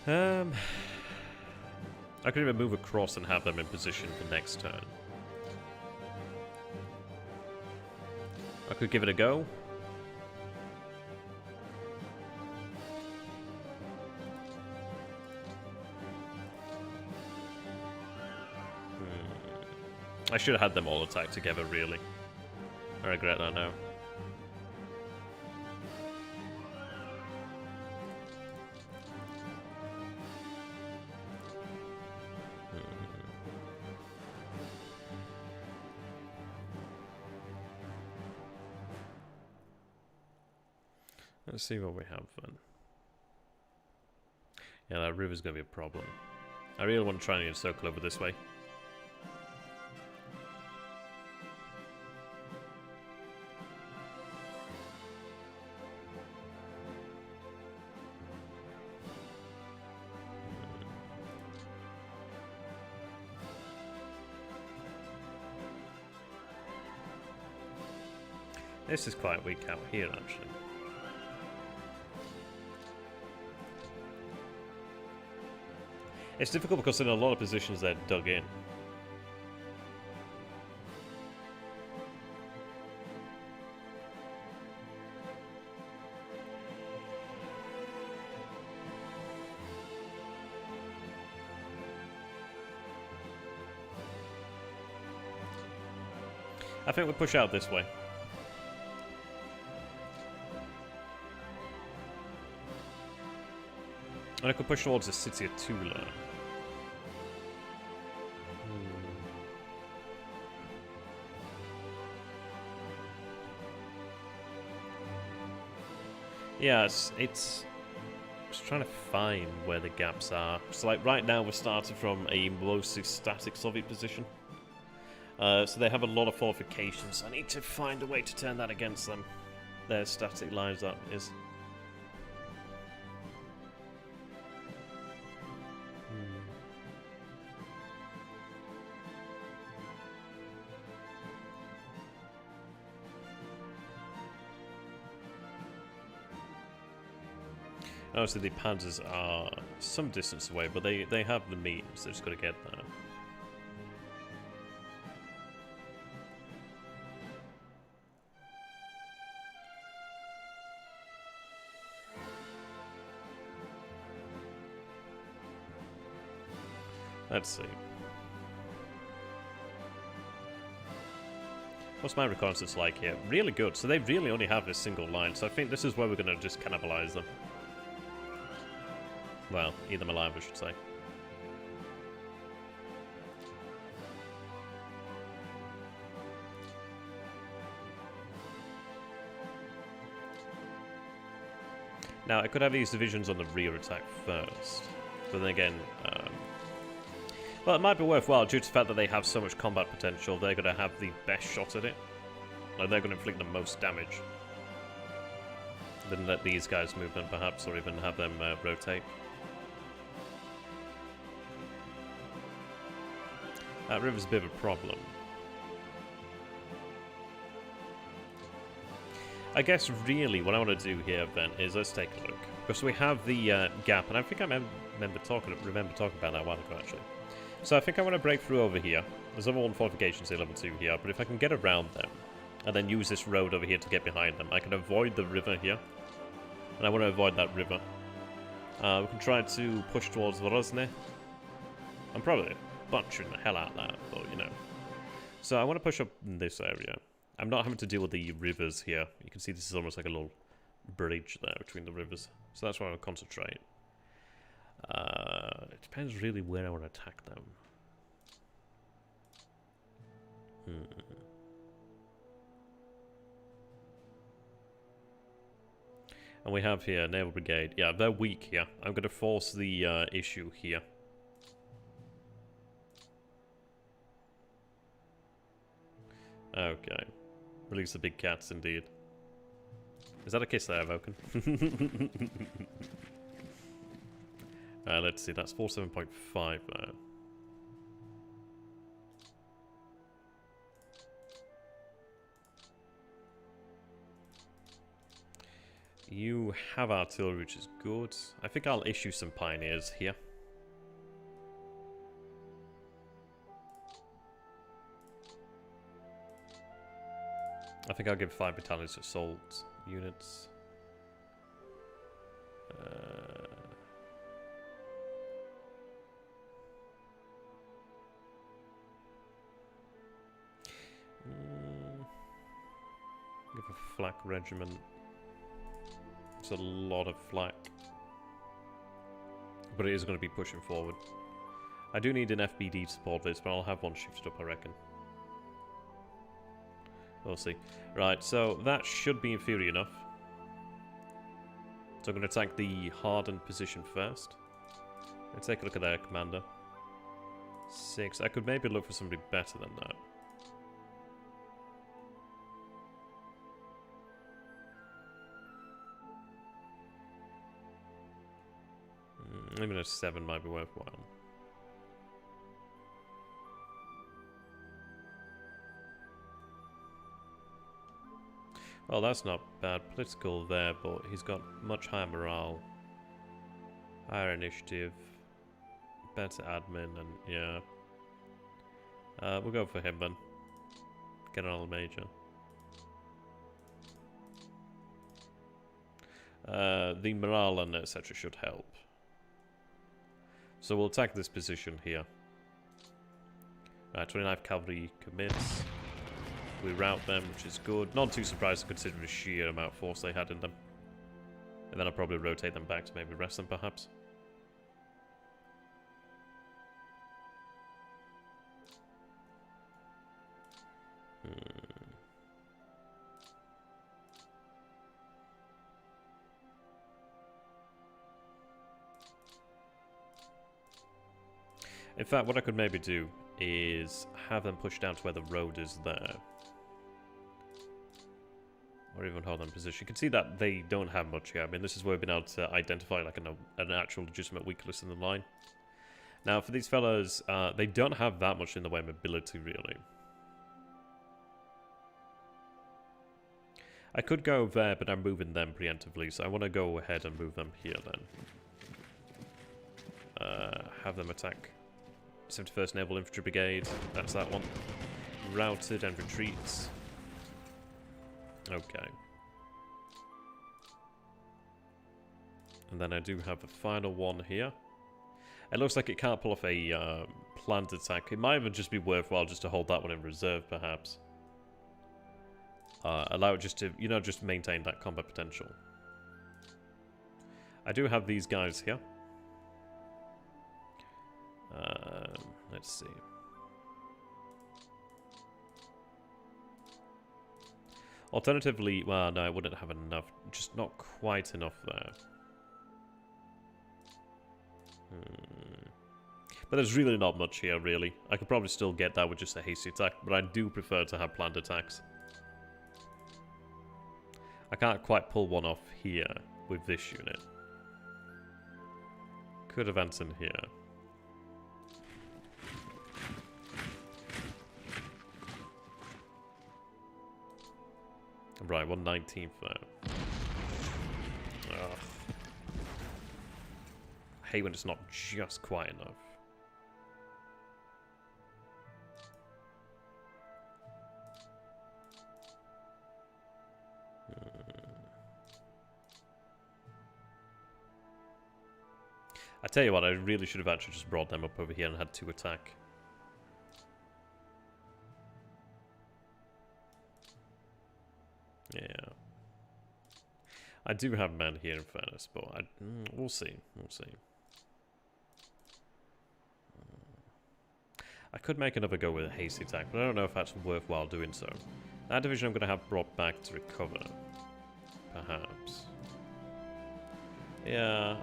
I could even move across and have them in position for next turn. I could give it a go. I should have had them all attack together, really. I regret that now. Let's see what we have then. Yeah, that river's going to be a problem. I really want to try and encircle over this way. This is quite weak out here, actually. It's difficult because in a lot of positions they're dug in. I think we push out this way. And I could push towards the city of Tula. Yeah, it's just trying to find where the gaps are. So like right now we're starting from a mostly static Soviet position. So they have a lot of fortifications. I need to find a way to turn that against them. Their static lines, that is. Obviously the panzers are some distance away, but they have the means, they've just got to get there. Let's see. What's my reconnaissance like here? Really good, so they really only have this single line, so I think this is where we're going to just cannibalize them. Well, eat them alive, I should say. Now, I could have these divisions on the rear attack first. But then again, well, it might be worthwhile due to the fact that they have so much combat potential. They're going to have the best shot at it. Like, they're going to inflict the most damage. Then let these guys move them, perhaps, or even have them rotate. That river's a bit of a problem. I guess really what I want to do here then is let's take a look. Because we have the gap, and I think I remember talking about that a while ago actually. So I think I want to break through over here. There's level 1 fortifications here, level 2 here, but if I can get around them, and then use this road over here to get behind them, I can avoid the river here. And I want to avoid that river. We can try to push towards Rosne. I'm probably bunching the hell out of that, but you know. So I want to push up in this area. I'm not having to deal with the rivers here. You can see this is almost like a little bridge there between the rivers. So that's where I want to concentrate. It depends really where I want to attack them. And we have here Naval Brigade. Yeah, they're weak here. I'm going to force the issue here. Okay. Release the big cats, indeed. Is that a kiss there, Vulcan? Let's see. That's 47.5 there. You have artillery, which is good. I think I'll issue some pioneers here. I think I'll give 5 battalions assault units. Give a flak regiment. It's a lot of flak. But it is going to be pushing forward. I do need an FBD to support this, but I'll have one shifted up, I reckon. We'll see. Right, so that should be inferior enough. So I'm going to attack the hardened position first. Let's take a look at their commander. 6. I could maybe look for somebody better than that. Even a 7 might be worthwhile. Well, that's not bad. Political there, but he's got much higher morale, higher initiative, better admin, and yeah. We'll go for him then. General Major. The morale and etc. should help. So we'll attack this position here. Right, 29th Cavalry commits. We rout them, which is good. Not too surprised considering the sheer amount of force they had in them. And then I'll probably rotate them back to maybe rest them, perhaps. In fact, what I could maybe do is have them push down to where the road is there. Or even hold on position. You can see that they don't have much here. I mean, this is where we've been able to identify like an actual legitimate weakness in the line. Now, for these fellas, they don't have that much in the way of mobility, really. I could go there, but I'm moving them preemptively, so I want to go ahead and move them here then. Have them attack 71st Naval Infantry Brigade. That's that one. Routed and retreats. Okay. And then I do have a final one here. It looks like it can't pull off a planned attack. It might even just be worthwhile just to hold that one in reserve, perhaps. Allow it just to, you know, just maintain that combat potential. I do have these guys here. Let's see. Alternatively, well, no, I wouldn't have enough. Just not quite enough there. But there's really not much here, really. I could probably still get that with just a hasty attack, but I do prefer to have planned attacks. I can't quite pull one off here with this unit. Could advance in here. Right, 1/19 there. Ugh. I hate when it's not just quite enough. I tell you what, I really should have actually just brought them up over here and had 2 attack. Yeah. I do have men here in fairness, but we'll see. We'll see. I could make another go with a hasty attack, but I don't know if that's worthwhile doing so. That division I'm going to have brought back to recover. Perhaps. Yeah,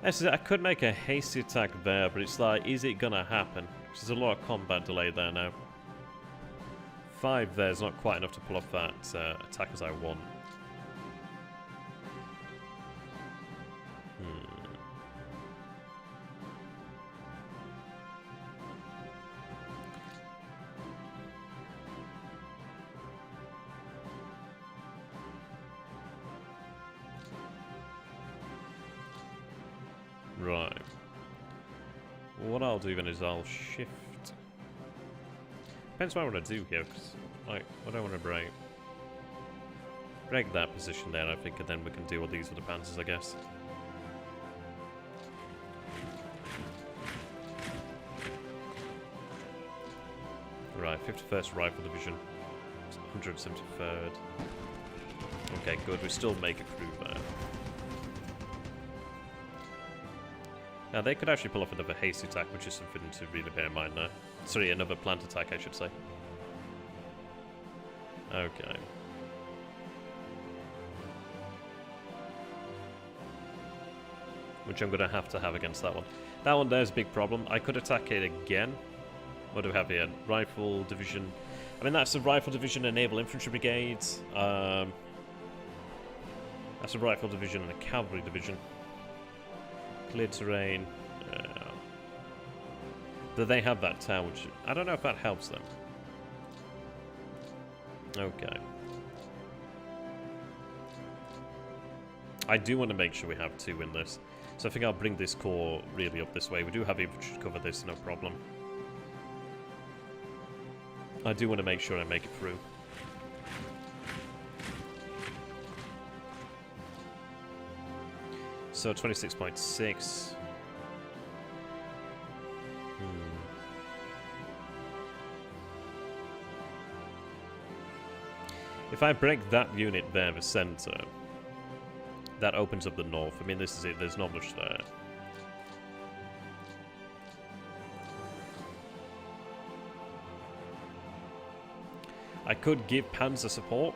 I could make a hasty attack there, but it's like, is it going to happen? Because there's a lot of combat delay there now. 5 there is not quite enough to pull off that attack as I want. Right. What I'll do then is I'll shift. Depends what I want to do here, because, like, what do I want to break? Break that position there, I think, and then we can deal with these with the panzers, I guess. Right, 51st Rifle Division. 173rd. Okay, good, we still make it through there. Now, they could actually pull off another hasty attack, which is something to really bear in mind now. Sorry, another plant attack, I should say. Okay. Which I'm going to have against that one. That one there's a big problem. I could attack it again. What do we have here? Rifle Division. I mean, that's a Rifle Division and Naval Infantry Brigades. That's a Rifle Division and a Cavalry Division. Clear terrain. But they have that town, which I don't know if that helps them. Okay. I do want to make sure we have 2 in this. So I think I'll bring this corps really up this way. We do have infantry to cover this, no problem. I do want to make sure I make it through. So 26.6. If I break that unit there, the center, that opens up the north. I mean, this is it. There's not much there. I could give Panzer support.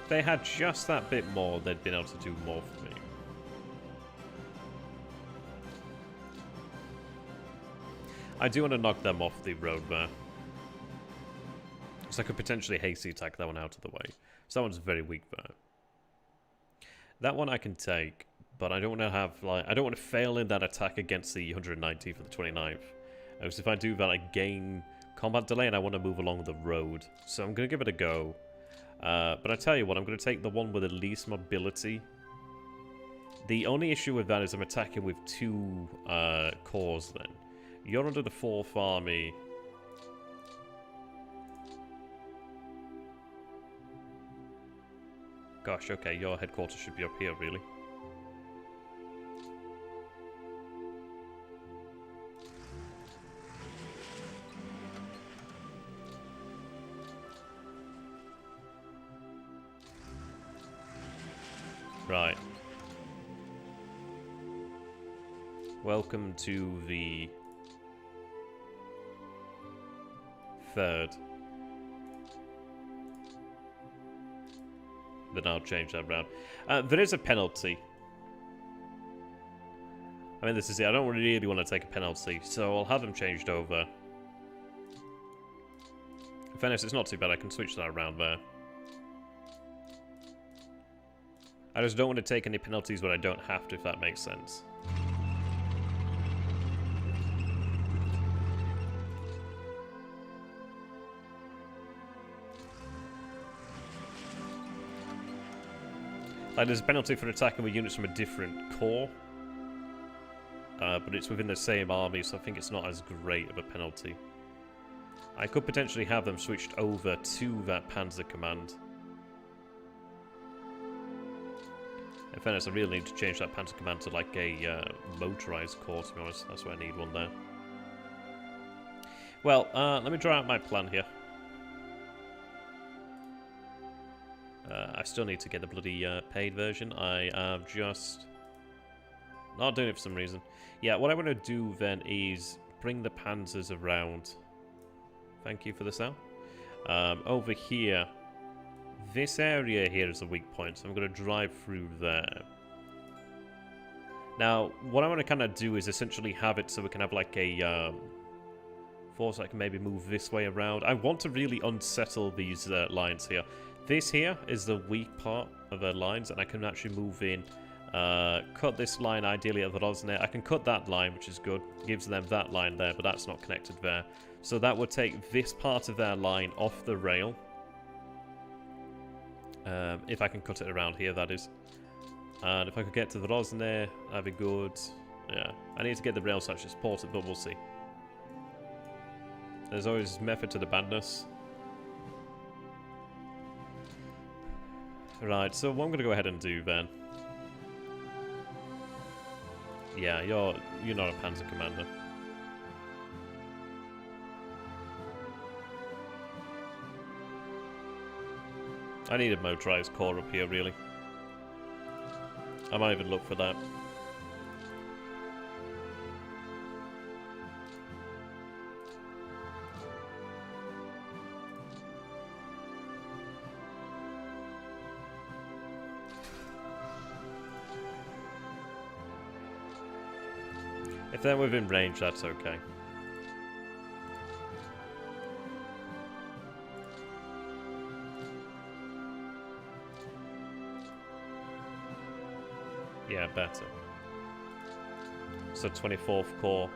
If they had just that bit more, they'd been able to do more for me. I do want to knock them off the road there. So I could potentially hasty attack that one out of the way. So that one's very weak there. That one I can take, but I don't want to have, like, I don't want to fail in that attack against the 119th or the 29th. Because if I do that, I gain combat delay and I want to move along the road. So I'm going to give it a go. But I tell you what, I'm going to take the one with the least mobility. The only issue with that is I'm attacking with 2 corps then. You're under the 4th Army. Gosh, okay, your headquarters should be up here, really. Right. Welcome to the 3rd. Then I'll change that round. There is a penalty. I mean, this is it. I don't really want to take a penalty, so I'll have them changed over. In fairness, it's not too bad. I can switch that around there. I just don't want to take any penalties when I don't have to, if that makes sense. Like, there's a penalty for attacking with units from a different corps. But it's within the same army, so I think it's not as great of a penalty. I could potentially have them switched over to that Panzer command. In fairness, I really need to change that Panzer command to like a motorized corps, to be honest. That's why I need one there. Well, let me draw out my plan here. I still need to get the bloody paid version. I am just not doing it for some reason. Yeah, what I want to do then is bring the Panzers around. Thank you for the sale. Over here, this area here is a weak point, so I'm going to drive through there. Now, what I want to kind of do is essentially have it so we can have like a force that can maybe move this way around. I want to really unsettle these lines here. This here is the weak part of their lines, and I can actually move in, cut this line ideally at the Rosneft. I can cut that line, which is good. Gives them that line there, but that's not connected there. So that would take this part of their line off the rail. If I can cut it around here, that is. And if I could get to the Rosneft, that'd be good. Yeah, I need to get the rail to actually support it, but we'll see. There's always method to the madness. Right, so what I'm going to go ahead and do then... Yeah, you're not a Panzer commander. I need a motorized corps up here, really. I might even look for that. If they're within range, that's okay. Yeah, better. So 24th Corps.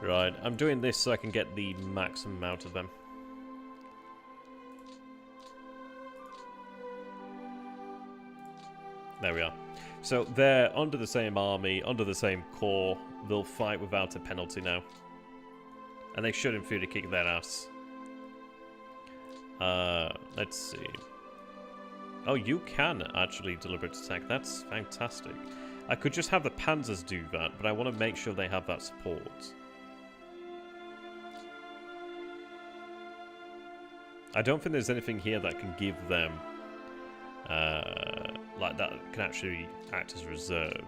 Right, I'm doing this so I can get the maximum amount of them. There we are. So they're under the same army, under the same corps. They'll fight without a penalty now. And they should in theory kick their ass. Let's see. Oh, you can actually deliberate attack. That's fantastic. I could just have the Panzers do that, but I want to make sure they have that support. I don't think there's anything here that can give them like that can actually act as reserve.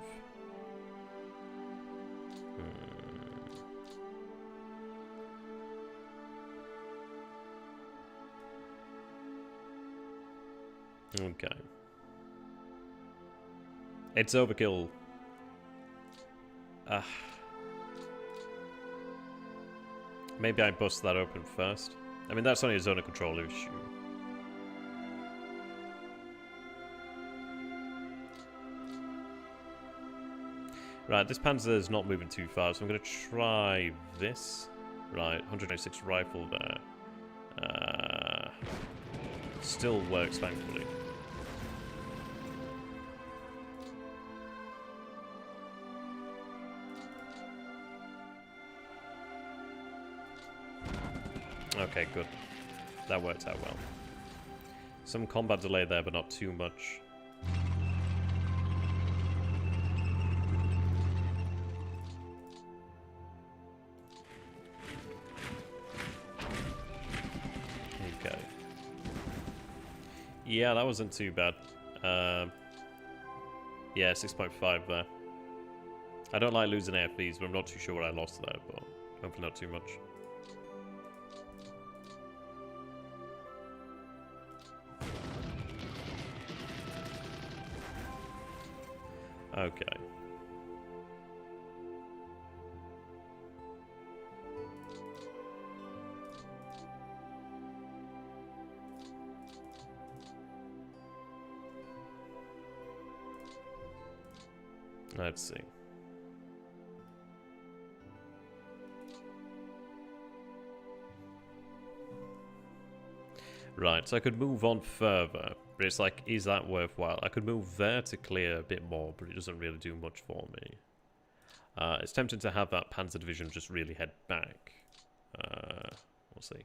Okay. It's overkill. Maybe I bust that open first. I mean, that's only a zone of control issue. Right, this Panzer is not moving too far, so I'm going to try this. Right, 196 rifle there. Still works, thankfully. Okay, good. That worked out well. Some combat delay there, but not too much. Okay. Yeah, that wasn't too bad. Yeah, 6.5 there. I don't like losing AFVs, but I'm not too sure what I lost there, but hopefully not too much. Okay. Let's see. Right, so I could move on further, but it's like, is that worthwhile? I could move there to clear a bit more, but it doesn't really do much for me. It's tempting to have that Panzer Division just really head back. We'll see.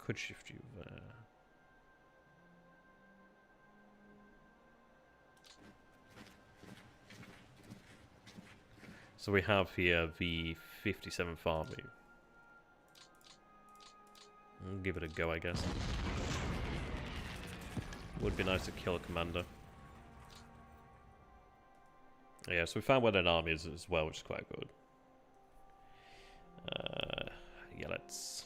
Could shift you there. So we have here the 57th Army. I'll give it a go, I guess. Would be nice to kill a commander. Yeah, so we found where that army is as well, which is quite good. Yeah, let's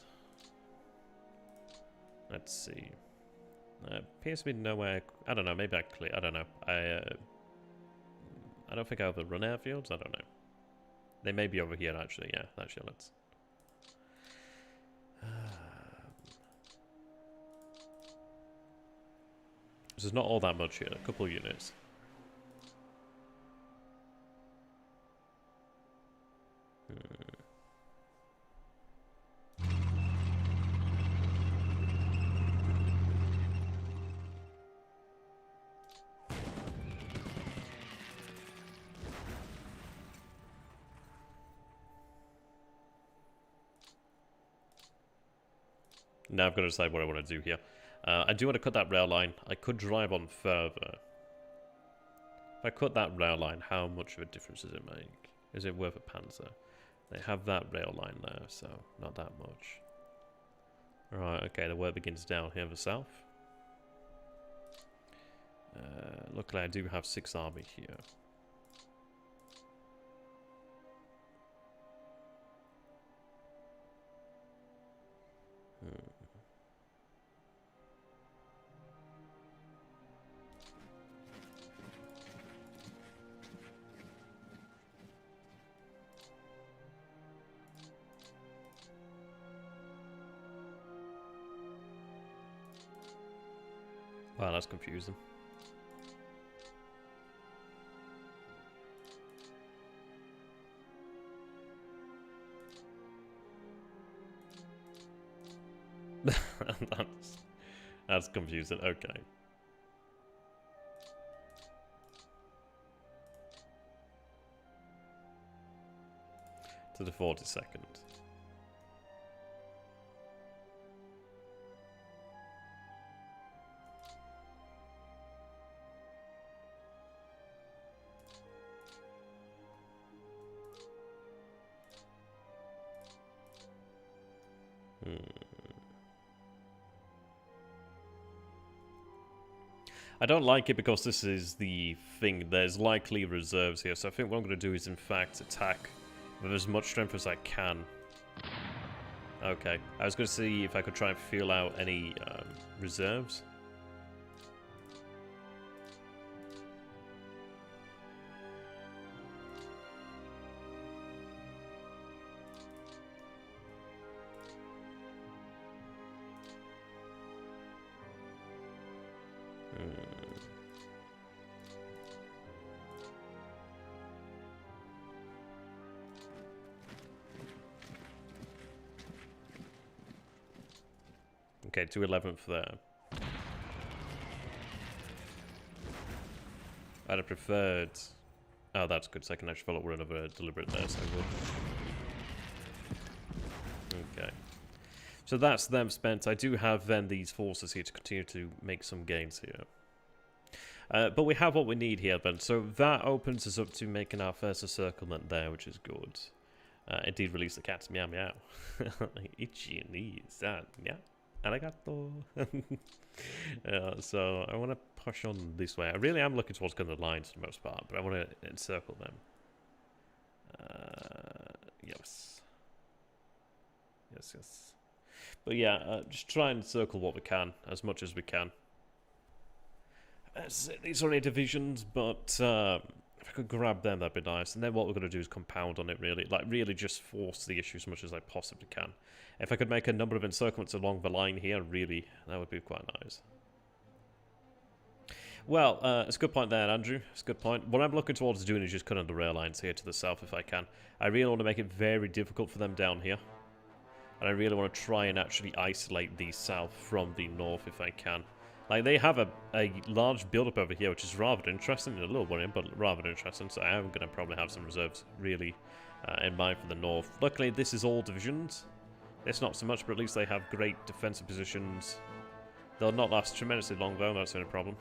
see. Appears to be nowhere. I don't know. Maybe I clear. I don't know. I don't think I have the run airfields. I don't know. They may be over here actually. Yeah, actually, let's. There's not all that much here. A couple of units. Now I've got to decide what I want to do here. I do want to cut that rail line. I could drive on further. If I cut that rail line, how much of a difference does it make? Is it worth a Panzer? They have that rail line there, so not that much. Right, okay, the work begins down here in the south. Luckily I do have 6 army here. Wow, that's confusing. That's confusing. Okay. To the 42nd. I don't like it because this is the thing. There's likely reserves here, so I think what I'm going to do is, in fact, attack with as much strength as I can. Okay, I was going to see if I could try and feel out any reserves. Okay, to 11th there. I'd have preferred... Oh, that's good, so I can actually follow up with another deliberate there, so I will. Okay. So that's them spent. I do have then these forces here to continue to make some gains here. But we have what we need here then. So that opens us up to making our first encirclement there, which is good. Indeed, release the cats. Meow meow. Itchy knees. Yeah. Arigato. So I want to push on this way. I really am looking towards kind of the lines for the most part, but I want to encircle them. Yes. Yes. But yeah, just try and circle what we can, as much as we can. These are only divisions, but if I could grab them, that'd be nice. And then what we're going to do is compound on it, really. Like, really just force the issue as much as I possibly can. If I could make a number of encirclements along the line here, really, that would be quite nice. Well, it's a good point there, Andrew. It's a good point. What I'm looking towards doing is just cutting the rail lines here to the south if I can. I really want to make it very difficult for them down here. And I really want to try and actually isolate the south from the north if I can. Like, they have a large build-up over here, which is rather interesting. A little worrying, but rather interesting. So I am going to probably have some reserves really in mind for the north. Luckily, this is all divisions. It's not so much, but at least they have great defensive positions. They'll not last tremendously long, though. That's the only problem.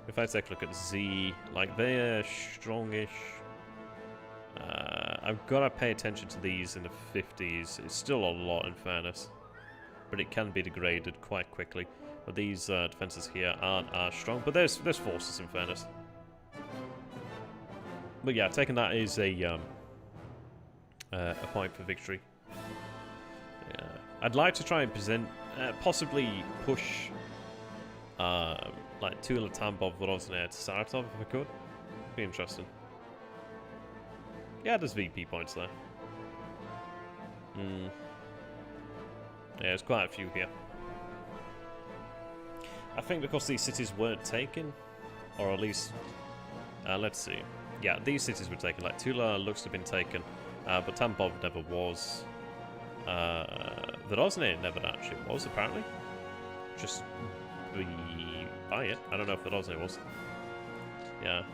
If I take a look at Z, like, they're strongish. I've got to pay attention to these in the 50s. It's still a lot, in fairness. But it can be degraded quite quickly. But these defenses here aren't as strong. But there's forces, in fairness. But yeah, taking that is a point for victory. Yeah. I'd like to try and present, possibly push, like Tula, Tambov, Grozny to Saratov if I could. Be interesting. Yeah, there's VP points there. Yeah, there's quite a few here. I think because these cities weren't taken, or at least, let's see. Yeah, these cities were taken. Like, Tula looks to have been taken, but Tambov never was. Grozny never actually was, apparently. Just buy it. I don't know if Grozny was. Yeah.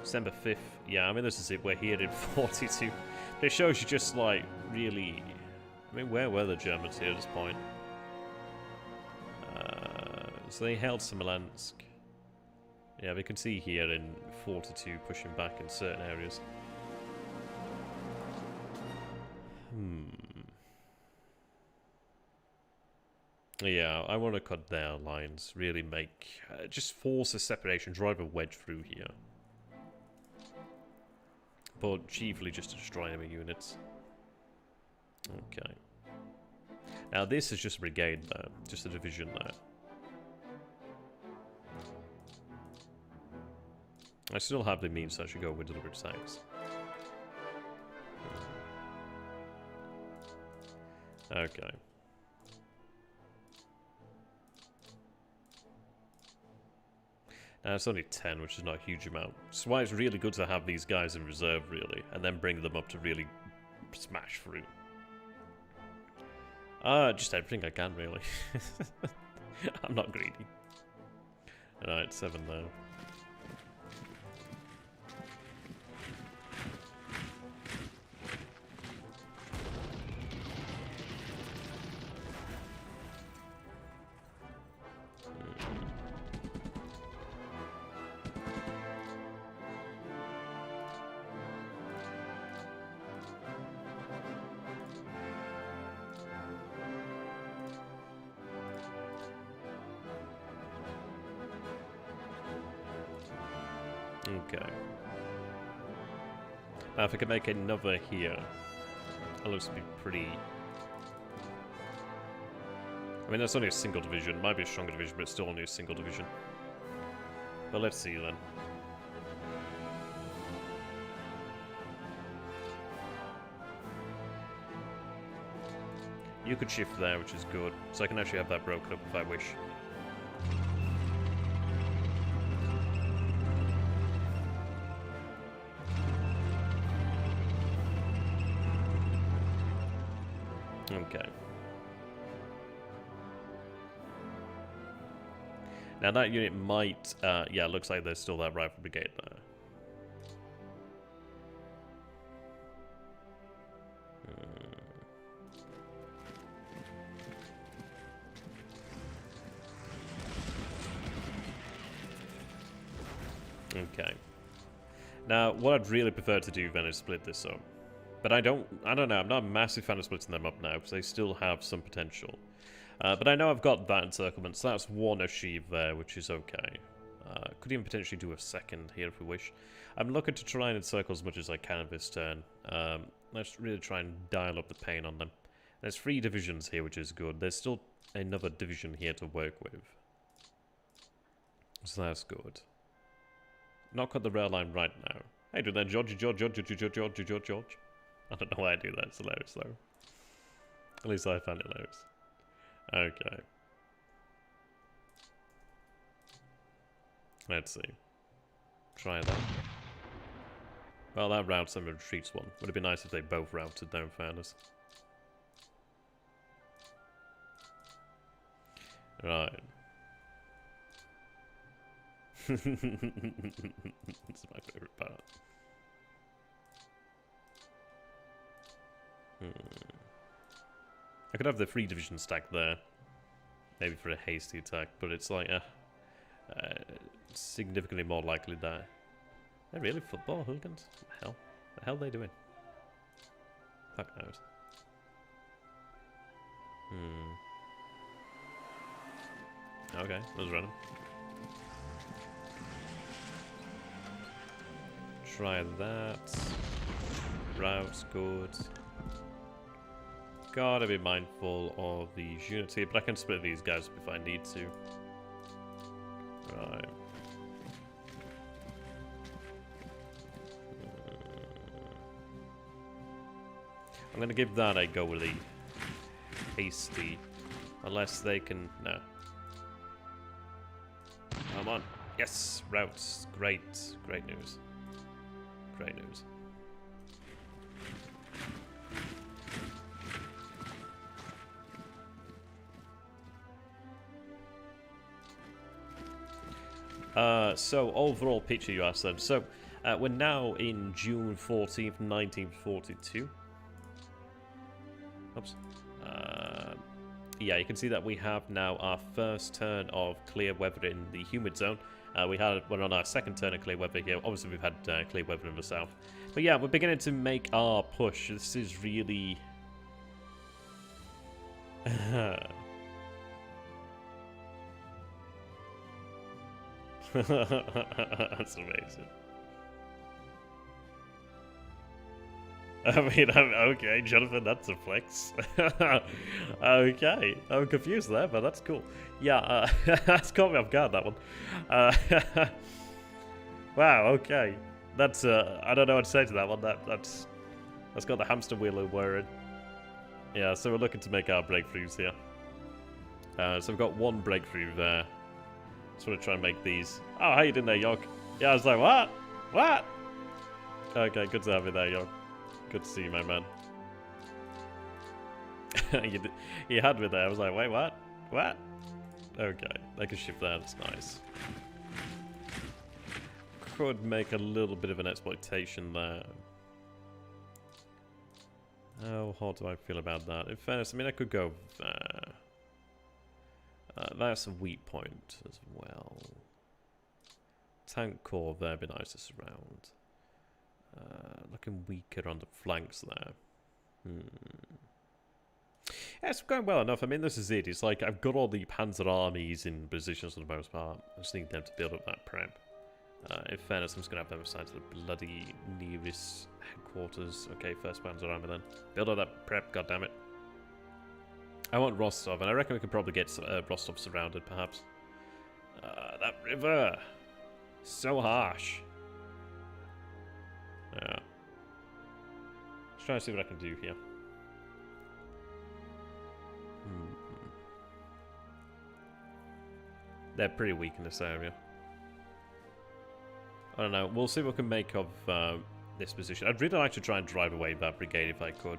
December 5th. Yeah, I mean, this is it. We're here in 42. But it shows you just, like, really... I mean, where were the Germans here at this point? So they held Smolensk. Yeah, we can see here in 42 pushing back in certain areas. Yeah, I want to cut their lines. Really make... just force a separation. Drive a wedge through here. But chiefly just to destroy enemy units. Okay. Now this is just a brigade there. Just a division there. I still have the means so I should go with delivered tanks. Okay. Now it's only 10, which is not a huge amount. That's why it's really good to have these guys in reserve, really, and then bring them up to really smash through. Just everything I can, really. I'm not greedy. Alright, 7 now. Okay. Now if I could make another here, that looks to be pretty... I mean, that's only a single division. Might be a stronger division, but it's still only a single division. But let's see then. You could shift there, which is good. So I can actually have that broken up if I wish. Okay. Now that unit might, yeah, looks like there's still that rifle brigade there. Okay. Now, what I'd really prefer to do then is split this up. But I don't know, I'm not a massive fan of splitting them up now, because they still have some potential. But I know I've got that encirclement, so that's one achieved there, which is okay. Could even potentially do a second here if we wish. I'm looking to try and encircle as much as I can this turn. Let's really try and dial up the pain on them. There's 3 divisions here, which is good. There's still another division here to work with. So that's good. Not cut the rail line right now. Hey, do that, George. I don't know why I do that. It's hilarious, though. At least I find it hilarious. Okay. Let's see. Try that. Well, that routes and retreats one. Would it be nice if they both routed, though, in fairness? Right. It's my favourite part. I could have the 3 division stack there. Maybe for a hasty attack, but it's like, significantly more likely that... They're really football hooligans? What the hell? What the hell are they doing? Fuck knows. Okay, let's run them. Try that. Routes, good. Gotta be mindful of these units here, but I can split these guys up if I need to. Right. I'm gonna give that a go with the hasty. Unless they can... No. Come on. Yes! Routes. Great. Great news. Great news. So overall picture you asked them. So we're now in June 14th, 1942. Oops. Yeah, you can see that we have now our first turn of clear weather in the humid zone. We're on our second turn of clear weather here. Obviously, we've had clear weather in the south. But yeah, we're beginning to make our push. This is really... That's amazing. I mean, okay, Jonathan, that's a flex. Okay, I'm confused there, but that's cool. Yeah, that's caught me off guard, that one. Wow, okay. That's, I don't know what to say to that one. That's got the hamster wheel wearing. Yeah, so we're looking to make our breakthroughs here. So we've got 1 breakthrough there. Just want to try and make these. Oh, how you doing there, York? Yeah, I was like, what? What? Okay, good to have you there, York. Good to see you, my man. You had me there. I was like, wait, what? What? Okay, I can shift that. That's nice. Could make a little bit of an exploitation there. How hard do I feel about that? In fairness, I mean, I could go there. That's a weak point as well. Tank core there, be nice to surround. Looking weaker on the flanks there. Yeah, it's going well enough. I mean, this is it. It's like I've got all the Panzer armies in positions for the most part. I just need them to build up that prep. In fairness, I'm just going to have them assigned to the bloody nearest headquarters. Okay, first Panzer army then. Build up that prep, goddammit. I want Rostov, and I reckon we could probably get Rostov surrounded, perhaps. That river! So harsh. Yeah. Let's try and see what I can do here. They're pretty weak in this area. I don't know. We'll see what we can make of this position. I'd really like to try and drive away that brigade if I could.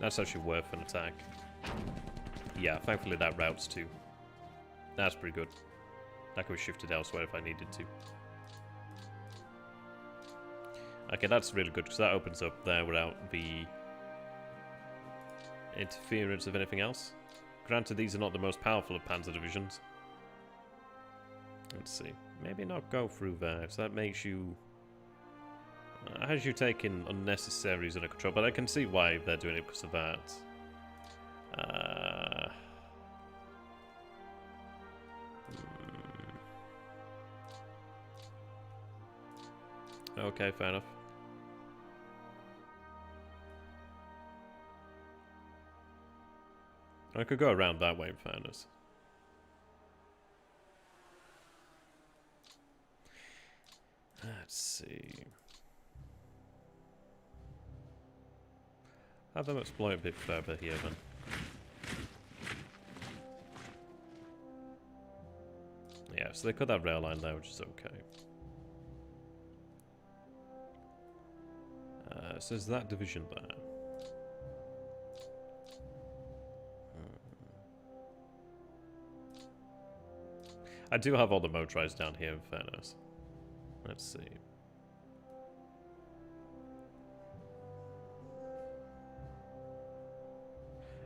That's actually worth an attack. Yeah, thankfully that routes too. That's pretty good. That could be shifted elsewhere if I needed to. Okay, that's really good because that opens up there without the interference of anything else. Granted, these are not the most powerful of Panzer divisions. Let's see. Maybe not go through there, so that makes you... has you taking unnecessaries under control, but I can see why they're doing it because of that. Okay, fair enough. I could go around that way in fairness. Let's see. Have them exploit a bit further here then. Yeah, so they could have rail line there, which is okay. So there's that division there. I do have all the motorized down here in fairness. Let's see.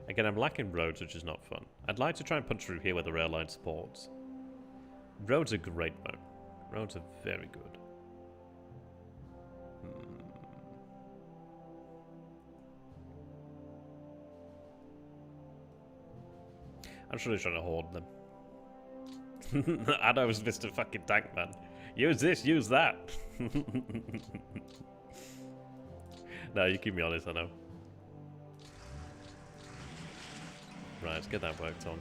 Again, I'm lacking roads, which is not fun. I'd like to try and punch through here where the rail line supports. Roads are great, though. Roads are very good. I'm just really trying to hoard them. I know it's Mr. fucking Tank Man. Use this, use that. No, you keep me honest, I know. Right, let's get that worked on.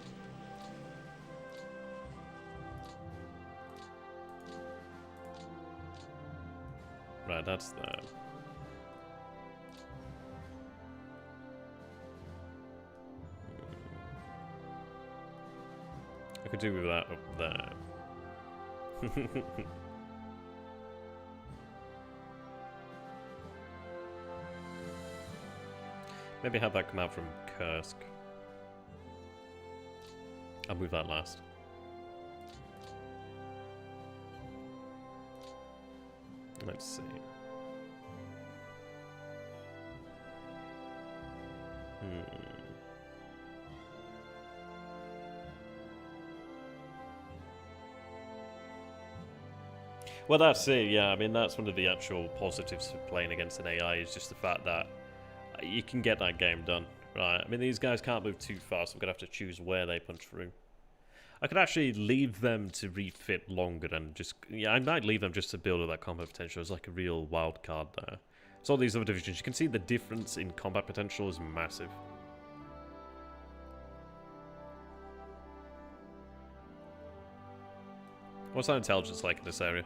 Right, that's that. I could do with that up there. Maybe have that come out from Kursk. I'll move that last. Let's see. Well, that's it, yeah. I mean, that's one of the actual positives of playing against an AI is just the fact that you can get that game done, right? I mean, these guys can't move too fast. I'm going to have to choose where they punch through. I could actually leave them to refit longer and just... Yeah, I might leave them just to build up that combat potential as like a real wild card there. So all these other divisions, you can see the difference in combat potential is massive. What's our intelligence like in this area?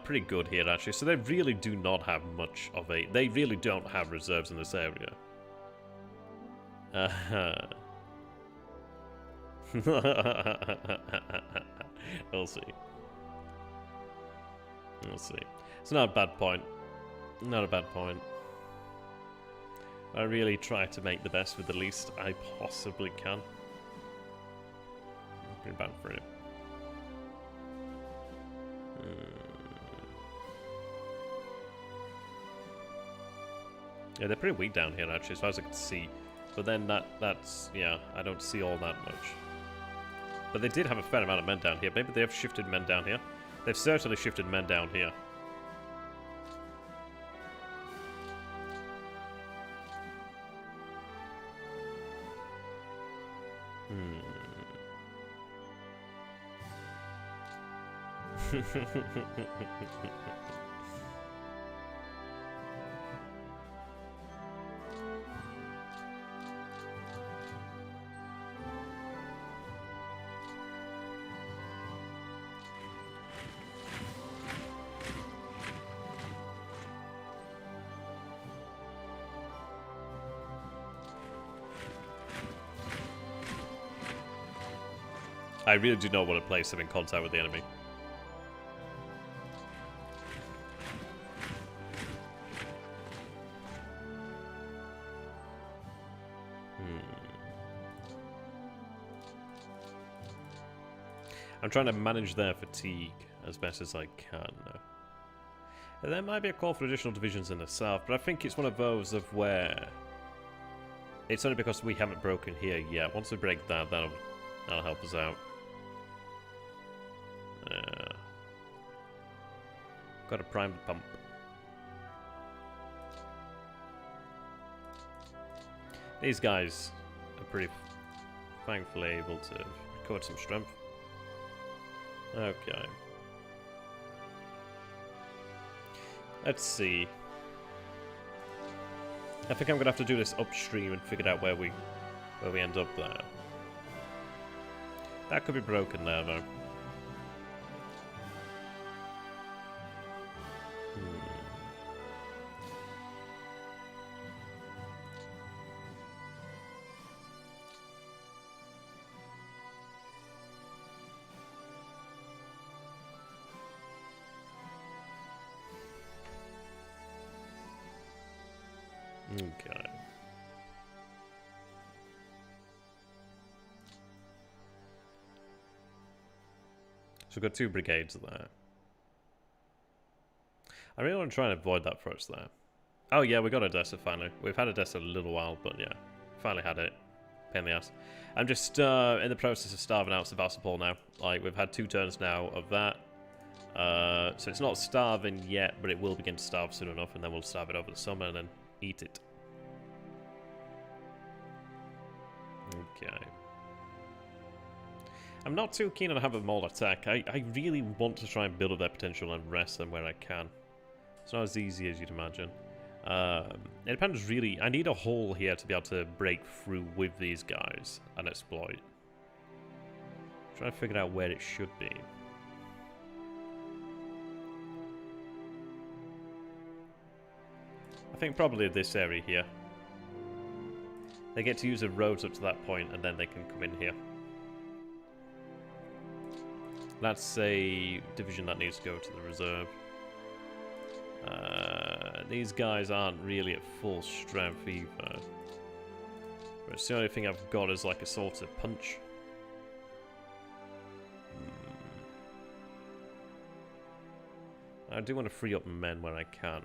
Pretty good here, actually. So they really do not have much of a... They really don't have reserves in this area. We'll see. We'll see. It's not a bad point. Not a bad point. I really try to make the best with the least I possibly can. Pretty bad for it. Yeah, they're pretty weak down here, actually, as far as I can see. But then that's... Yeah, I don't see all that much. But they did have a fair amount of men down here. Maybe they have shifted men down here. They've certainly shifted men down here. I really do not want to place them in contact with the enemy. I'm trying to manage their fatigue as best as I can. And there might be a call for additional divisions in the south, but I think it's one of those of where it's only because we haven't broken here yet. Once we break that, that'll help us out. Got a primed pump. These guys are pretty thankfully able to record some strength. Okay. Let's see. I think I'm gonna have to do this upstream and figure out where we end up there. That could be broken there though. Okay. So we've got 2 brigades there. I really want to try and avoid that first there. Oh yeah, we got Odessa finally. We've had Odessa a little while, but yeah. Finally had it. Pain in the ass. I'm just in the process of starving out Sevastopol now. Like, we've had 2 turns now of that. So it's not starving yet, but it will begin to starve soon enough, and then we'll starve it over the summer and then eat it. Okay. I'm not too keen on having them all attack. I really want to try and build up their potential and rest them where I can. It's not as easy as you'd imagine. It depends really. I need a hole here to be able to break through with these guys and exploit. Trying to figure out where it should be. I think probably this area here. They get to use the roads up to that point, and then they can come in here. That's a division that needs to go to the reserve. These guys aren't really at full strength either. But it's the only thing I've got is like a sort of punch. I do want to free up men where I can.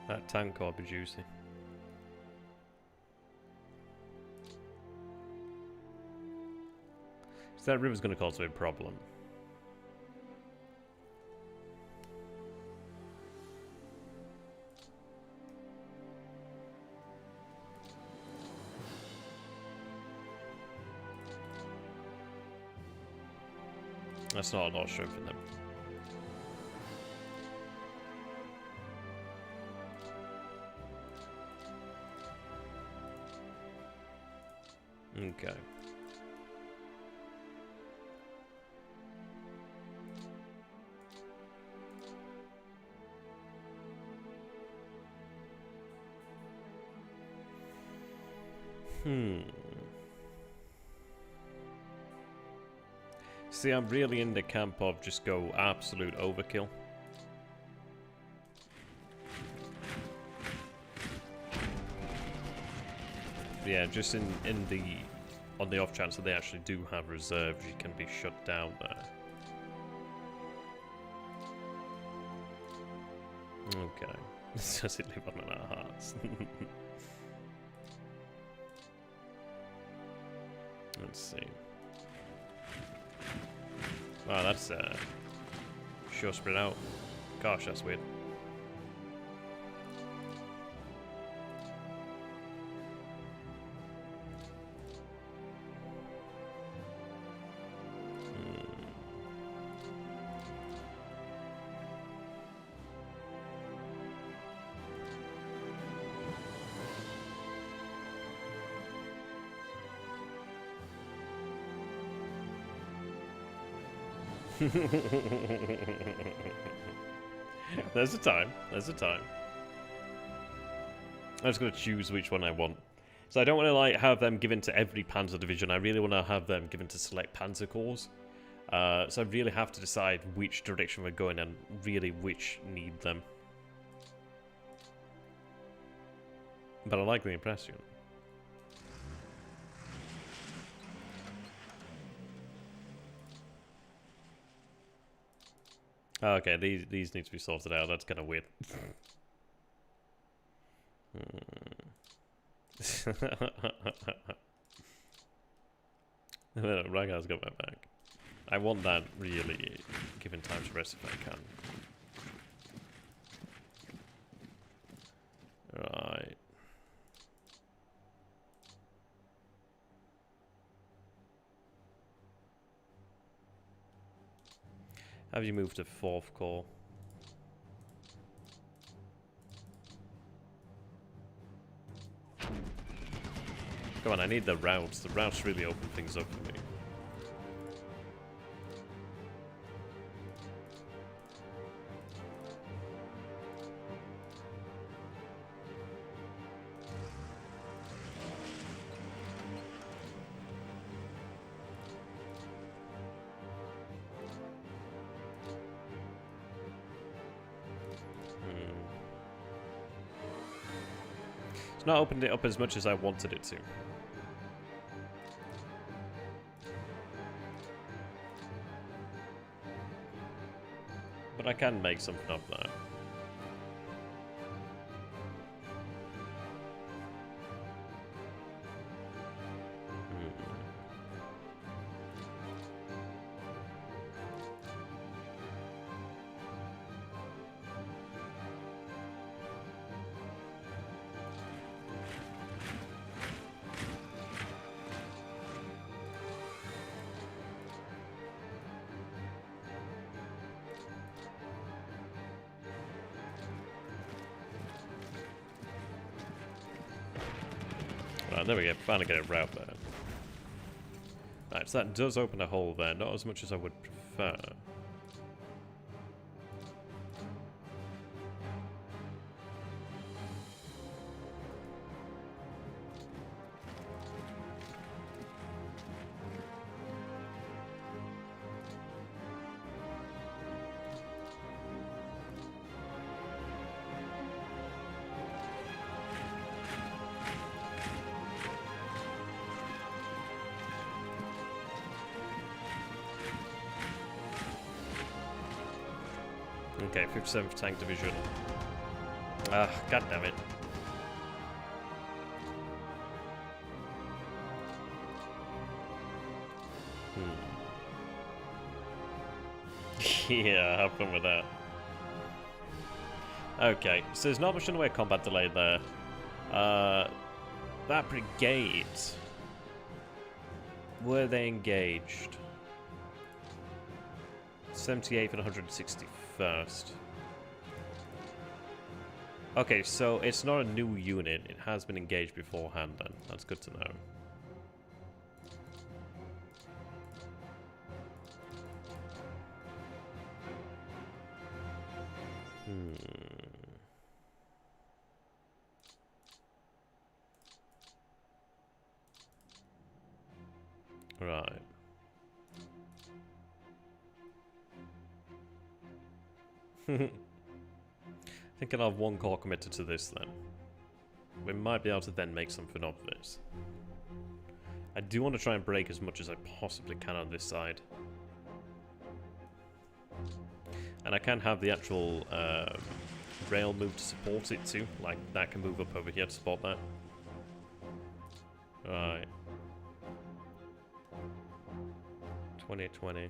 That tank ought to be juicy. So that river's going to cause a problem. That's not a lot of strength in them. Okay. See, I'm really in the camp of just go absolute overkill. Yeah, just on the off chance that they actually do have reserves, you can be shut down there. Okay. Does it live on our hearts? Let's see. Wow, that's sure spread out. Gosh, that's weird. There's a time. There's a time. I'm just going to choose which one I want. So I don't want to like have them given to every Panzer division. I really want to have them given to select Panzer corps. So I really have to decide which direction we're going and really which need them. But I like the impression. Okay, these need to be sorted out. That's kind of weird. Ragar's got my back. I want that really given time to rest if I can. Right. Have you moved to 4th core? Come on, I need the routes. The routes really open things up for me. It's not opened it up as much as I wanted it to. But I can make something of that. Right, there we go. Finally get a route there. Right, so that does open a hole there. Not as much as I would prefer. Okay, 57th Tank Division. Ah, god damn it. Yeah, have fun with that. Okay, so there's not much in the way of combat delay there. That brigade. Were they engaged? 78th and 161st. Okay, so it's not a new unit. It has been engaged beforehand then. That's good to know. Right. I think I'll have one core committed to this then. We might be able to then make something of this. I do want to try and break as much as I possibly can on this side. And I can have the actual rail move to support it too. Like, that can move up over here to support that. Right. 2020.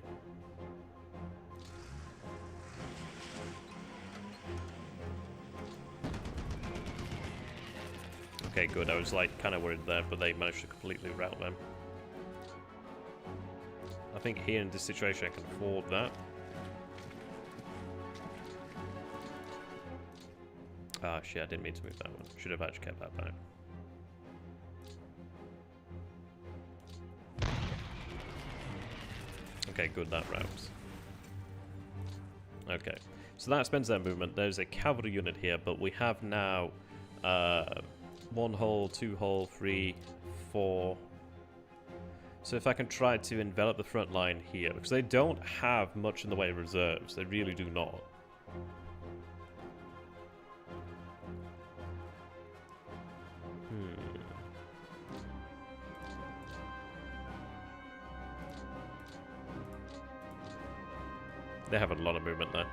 Okay, good. I was like kind of worried there, but they managed to completely rout them. I think here in this situation I can afford that. Ah, shit, I didn't mean to move that one. Should have actually kept that back. Okay, good, that routes. Okay, so that spends their movement. There's a cavalry unit here, but we have now 1 hole, 2 hole, 3, 4. So if I can try to envelop the front line here, because they don't have much in the way of reserves. They really do not. They have a lot of movement there.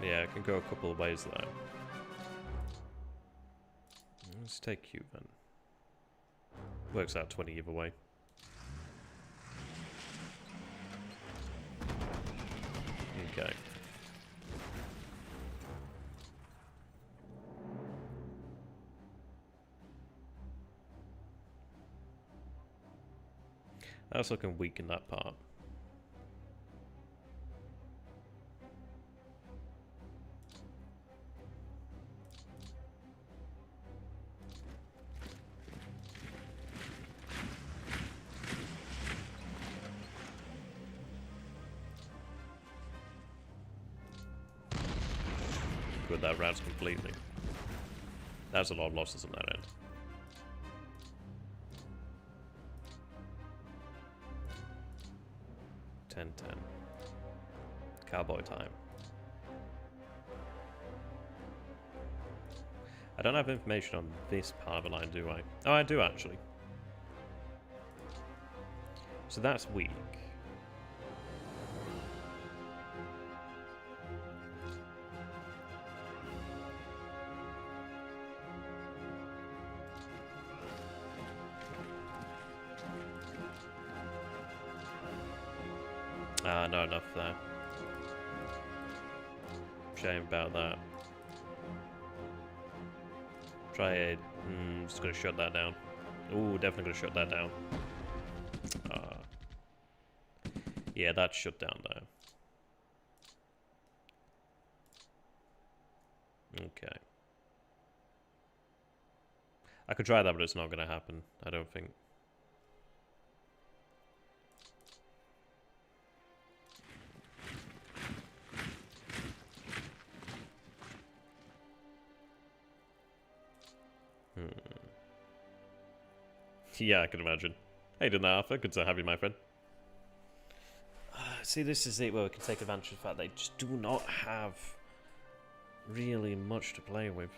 Yeah, it can go a couple of ways there. Let's take Q then. Works out 20 either way. Okay. I also can weaken that part. Good, that routes completely. That's a lot of losses on that end. $10-10. Cowboy time. I don't have information on this part of the line, do I? Oh, I do actually. So that's weak. Ah, not enough there. Shame about that. Try it. Just gonna shut that down. Ooh, definitely gonna shut that down. Yeah, that's shut down there. Okay. I could try that, but it's not gonna happen, I don't think. Yeah, I can imagine. Hey, didn't Arthur? Good to have you, my friend. See, this is it where we can take advantage of the fact they just do not have really much to play with.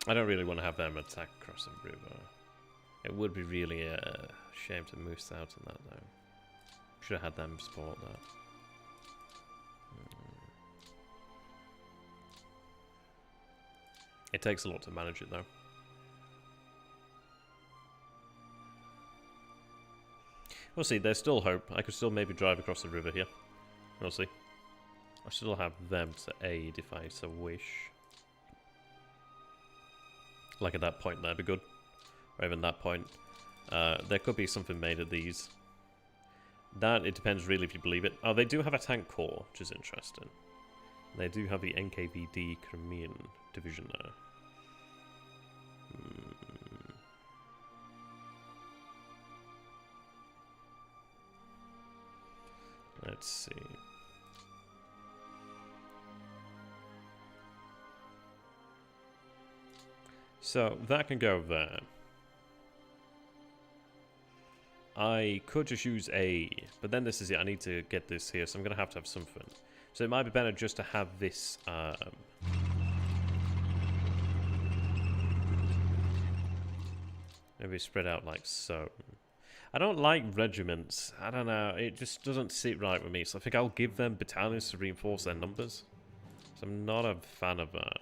I don't really want to have them attack across the river. It would be really a shame to miss out on that, though. Should have had them support that. It takes a lot to manage it, though. We'll see. There's still hope. I could still maybe drive across the river here. We'll see. I still have them to aid if I so wish. Like at that point, that'd be good. Or even that point. There could be something made of these. That, it depends really if you believe it. Oh, they do have a tank core, which is interesting. They do have the NKVD Crimean division there. Let's see. So, that can go there. I could just use A, but then this is it. I need to get this here, so I'm going to have something. So it might be better just to have this... maybe spread out like so. I don't like regiments. I don't know. It just doesn't sit right with me. So I think I'll give them battalions to reinforce their numbers. So I'm not a fan of that.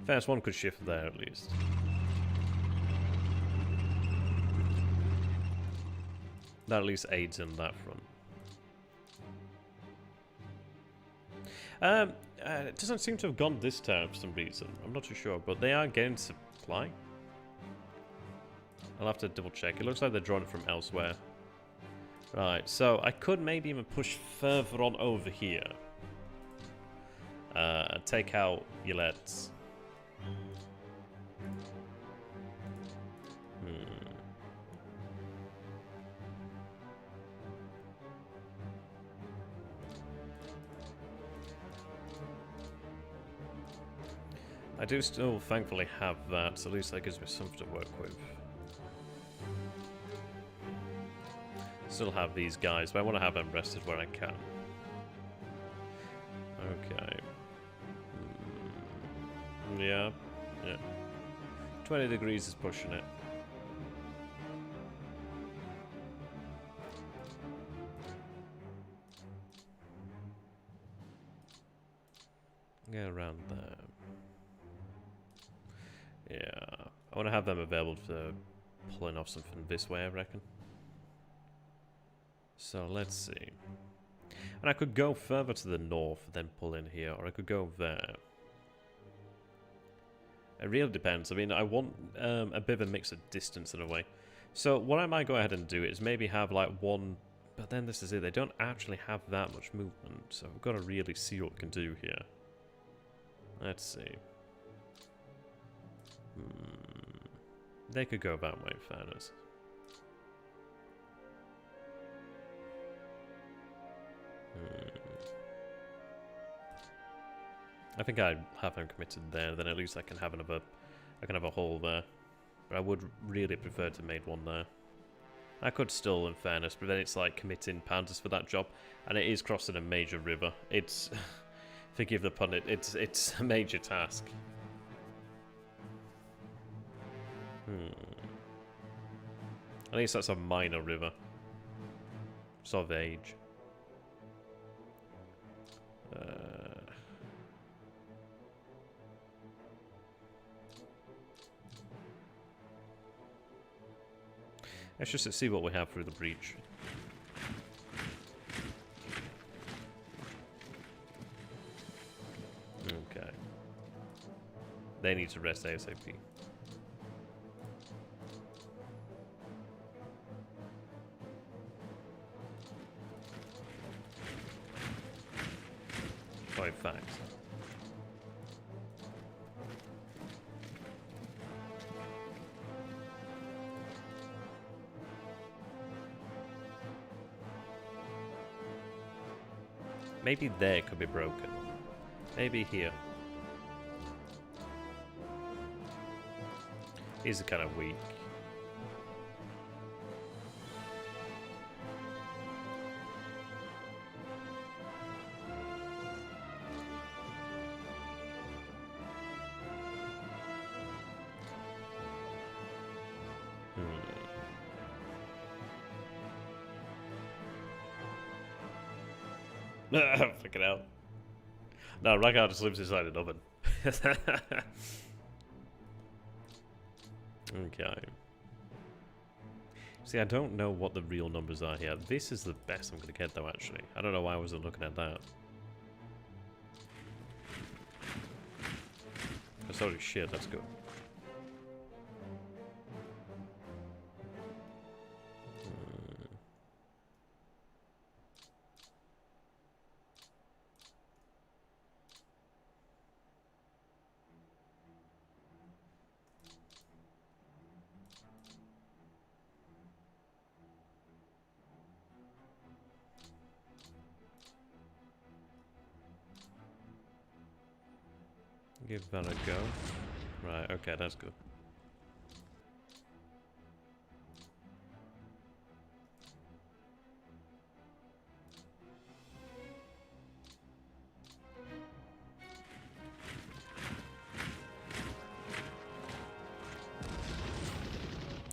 First one could shift there at least. That at least aids in that front. It doesn't seem to have gone this turn for some reason. I'm not too sure, but they are getting supply. I'll have to double check. It looks like they're drawing it from elsewhere. Right, so I could maybe even push further on over here. Take out Yolets. I do still thankfully have that, so at least that gives me something to work with. Still have these guys, but I want to have them rested where I can. Okay. Yeah. 20 degrees is pushing it. Yeah, around there. Yeah. I want to have them available for pulling off something this way, I reckon. So let's see. And I could go further to the north, then pull in here, or I could go there. It really depends. I mean, I want a bit of a mix of distance in a way. So what I might go ahead and do is maybe have like one... But then this is it. They don't actually have that much movement. So I've got to really see what we can do here. Let's see. They could go that way, in fairness. I think I have him committed there, then at least I can have another... I can have a hole there. But I would really prefer to make one there. I could still, in fairness, but then it's like committing pandas for that job. And it is crossing a major river. It's... forgive the pun, it's a major task. At least that's a minor river. Sort of age. Let's just see what we have through the breach. Okay. They need to rest ASAP. Oh, thanks. Maybe there could be broken. Maybe here. These are kind of weak. Fucking hell. No, Ragnarok just lives inside an oven. Okay. See, I don't know what the real numbers are here. This is the best I'm going to get, though, actually. I don't know why I wasn't looking at that. That's holy shit, that's good. Give that a go. Right, okay, that's good.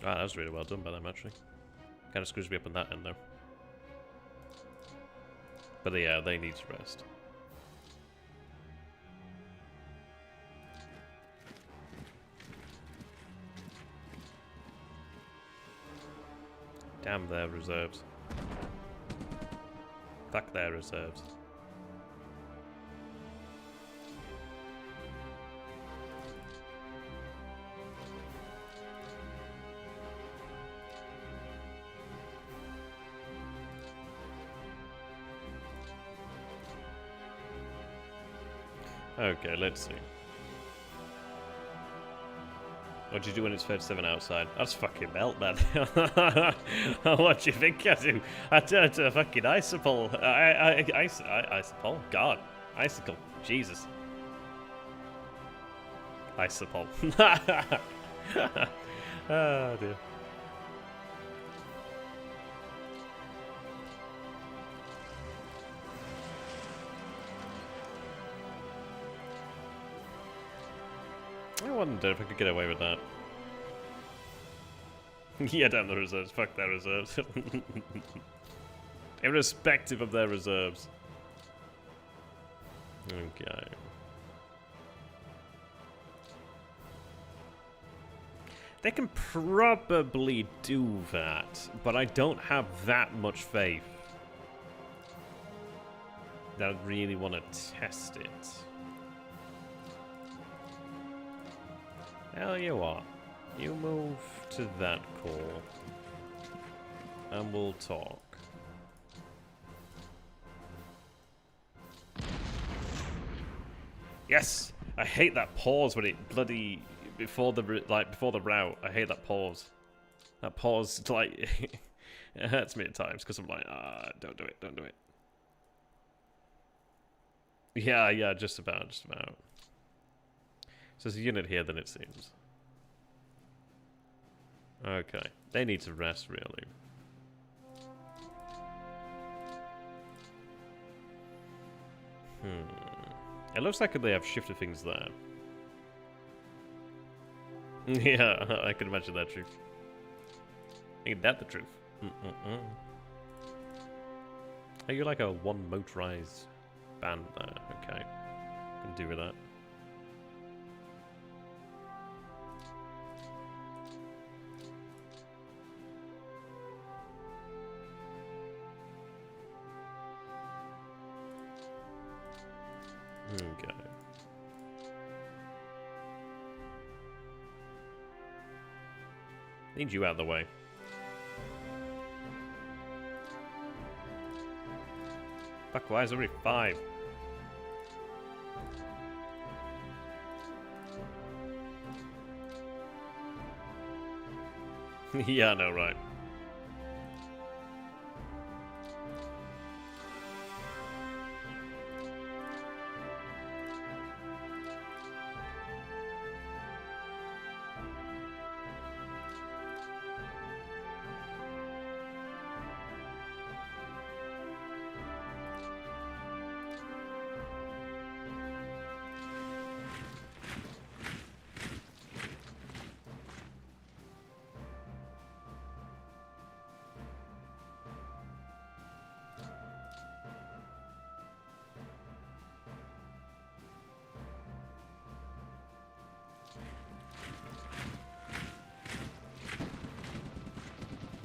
Ah, that was really well done by them, actually. Kind of screws me up on that end, though. But yeah, they need to rest. Damn their reserves. Fuck their reserves. Okay, let's see. What do you do when it's 37 outside? That's fucking melt, man. What do you think I do? I turn to a fucking icicle. Icicle? God. Icicle. Jesus. Isopol. Oh dear. I wonder if I could get away with that. Yeah, damn the reserves. Fuck their reserves. Irrespective of their reserves. Okay. They can probably do that, but I don't have that much faith that I really want to test it. Hell you what? You move to that core, and we'll talk. Yes! I hate that pause when it bloody... Before the route, I hate that pause. That pause, like, it hurts me at times, because I'm like, don't do it, don't do it. Yeah, just about. So there's a unit here, then it seems. Okay, they need to rest, really. It looks like they have shifted things there. Yeah, I can imagine that truth. Ain't that the truth? Are you like a one motorized band there? Okay, can do with that. Okay. Need you out of the way. Fuck, why is there only 5? Yeah, I know, right.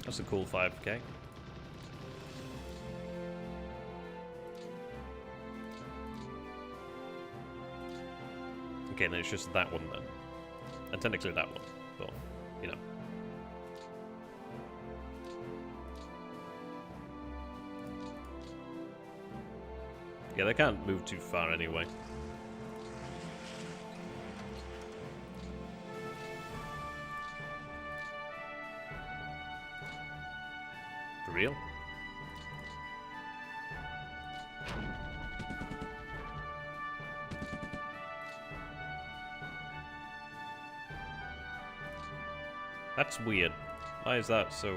That's a cool 5k. Okay, then it's just that one then. And technically that one, but, you know. Yeah, they can't move too far anyway. For real? That's weird. Why is that so...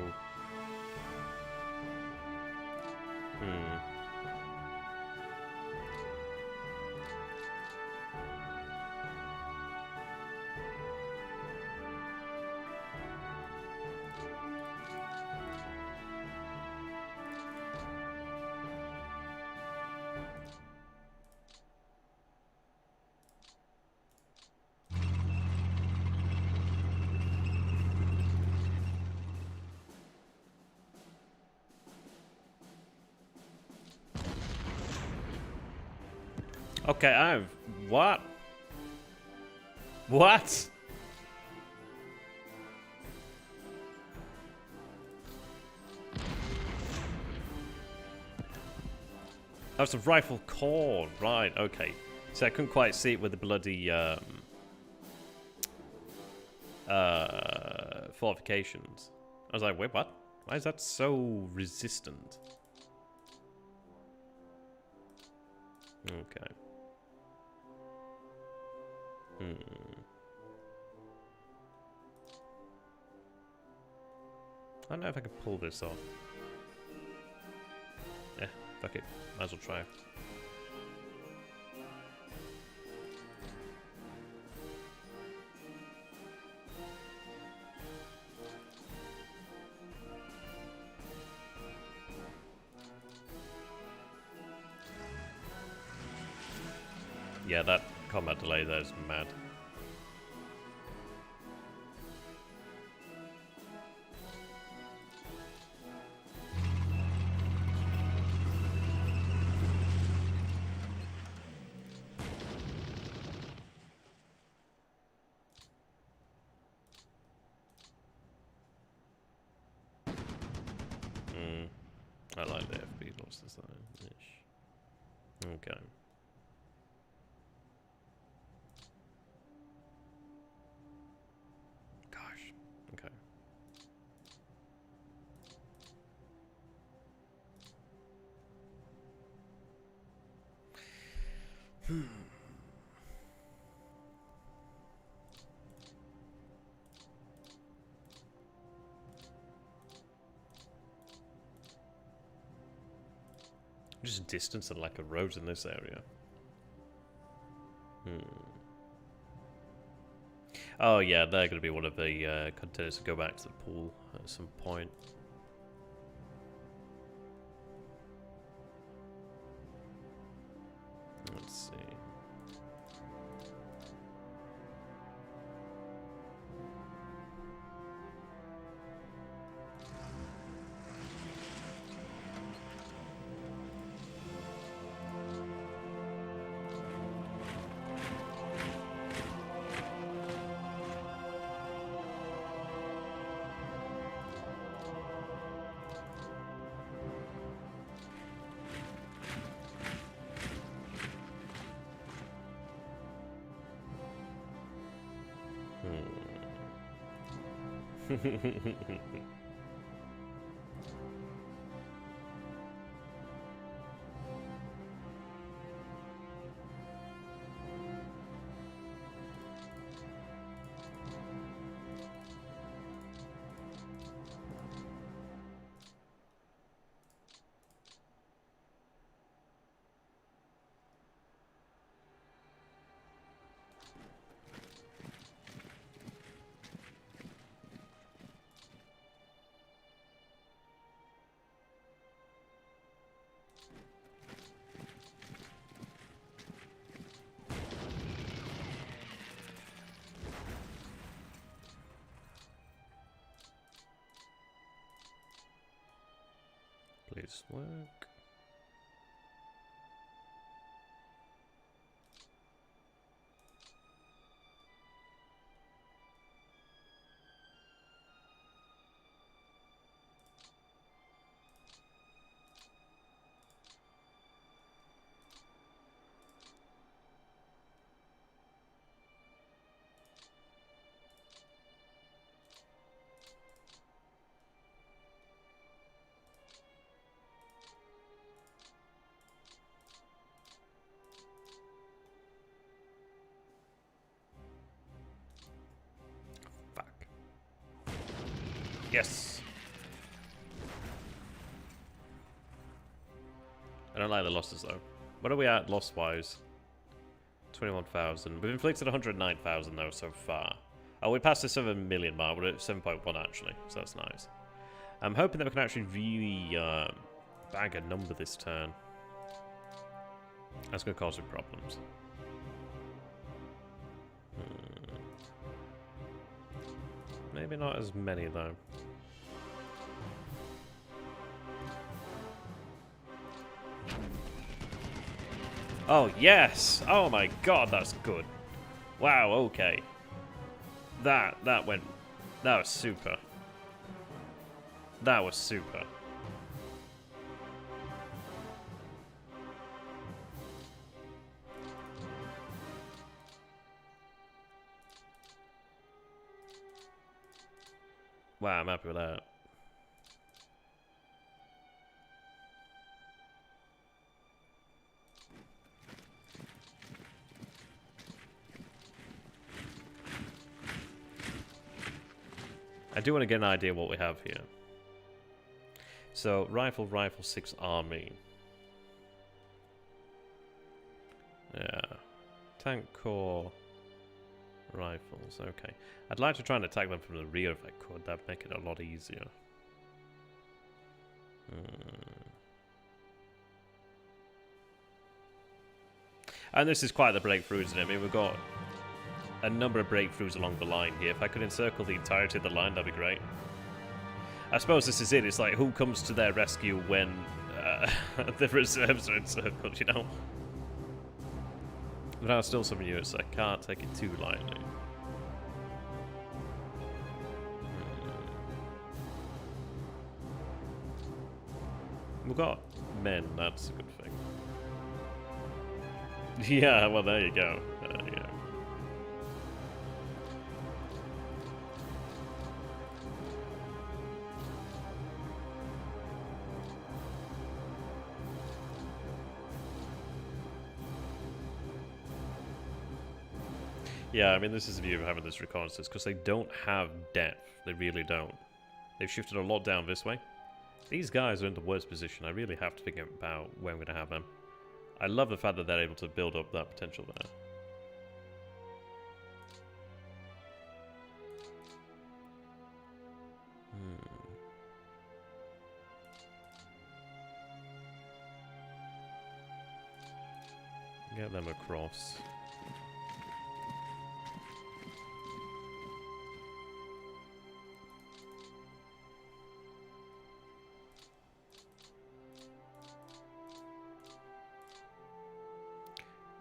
Okay, I've... What? What? That's a rifle core, right, okay. So I couldn't quite see it with the bloody, fortifications. I was like, wait, what? Why is that so resistant? Okay. I don't know if I can pull this off. Yeah, fuck it. Might as well try. Yeah, that combat delay there is mad. I like the FB loss design-ish. Okay. Gosh. Okay. Just distance and lack of roads in this area. Oh yeah, they're going to be one of the contenders to go back to the pool at some point. Let's see. Please work. Yes! I don't like the losses though. What are we at loss-wise? 21,000. We've inflicted 109,000 though so far. Oh, we passed the 7 million mark. We're at 7.1 actually, so that's nice. I'm hoping that we can actually really bag a number this turn. That's going to cause some problems. Maybe not as many though. Oh yes! Oh my god, that's good. Wow, okay. That was super. That was super. Wow, I'm happy with that. I do want to get an idea what we have here. So, rifle, 6 army. Yeah. Tank corps, rifles, okay. I'd like to try and attack them from the rear if I could. That'd make it a lot easier. And this is quite the breakthrough, isn't it? I mean, we've got a number of breakthroughs along the line here. If I could encircle the entirety of the line, that'd be great. I suppose this is it. It's like, who comes to their rescue when the reserves are encircled, you know? But there are still some units, so I can't take it too lightly. We've got men, that's a good thing. Yeah, well, there you go. Yeah. Yeah, I mean, this is the view of having this reconnaissance, because they don't have depth. They really don't. They've shifted a lot down this way. These guys are in the worst position. I really have to think about where I'm going to have them. I love the fact that they're able to build up that potential there. Get them across.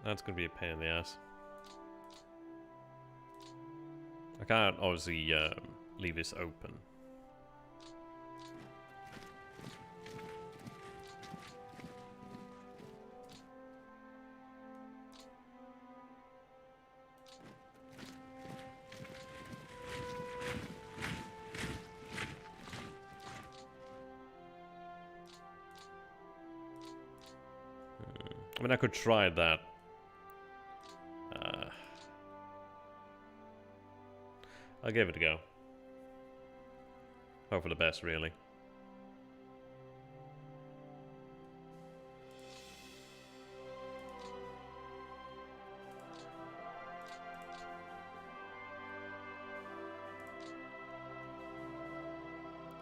That's going to be a pain in the ass. I can't obviously leave this open. I mean, I could try that. I'll give it a go. Hope for the best, really.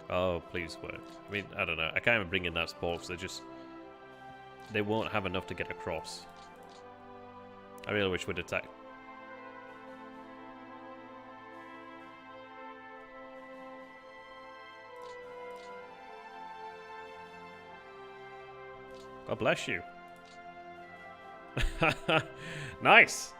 Oh, please work. I mean, I don't know. I can't even bring in that support because they won't have enough to get across. I really wish we'd attack. God bless you. Nice.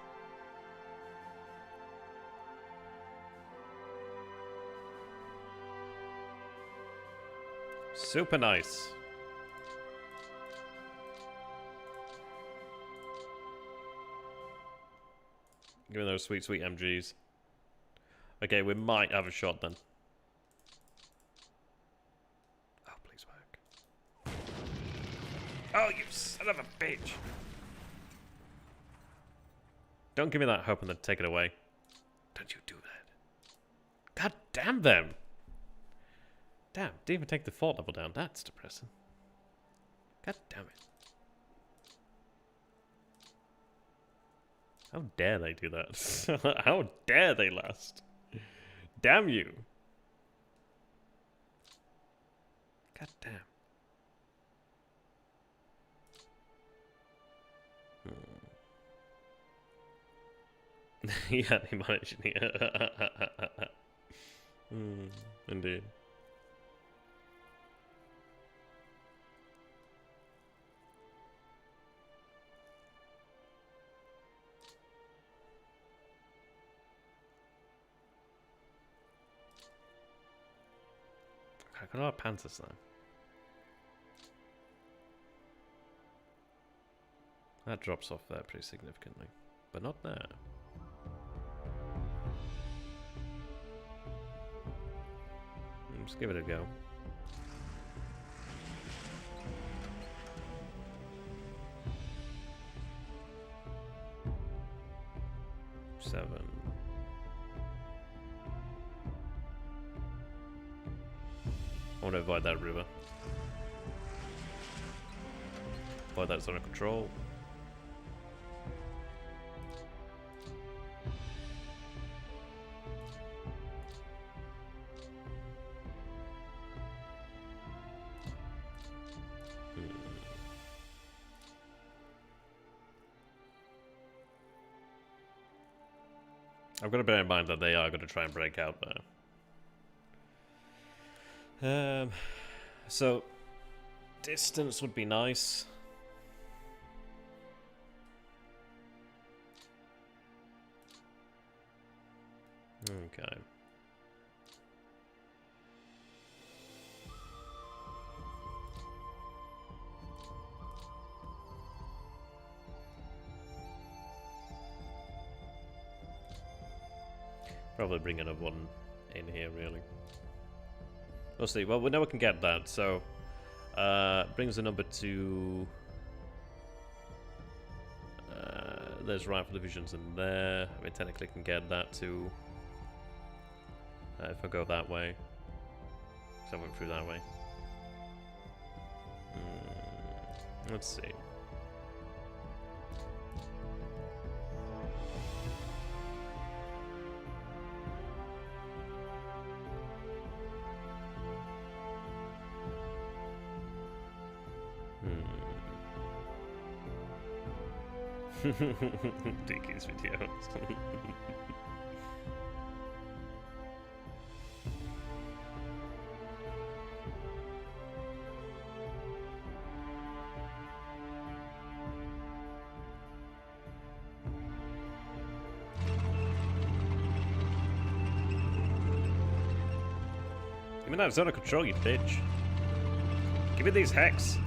Super nice. Give me those sweet, sweet MGs. Okay, we might have a shot then. Oh, please work. Oh, you son of a bitch. Don't give me that hope and then take it away. Don't you do that. God damn them. Damn, didn't even take the fort level down. That's depressing. God damn it. How dare they do that? How dare they last? Damn you. God damn. Yeah, they managed. Indeed. I got a lot of panthers though. That drops off there pretty significantly, but not there. Let's give it a go. Seven. want to avoid that river. Avoid that zone of control. I've got to bear in mind that they are going to try and break out there. So distance would be nice. Okay. Probably bring another one in here, really. We'll see. Well, we know we can get that, so brings the number to. There's rifle divisions in there. I mean, technically, can get that too. If I go that way, so I went through that way. Let's see. Dickie's videos. Give me that zone of control, you bitch. Give me these hex.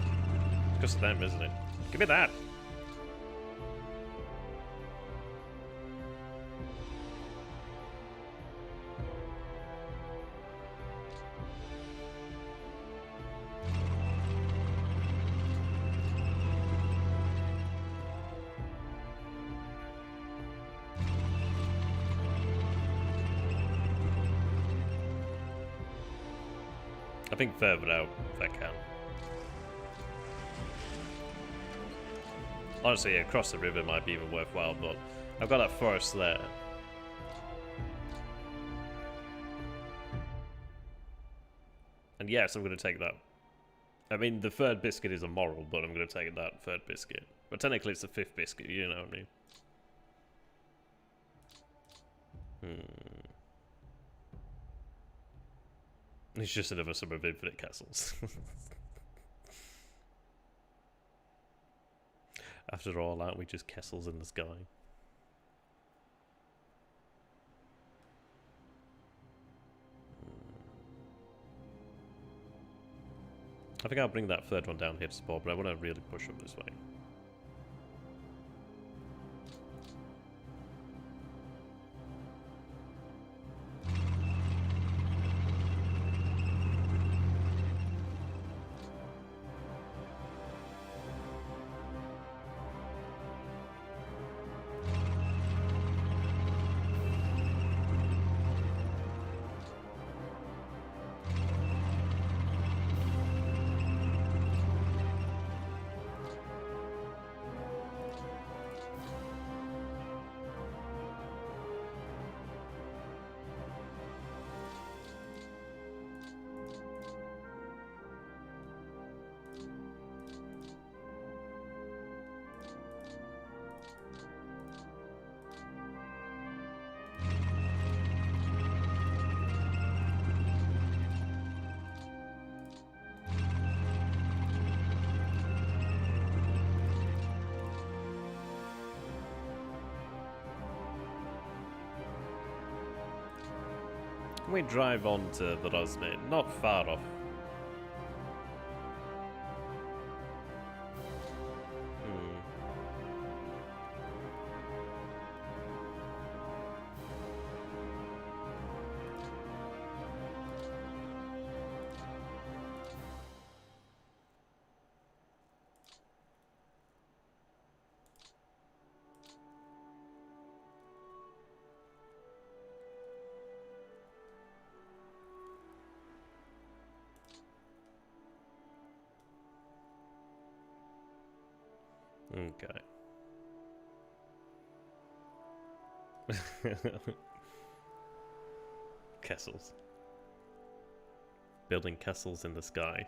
Because of them, isn't it? Give me that. I think further out, if I can. Honestly, across the river might be even worthwhile, but I've got that forest there. And yes, I'm going to take that. I mean, the third biscuit is a moral, but I'm going to take that third biscuit. But technically it's the fifth biscuit, you know what I mean? It's just another sum of infinite castles. After all, aren't we just castles in the sky? I think I'll bring that third one down here to support, but I want to really push up this way. We drive on to the Rosmate, not far off. Okay. Castles. Building castles in the sky.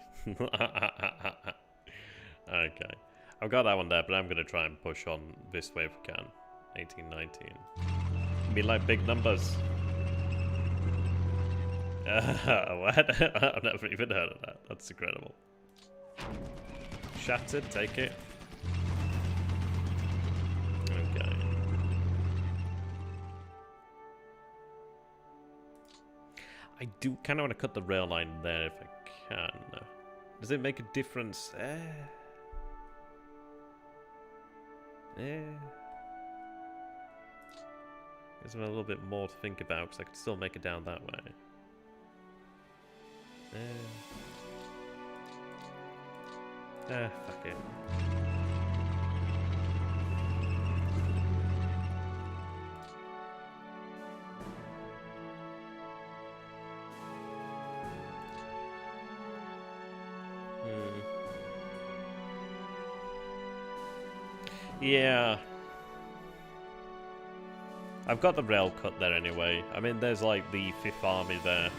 Okay. I've got that one there, but I'm going to try and push on this way if we can. 18, 19. Be like big numbers. What? I've never even heard of that. That's incredible. Shattered, take it. Okay. I do kind of want to cut the rail line there if I can. Does it make a difference? There's a little bit more to think about because I could still make it down that way. Fuck it. Yeah. I've got the rail cut there anyway. I mean, there's like the 5th Army there.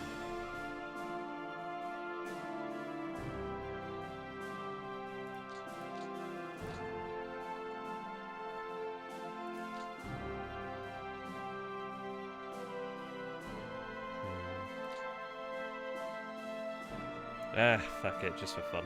Fuck it, just for fun.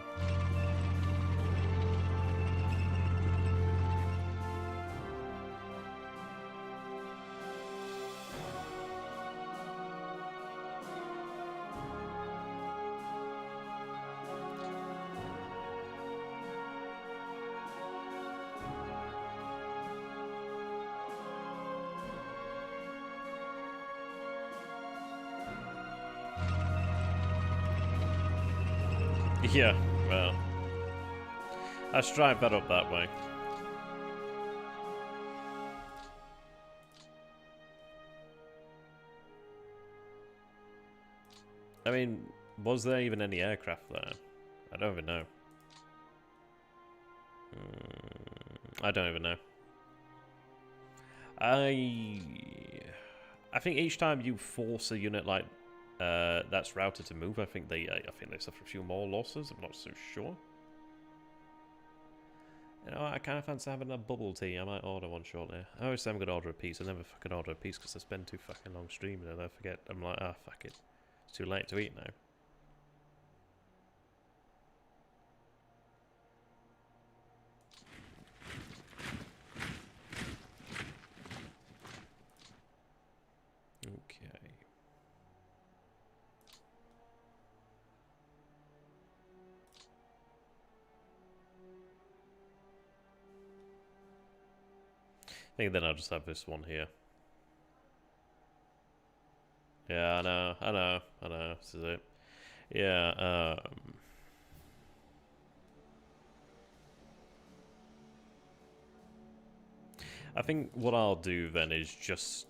Yeah, well, let's drive that up that way. I mean, was there even any aircraft there? I don't even know. I don't even know. I think each time you force a unit like that's routed to move, I think they suffer a few more losses. I'm not so sure. You know, I kind of fancy having a bubble tea. I might order one shortly. I always say I'm gonna order a piece. I never fucking order a piece because I spend too fucking long streaming and I forget. I'm like, ah, fuck it. It's too late to eat now. I think then I'll just have this one here. Yeah, I know, this is it. Yeah, I think what I'll do then is just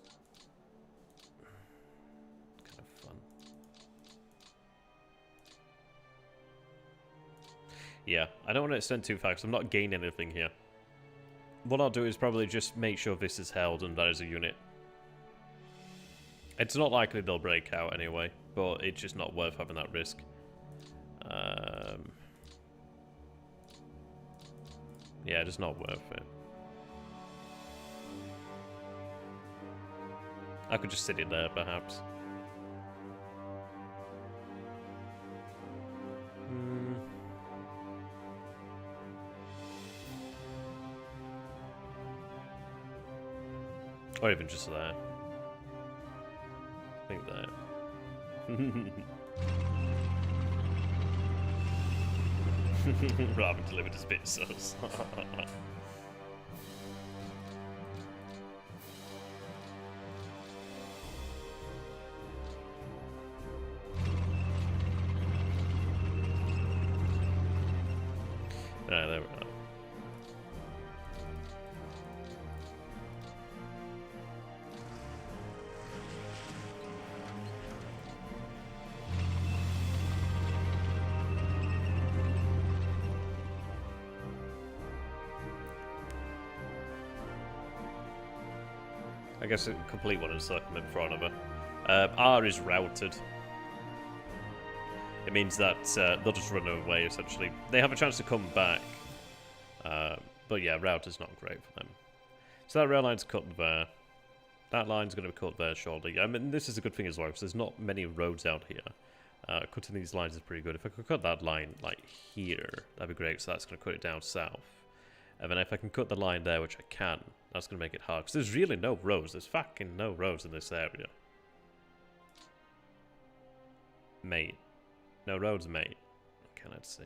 kind of fun. Yeah, I don't want to extend too far because I'm not gaining anything here. What I'll do is probably just make sure this is held and that is a unit. It's not likely they'll break out anyway, but it's just not worth having that risk. Yeah, just not worth it. I could just sit it there, perhaps. Or even just there. I think that. Rather delivered as bit sus. There we are. I guess a complete one encirclement for another. R is routed. It means that they'll just run away, essentially. They have a chance to come back. But yeah, route is not great for them. So that rail line's cut there. That line's going to be cut there shortly. I mean, this is a good thing as well, because there's not many roads out here. Cutting these lines is pretty good. If I could cut that line, like, here, that'd be great. So that's going to cut it down south. And then if I can cut the line there, which I can, that's going to make it hard. Because there's really no roads. There's fucking no roads in this area. Mate. No roads, mate. Okay, let's see.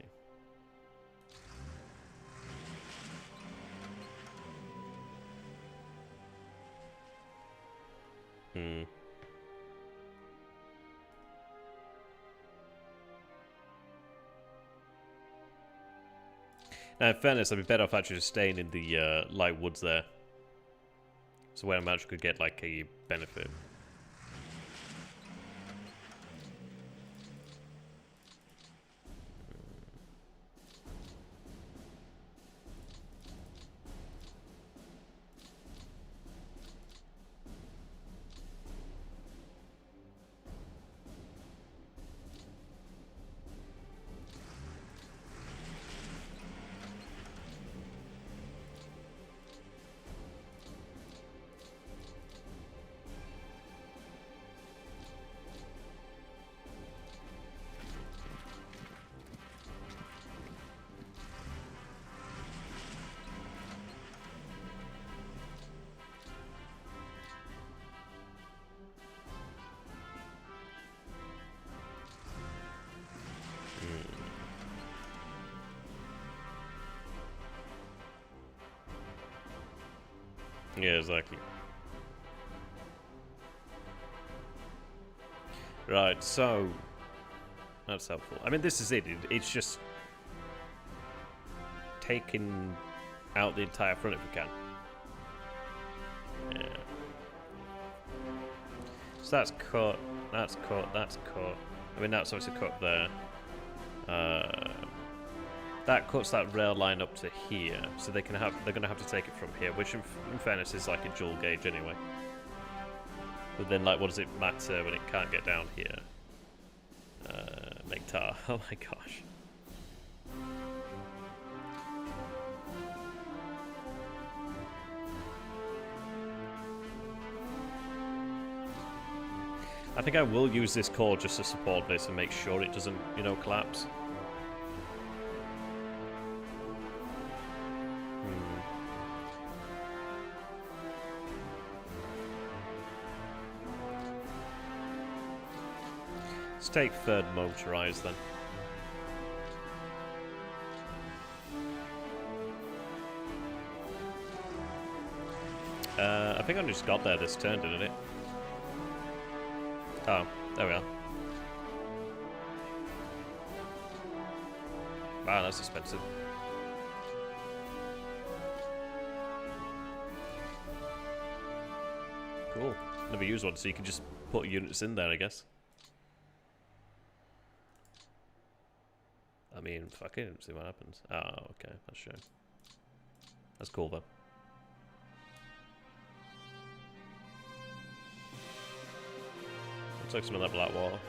Now, in fairness, I'd be better off actually just staying in the light woods there. So where I'm actually could get like a benefit. Yeah, exactly. Right, so that's helpful. I mean, this is it. It's just taking out the entire front if we can. Yeah. So that's cut. That's cut. That's cut. I mean, that's obviously cut there. That cuts that rail line up to here, so they're gonna have to take it from here, which in fairness is like a dual gauge anyway. But then, like, what does it matter when it can't get down here? Make tar. Oh my gosh. I think I will use this core just to support this and make sure it doesn't, you know, collapse. Let's take third motorized then. I think I just got there this turn, didn't it? Oh, there we are. Wow, that's expensive. Cool. Never used one, so you can just put units in there, I guess. I mean, fuck it, see what happens. Oh, okay, that's a shame. That's cool, though. I'll take some of that black water.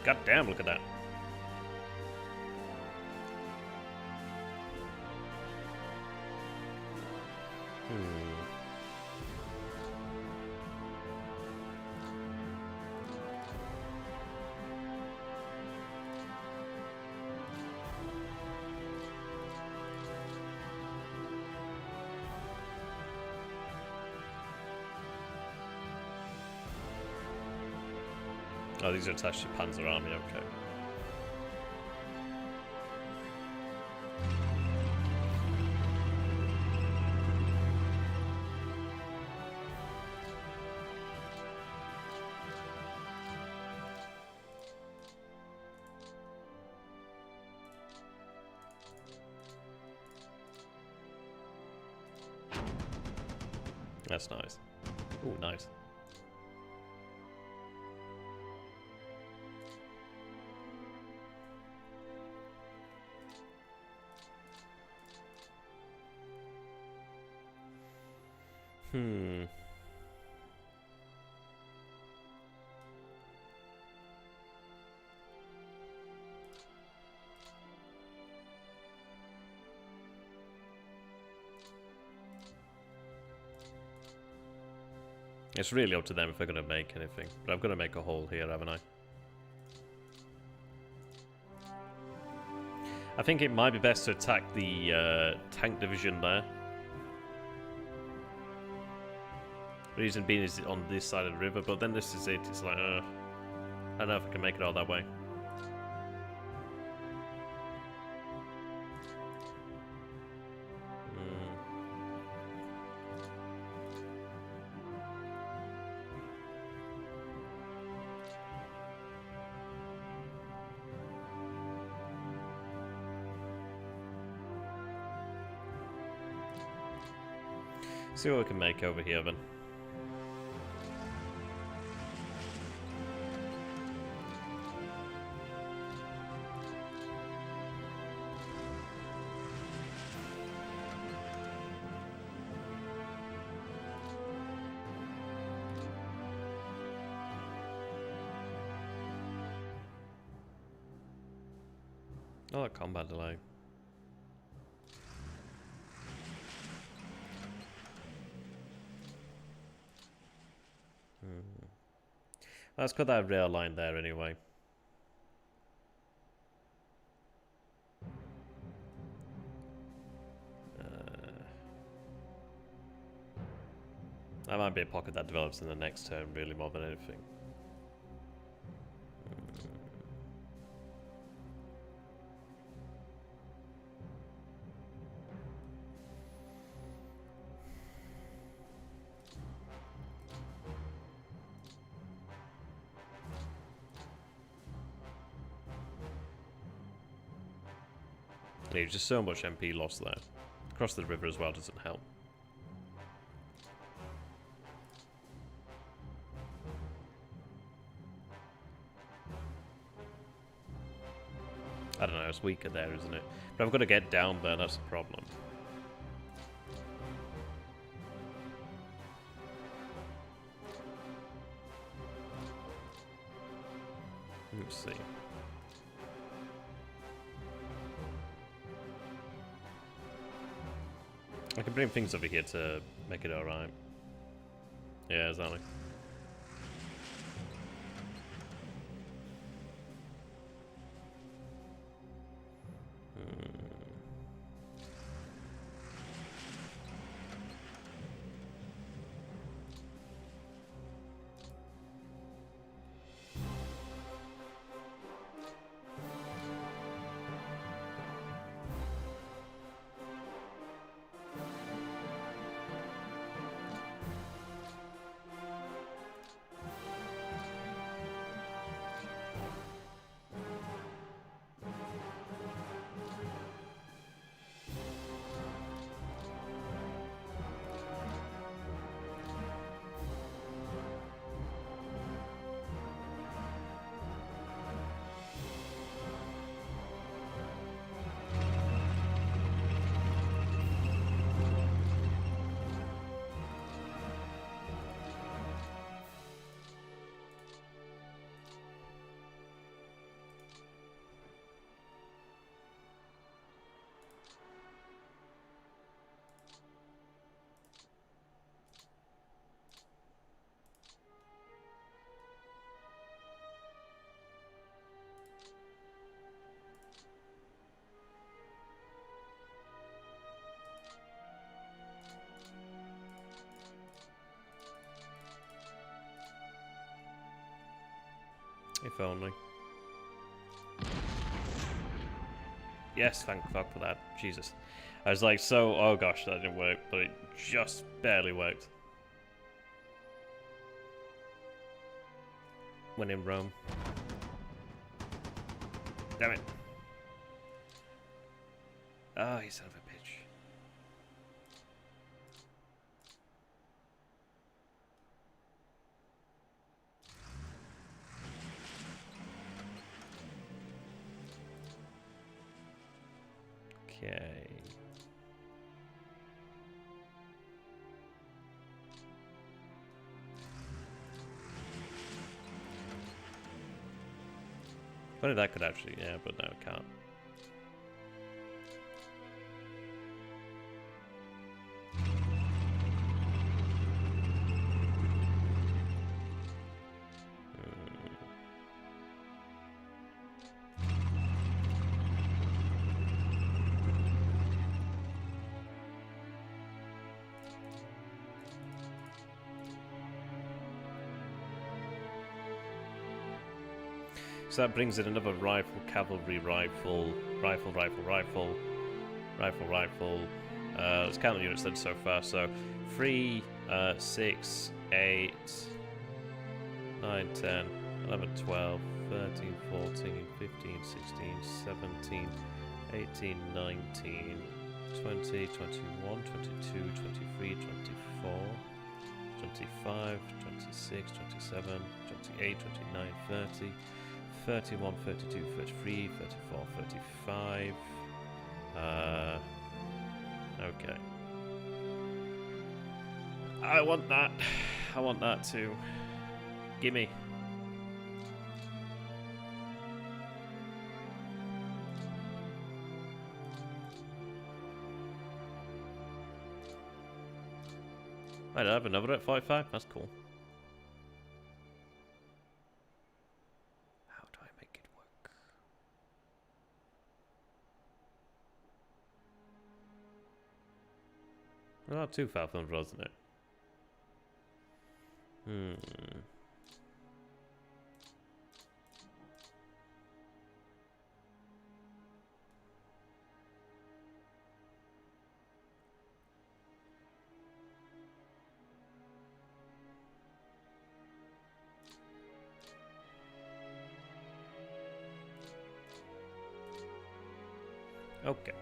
God damn, look at that. Oh, these are attached to Panzer Army, okay. That's nice. Ooh, nice. Hmm. It's really up to them if they're going to make anything. But I've got to make a hole here, haven't I? I think it might be best to attack the tank division there. The reason being is on this side of the river, but then this is it. It's like, I don't know if I can make it all that way. See what we can make over here then. Oh, that combat delay. Let's cut that rail line there anyway. That might be a pocket that develops in the next turn, really, more than anything. There's just so much MP loss there. Across the river as well doesn't help. I don't know, it's weaker there, isn't it? But I've got to get down there, that's the problem. Let's see. I can bring things over here to make it alright. Yeah, exactly. If only. Yes, thank fuck for that. Jesus. I was like, so, oh gosh, that didn't work, but it just barely worked. When in Rome. Damn it. Oh, you son of a bitch. Okay. Funny that could actually, yeah, but no, it can't. So that brings in another rifle, cavalry, rifle. Let's count the units then so far. So 3, 6, 8, 9, 10, 11, 12, 13, 14, 15, 16, 17, 18, 19, 20, 21, 22, 23, 24, 25, 26, 27, 28, 29, 30. 31, 32, 33, 34, 35. Okay. I want that. I want that too. Gimme. I have another at 5.5. That's cool. Not too far from us, isn't it? Okay.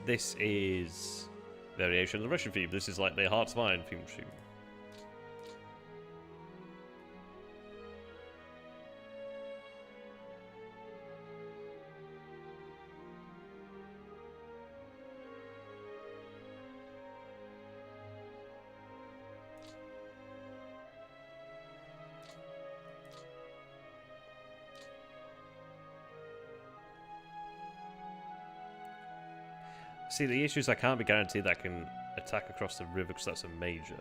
This is variation of the Russian theme. This is like the Hearts of Iron theme tune. See, the issue is I can't be guaranteed that I can attack across the river because that's a major.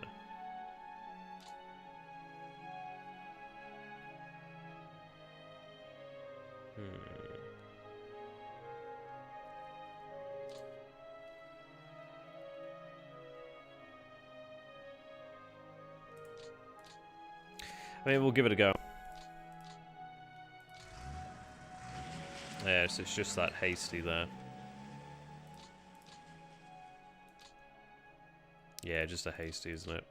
I mean, we'll give it a go. Yeah, so it's just that hasty there. Yeah, just a hasty, isn't it?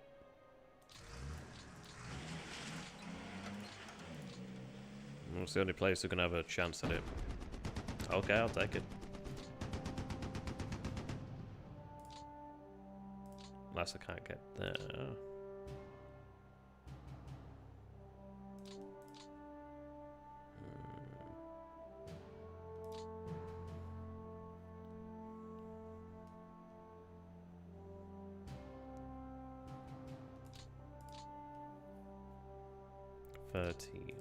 Well, it's the only place who can have a chance at it. Okay, I'll take it. Unless I can't get there. 13.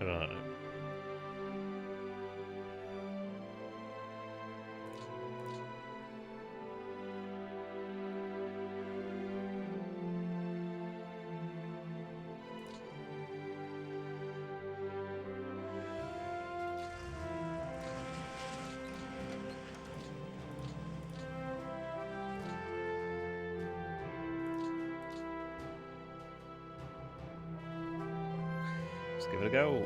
I don't know. Let's give it a go.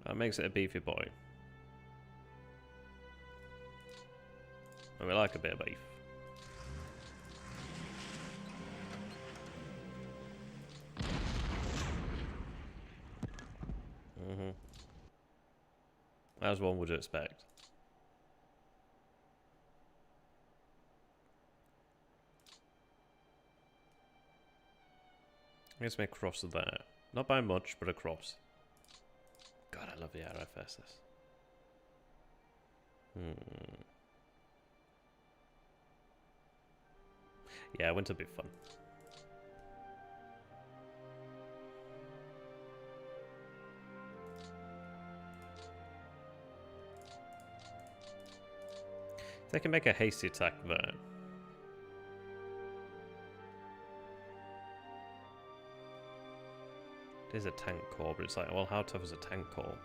That makes it a beefy boy. And we like a bit of beef. As one would expect. I guess make a cross there. Not by much, but a cross. God, I love the RFSs. Yeah, winter will be fun. They can make a hasty attack there. It is a tank core, but it's like, well, how tough is a tank core?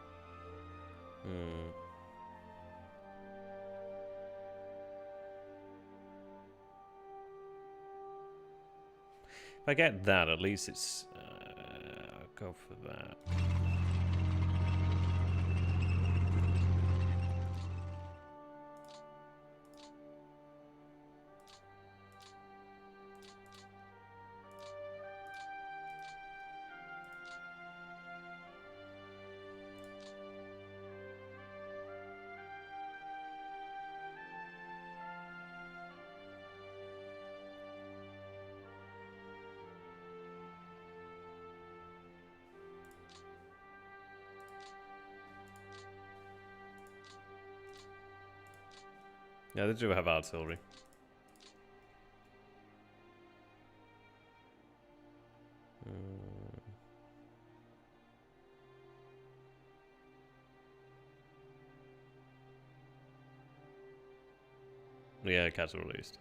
If I get that, at least it's... I'll go for that. Yeah, they do have artillery. Yeah, cats are released.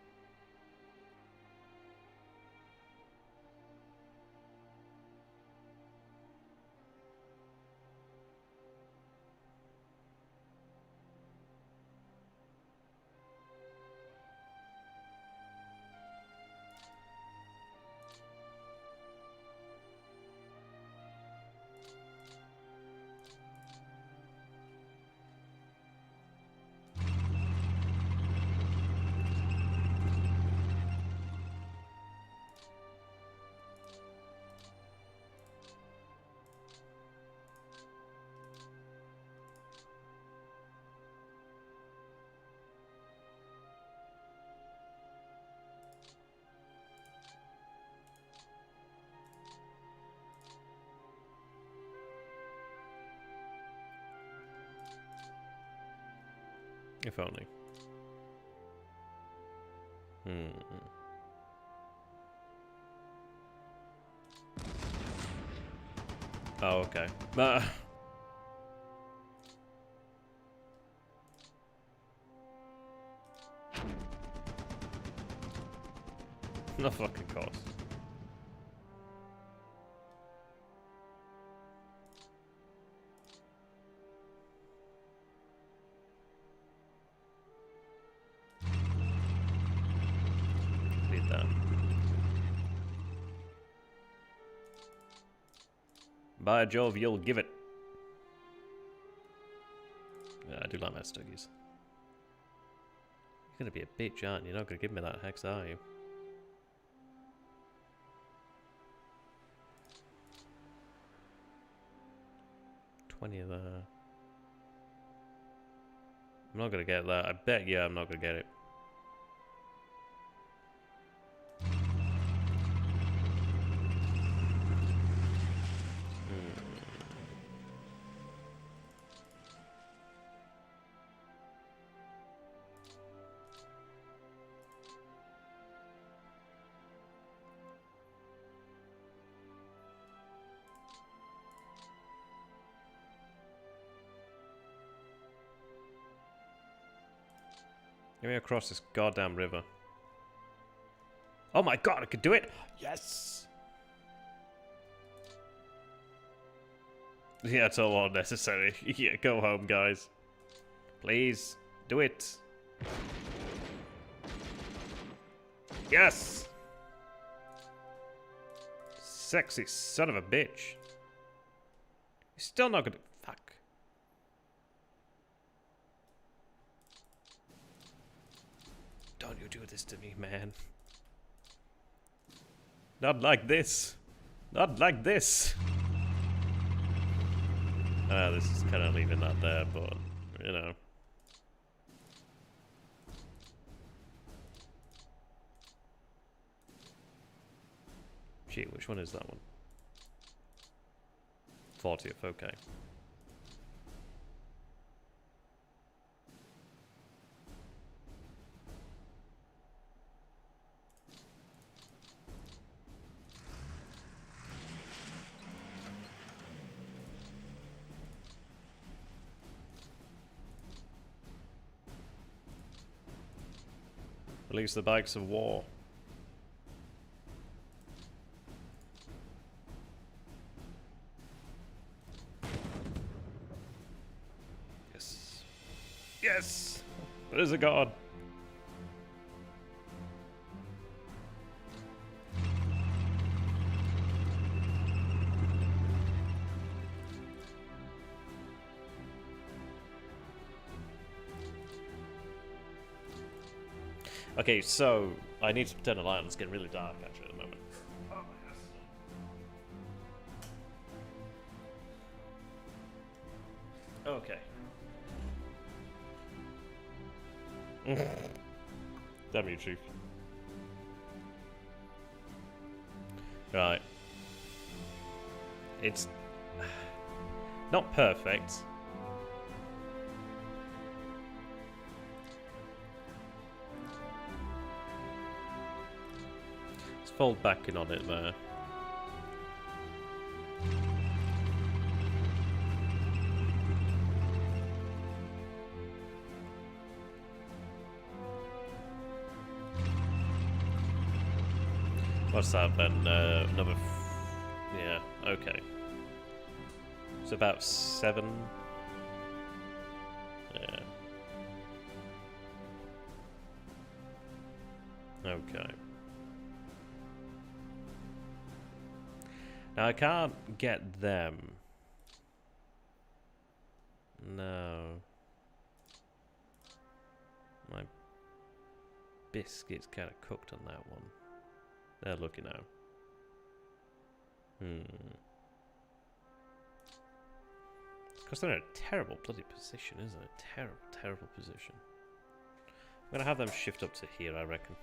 If only. Oh, okay. No fucking cost. Need that. By Jove, you'll give it. Yeah, I do like my stuggies. You're gonna be a bitch, aren't you? You're not gonna give me that hex, are you? $20 there. I'm not gonna get that. I bet you I'm not gonna get it. Get me across this goddamn river. Oh my god, I could do it! Yes! Yeah, it's all unnecessary. Yeah, go home, guys. Please, do it. Yes! Sexy son of a bitch. You're still not gonna... Fuck. Don't you do this to me, man. Not like this. Not like this. This is kind of leaving that there, but, you know. Gee, which one is that one? 40th, okay. Release the bikes of war. Yes. Yes! There's a god. Okay, so I need to turn a light on. It's getting really dark actually at the moment. Oh, okay. Damn you, Chief. Right. It's not perfect. Fold back in on it there. What's that then? Another... yeah, okay. It's about 7. Yeah. Okay. Now I can't get them. No. My biscuit's kind of cooked on that one. They're looking out. Because they're in a terrible bloody position, isn't it? Terrible, terrible position. I'm gonna have them shift up to here, I reckon.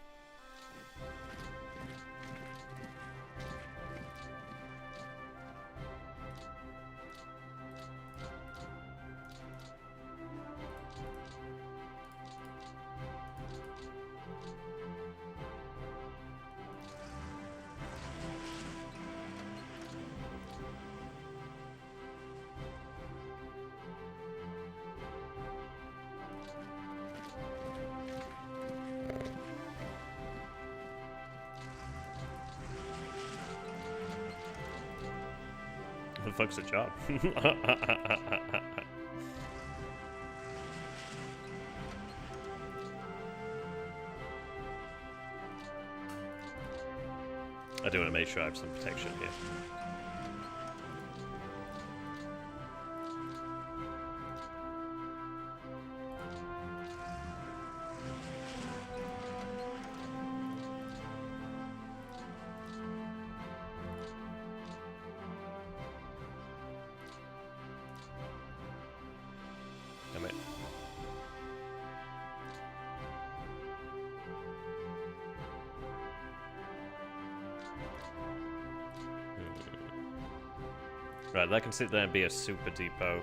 The fuck's a job? I do want to make sure I have some protection here. Damn it. Right, that can sit there and be a super depot.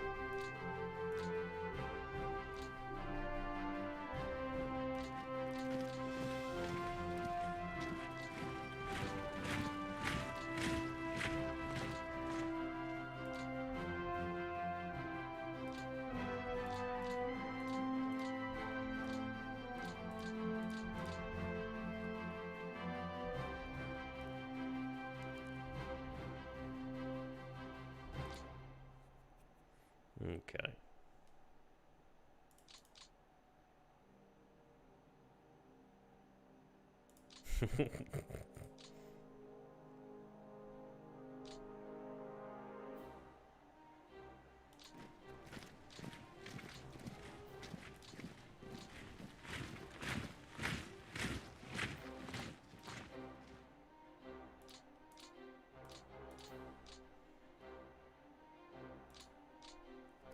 Okay.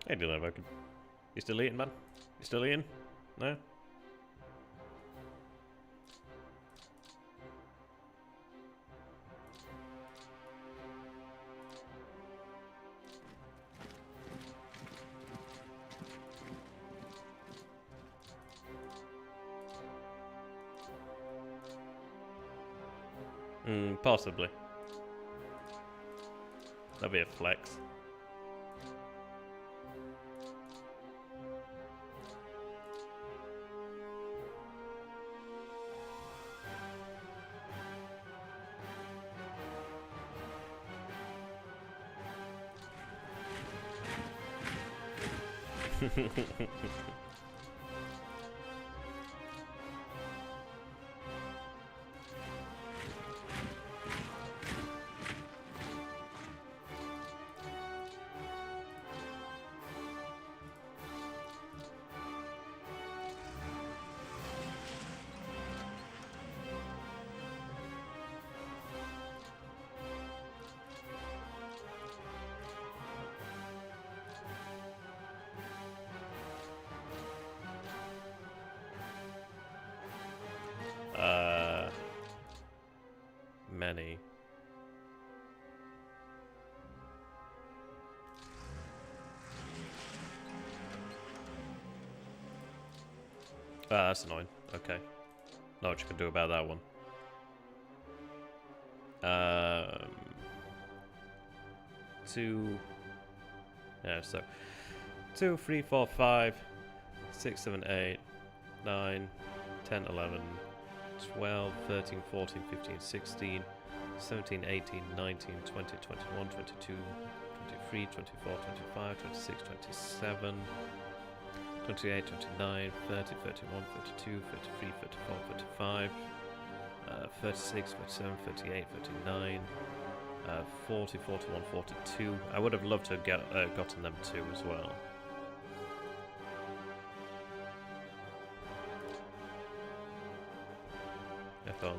Hey, Dylan, I could... You still eating, man? You still eating? No? Possibly. That'd be a flex. Many. Ah, that's annoying. Okay. Not what you can do about that one. 2. Yeah, so 2, 3, 4, 5, 6, 7, 8, 9, 10, 11, 12, 13, 14, 15, 16, 17, 18, 19, 20, 21, 22, 23, 24, 25, 26, 27, 28, 29, 30, 31, 32, 33, 34, 35, 36, 37, 38, 39, 40, 41, 42. I would have loved to have gotten them too as well. If only.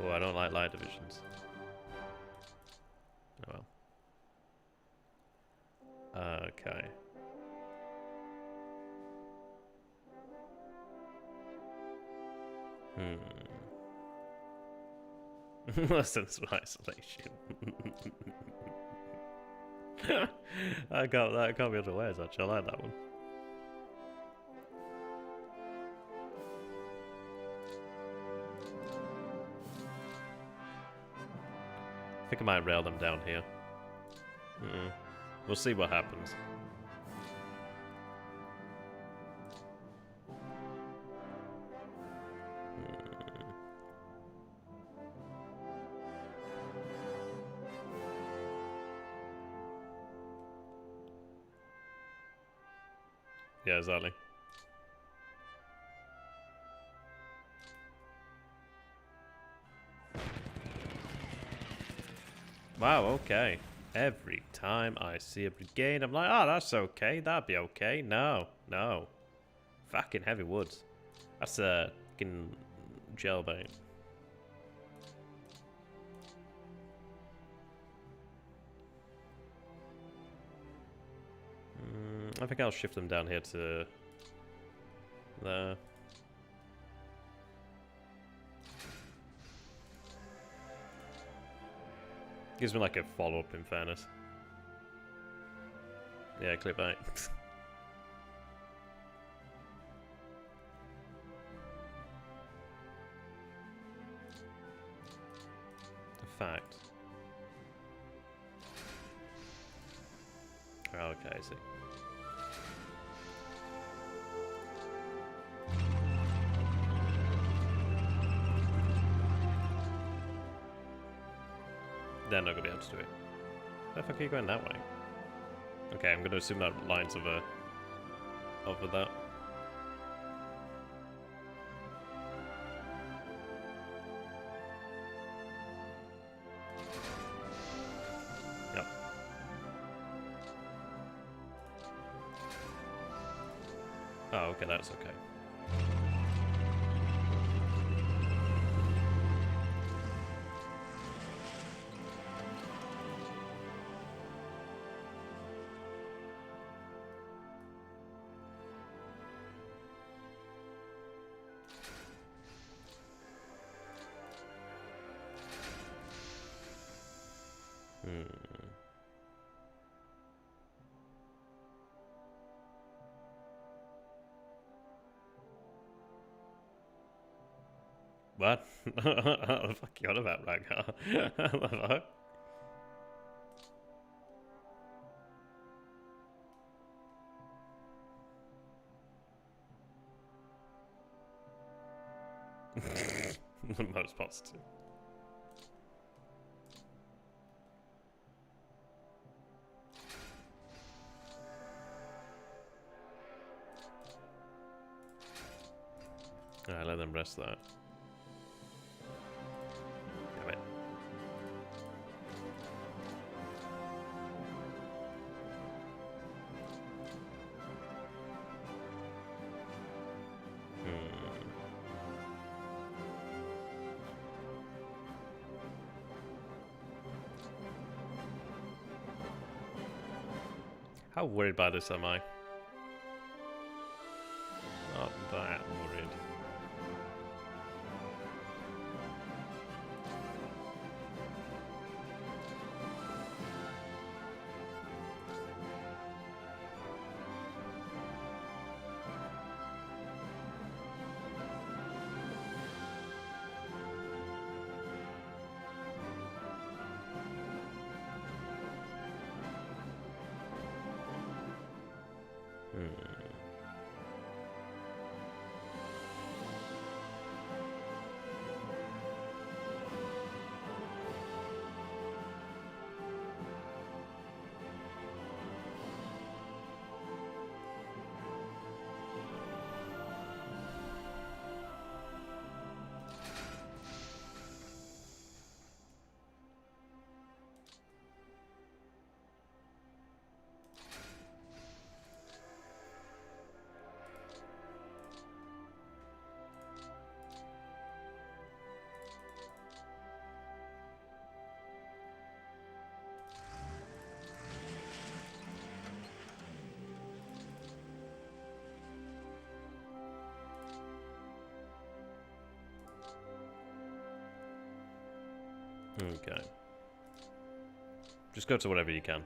Oh, I don't like light divisions. Oh well. Okay. Lessons of isolation. I can't be otherwise, actually. I like that one. I think I might rail them down here. We'll see what happens. Yeah, exactly. Wow, okay. Every time I see a brigade, I'm like, oh, that's okay. That'd be okay. No, no. Fucking heavy woods. That's a fucking jailbait. I think I'll shift them down here to there. Gives me like a follow-up in fairness. Yeah, click back. Fact. Okay, I see. They're not gonna be able to do it. Where the fuck are you going that way? Okay, I'm gonna assume that lines over that. Yep. Oh, okay, that's okay. What? What the fuck you on about, Ragnar? What the fuck? Most positive. Alright, let them rest that. Damn it. How worried by this am I? Not that worried. Okay. Just go to whatever you can.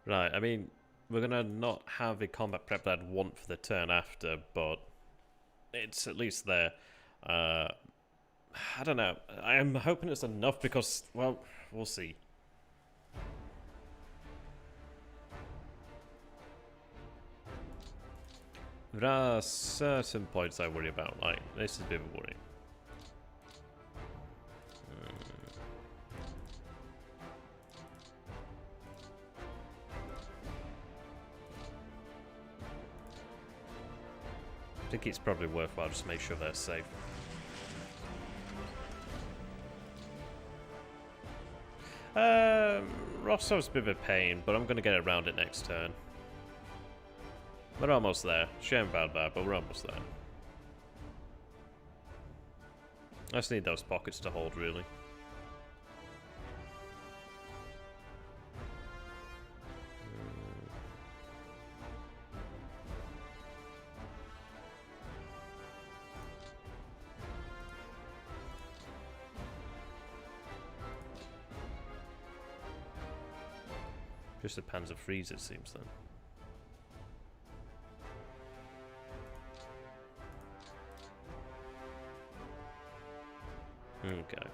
Right, I mean, we're gonna not have a combat prep that I'd want for the turn after, but it's at least there. I don't know. I'm hoping it's enough because, well, we'll see. There are certain points I worry about, like, this is a bit of a worry. I think it's probably worthwhile just to make sure they're safe. Rostov's a bit of a pain, but I'm going to get around it next turn. We're almost there. Shame about that, but we're almost there. I just need those pockets to hold, really. Just the Panzer freeze, it seems, then. Okay.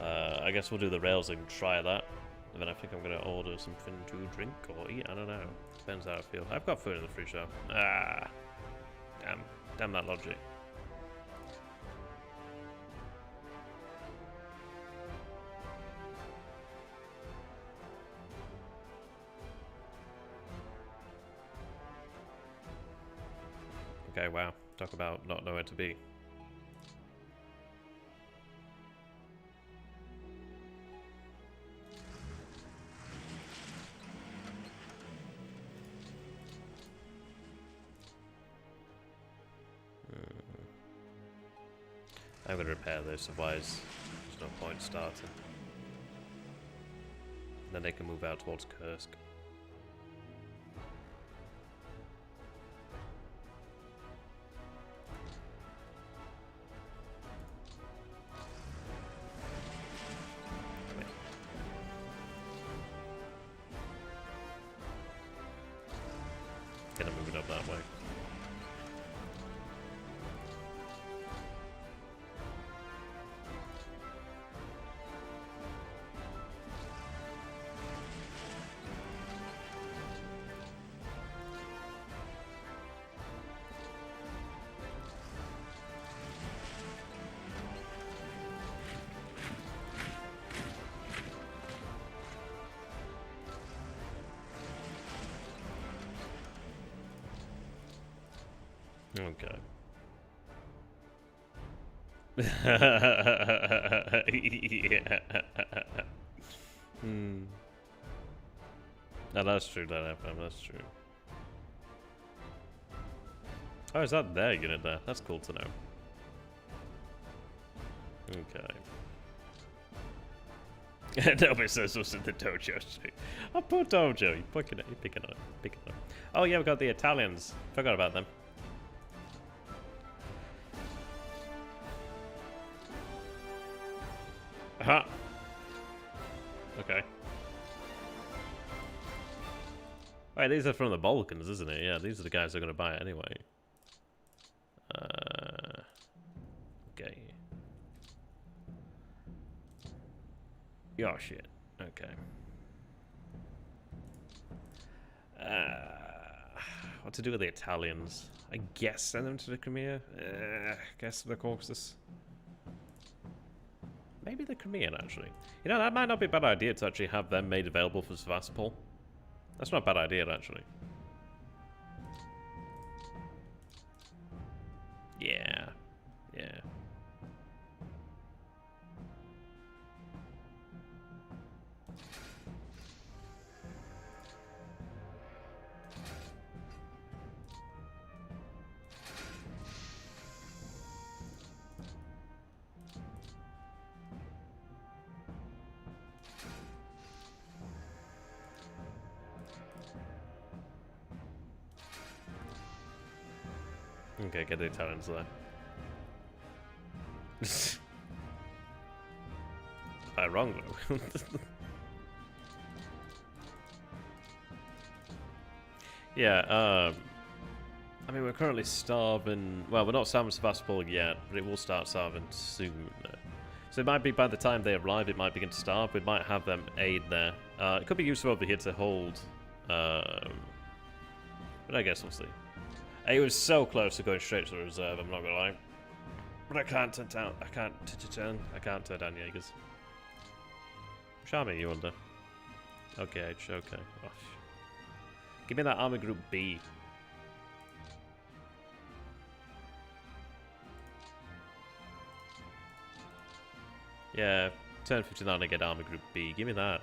I guess we'll do the rails and try that. And then I think I'm going to order something to drink or eat. I don't know. Depends how I feel. I've got food in the fridge, though. Ah! Damn. Damn that logic. Okay, wow. Talk about not knowing where to be. I'm going to repair this, otherwise there's no point starting. Then they can move out towards Kursk. Gonna move it up that way. Okay. Yeah. No, that's true, that happened, that's true. Oh, is that their unit there? That's cool to know. Okay. Nobody says us in the dojo. Oh, poor dojo. You're picking on it. Oh, yeah, we got the Italians. Forgot about them. Aha. Okay. Right, these are from the Balkans, isn't it? Yeah, these are the guys that are going to buy it anyway. Okay. Oh, shit. Okay. What to do with the Italians? I guess send them to the Crimea? Guess the Caucasus. Maybe the Crimean, actually. You know, that might not be a bad idea to actually have them made available for Sevastopol. That's not a bad idea, actually. Yeah. Yeah. Okay, get the Italians there. Am I wrong though? Yeah, I mean, we're currently starving. Well, we're not starving Sevastopol yet, but it will start starving soon. So it might be by the time they arrive, it might begin to starve. We might have them aid there. It could be useful over here to hold. But I guess we'll see. It was so close to going straight to the reserve, I'm not gonna lie. But I can't turn down. I can't turn down Jaegers. Which army are you under? Okay, okay. Oh, give me that army group B. Yeah, turn 59 I get Army Group B. Give me that.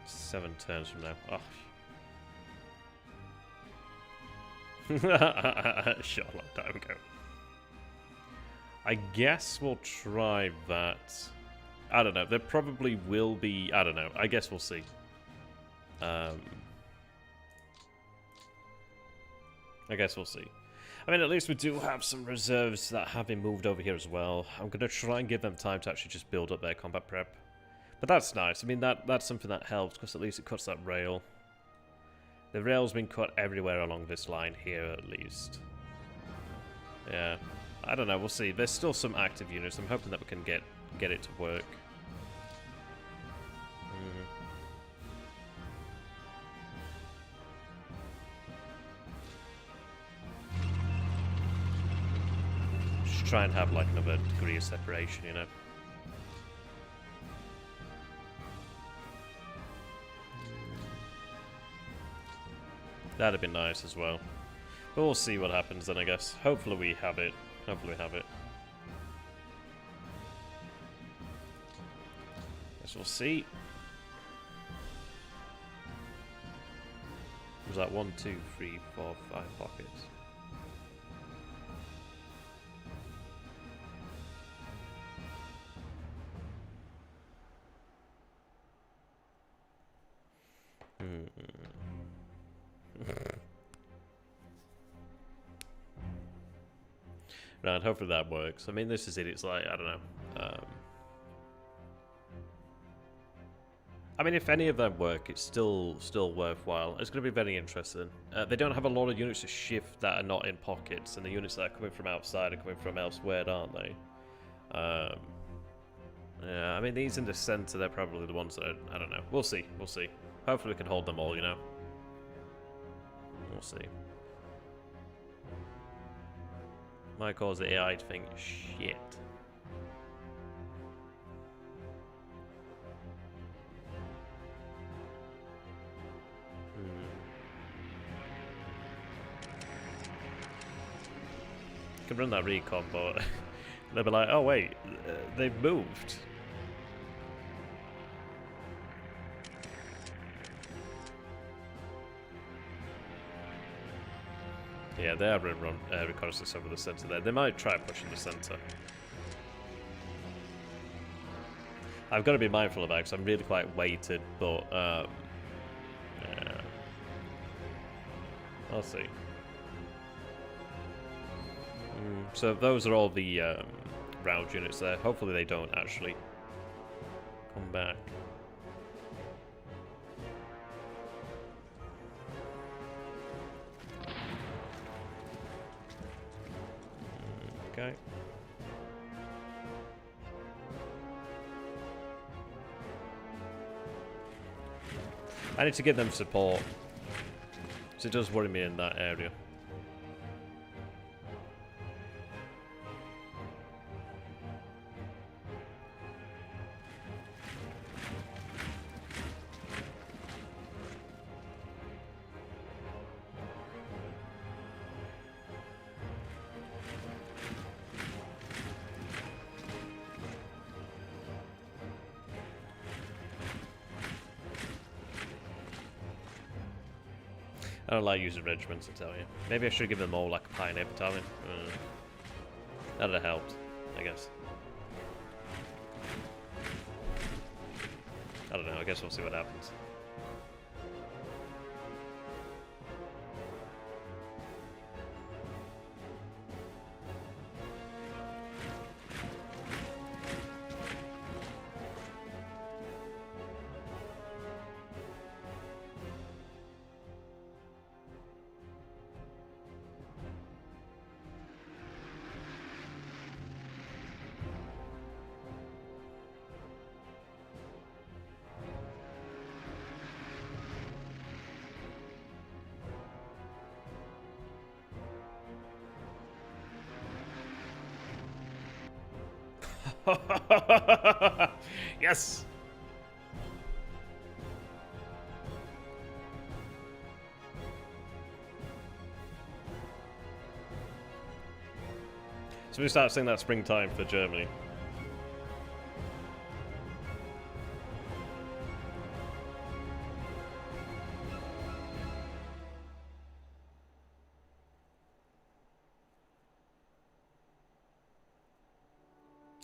7 turns from now. Oh. Shot a long time ago. I guess we'll try that. I don't know. There probably will be... I don't know. I guess we'll see. I guess we'll see. I mean, at least we do have some reserves that have been moved over here as well. I'm going to try and give them time to actually just build up their combat prep. But that's nice. I mean, that's something that helps, because at least it cuts that rail. The rail's been cut everywhere along this line here, at least. Yeah. I don't know. We'll see. There's still some active units. I'm hoping that we can get it to work. Just try and have like another degree of separation, you know. That'd be nice as well. But we'll see what happens then, I guess. Hopefully we have it. Hopefully we have it. Guess we'll see. Was that 1, 2, 3, 4, 5 pockets? Right, hopefully that works. I mean, this is it. It's like, I don't know. I mean, if any of them work, it's still worthwhile. It's going to be very interesting. They don't have a lot of units to shift that are not in pockets, and the units that are coming from outside are coming from elsewhere, aren't they? Yeah, I mean, these in the center, they're probably the ones that are, I don't know. We'll see. We'll see. Hopefully we can hold them all, you know. We'll see. Might cause the AI to think, shit. Can run that recon, but they'll be like, oh wait, they've moved. Yeah, they have run reconnaissance over the centre there. They might try pushing the centre. I've got to be mindful of that because I'm really quite weighted, but yeah. I'll see. So those are all the round units there. Hopefully they don't actually come back. Okay. I need to give them support. So it does worry me in that area. I don't like using regiments, I tell you. Maybe I should give them all like a pioneer battalion. That'd have helped, I guess. I don't know, I guess we'll see what happens. Yes! So we start seeing that springtime for Germany.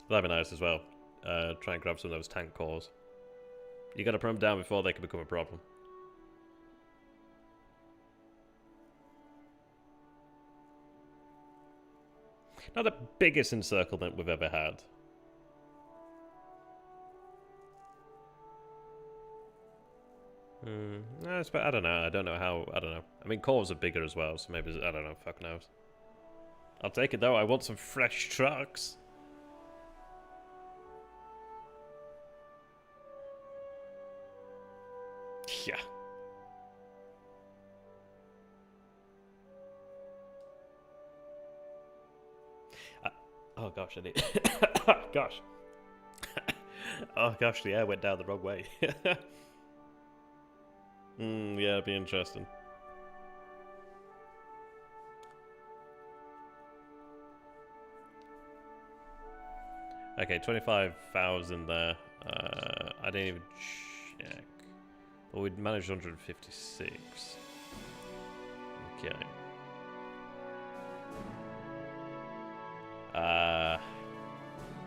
That'd be nice as well. Try and grab some of those tank cores. You gotta put them down before they can become a problem. Not the biggest encirclement we've ever had. No, I don't know. I don't know how. I don't know. I mean, cores are bigger as well, so maybe I don't know. Fuck knows. I'll take it though. I want some fresh trucks. Yeah. Oh gosh, I need. Gosh. Oh gosh, the air went down the wrong way. Yeah, it'd be interesting. Okay, 25,000 there. I didn't even check. But we'd managed 156. Okay.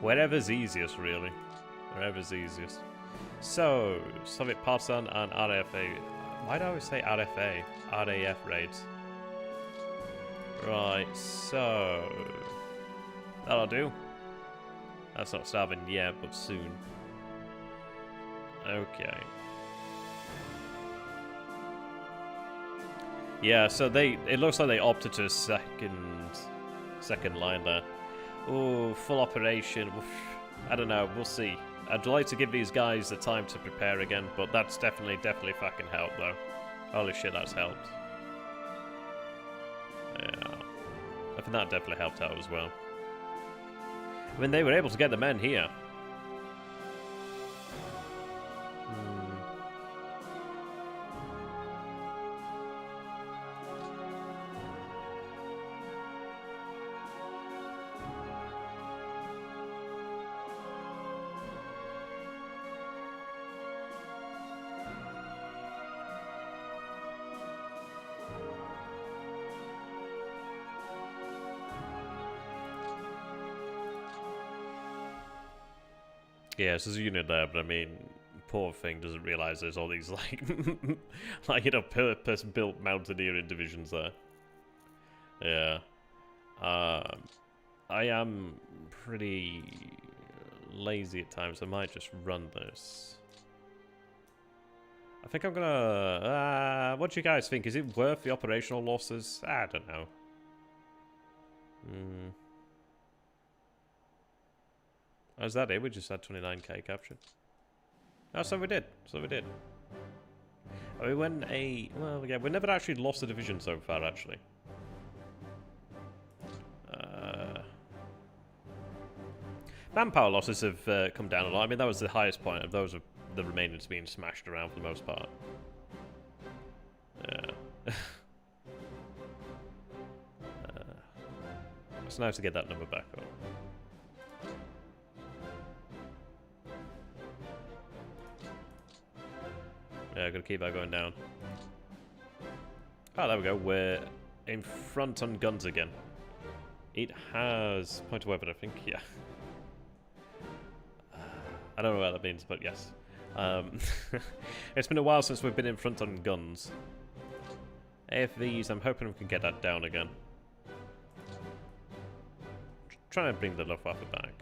Wherever's easiest, really. Wherever's easiest. So, Soviet Partisan and RFA. Why do I always say RFA? RAF raids. Right, so... that'll do. That's not starving yet, but soon. Okay. Yeah, so it looks like they opted to a second line there. Oh, full operation. Oof. I don't know, we'll see. I'd like to give these guys the time to prepare again, but that's definitely fucking helped though. Holy shit, that's helped. Yeah. I think that definitely helped out as well. I mean, they were able to get the men here. Yeah, so there's a unit there, but I mean, poor thing doesn't realise there's all these, like, like, you know, purpose-built mountaineering divisions there. Yeah. I am pretty lazy at times, so I might just run this. I think I'm gonna... what do you guys think? Is it worth the operational losses? I don't know. Oh, is that it? We just had 29k captured. Oh, so we did. So we did. Oh, we went a... well, yeah, we never actually lost a division so far, actually. Manpower losses have come down a lot. I mean, that was the highest point of those of the remainers being smashed around for the most part. Yeah. It's nice to get that number back up. Yeah, gotta keep that going down. Oh, there we go. We're in front on guns again. It has point of weapon, I think. Yeah. I don't know what that means, but yes. It's been a while since we've been in front on guns. AFVs, I'm hoping we can get that down again. Trying to bring the Luftwaffe back.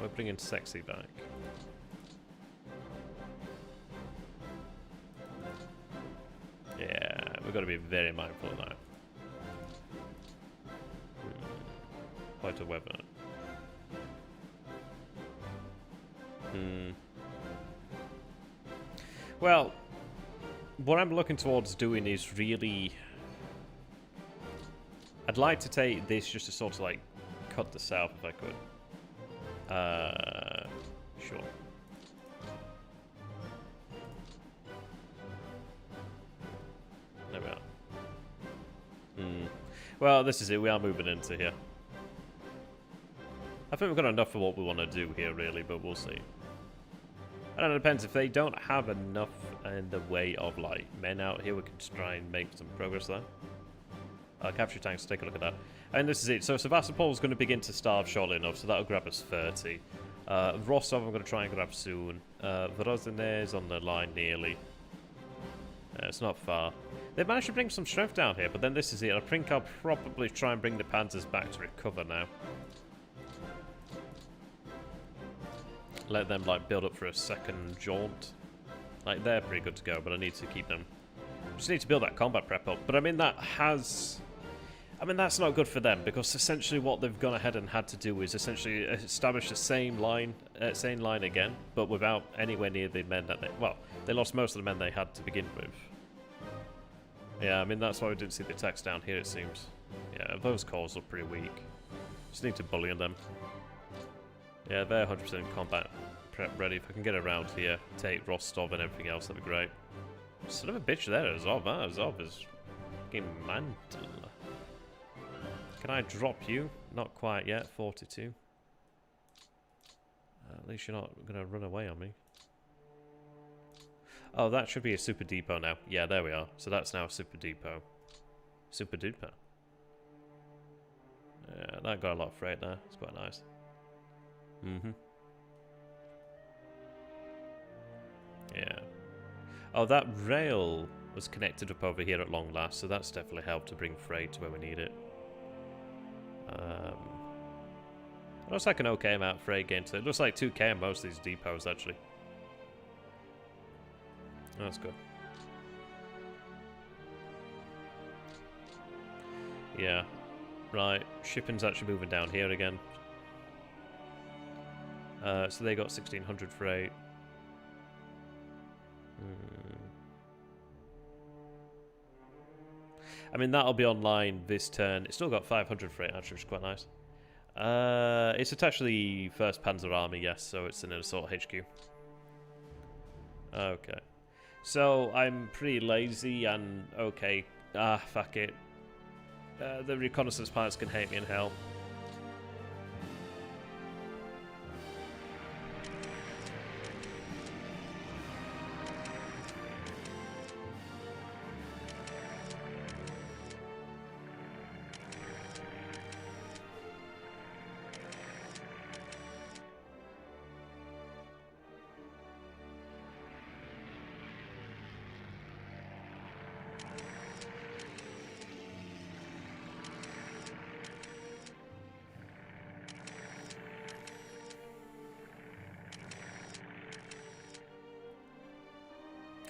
We're bringing Sexy back. Yeah, we've got to be very mindful of that. Point of weapon. Well, what I'm looking towards doing is really... I'd like to take this just to sort of like cut the south if I could. Sure. There we are. Well, this is it. We are moving into here. I think we've got enough for what we want to do here, really, but we'll see. I don't know, it depends. If they don't have enough in the way of, like, men out here, we can try and make some progress there. Capture tanks, take a look at that. And this is it. So Sevastopol is going to begin to starve shortly enough, so that'll grab us 30. Rostov I'm going to try and grab soon. Voronezh on the line nearly. It's not far. They've managed to bring some strength down here, but then this is it. I think I'll probably try and bring the Panzers back to recover now. Let them, like, build up for a second jaunt. Like, they're pretty good to go, but I need to keep them. Just need to build that combat prep up. But I mean, that's not good for them, because essentially what they've gone ahead and had to do is essentially establish the same line again, but without anywhere near the men that they lost most of the men they had to begin with. Yeah, I mean, that's why we didn't see the attacks down here, it seems. Yeah, those calls look pretty weak. Just need to bully them. Yeah, they're 100% combat prep ready. If I can get around here, take Rostov and everything else, that'd be great. Son of a bitch there, Azov, huh? Azov is fucking mantle. Can I drop you? Not quite yet, 42. At least you're not going to run away on me. Oh, that should be a super depot now. Yeah, there we are. So that's now a super depot. Super duper. Yeah, that got a lot of freight there. It's quite nice. Mm-hmm. Yeah. Oh, that rail was connected up over here at long last, so that's definitely helped to bring freight to where we need it. It looks like an okay amount of freight gain. It looks like 2k in most of these depots, actually. That's good. Yeah. Right. Shipping's actually moving down here again. So they got 1600 freight. I mean, that'll be online this turn. It's still got 500 freight, actually, which is quite nice. It's attached to the 1st Panzer Army, yes, so it's in an assault HQ. Okay. So, I'm pretty lazy and okay. Fuck it. The reconnaissance pilots can hate me in hell.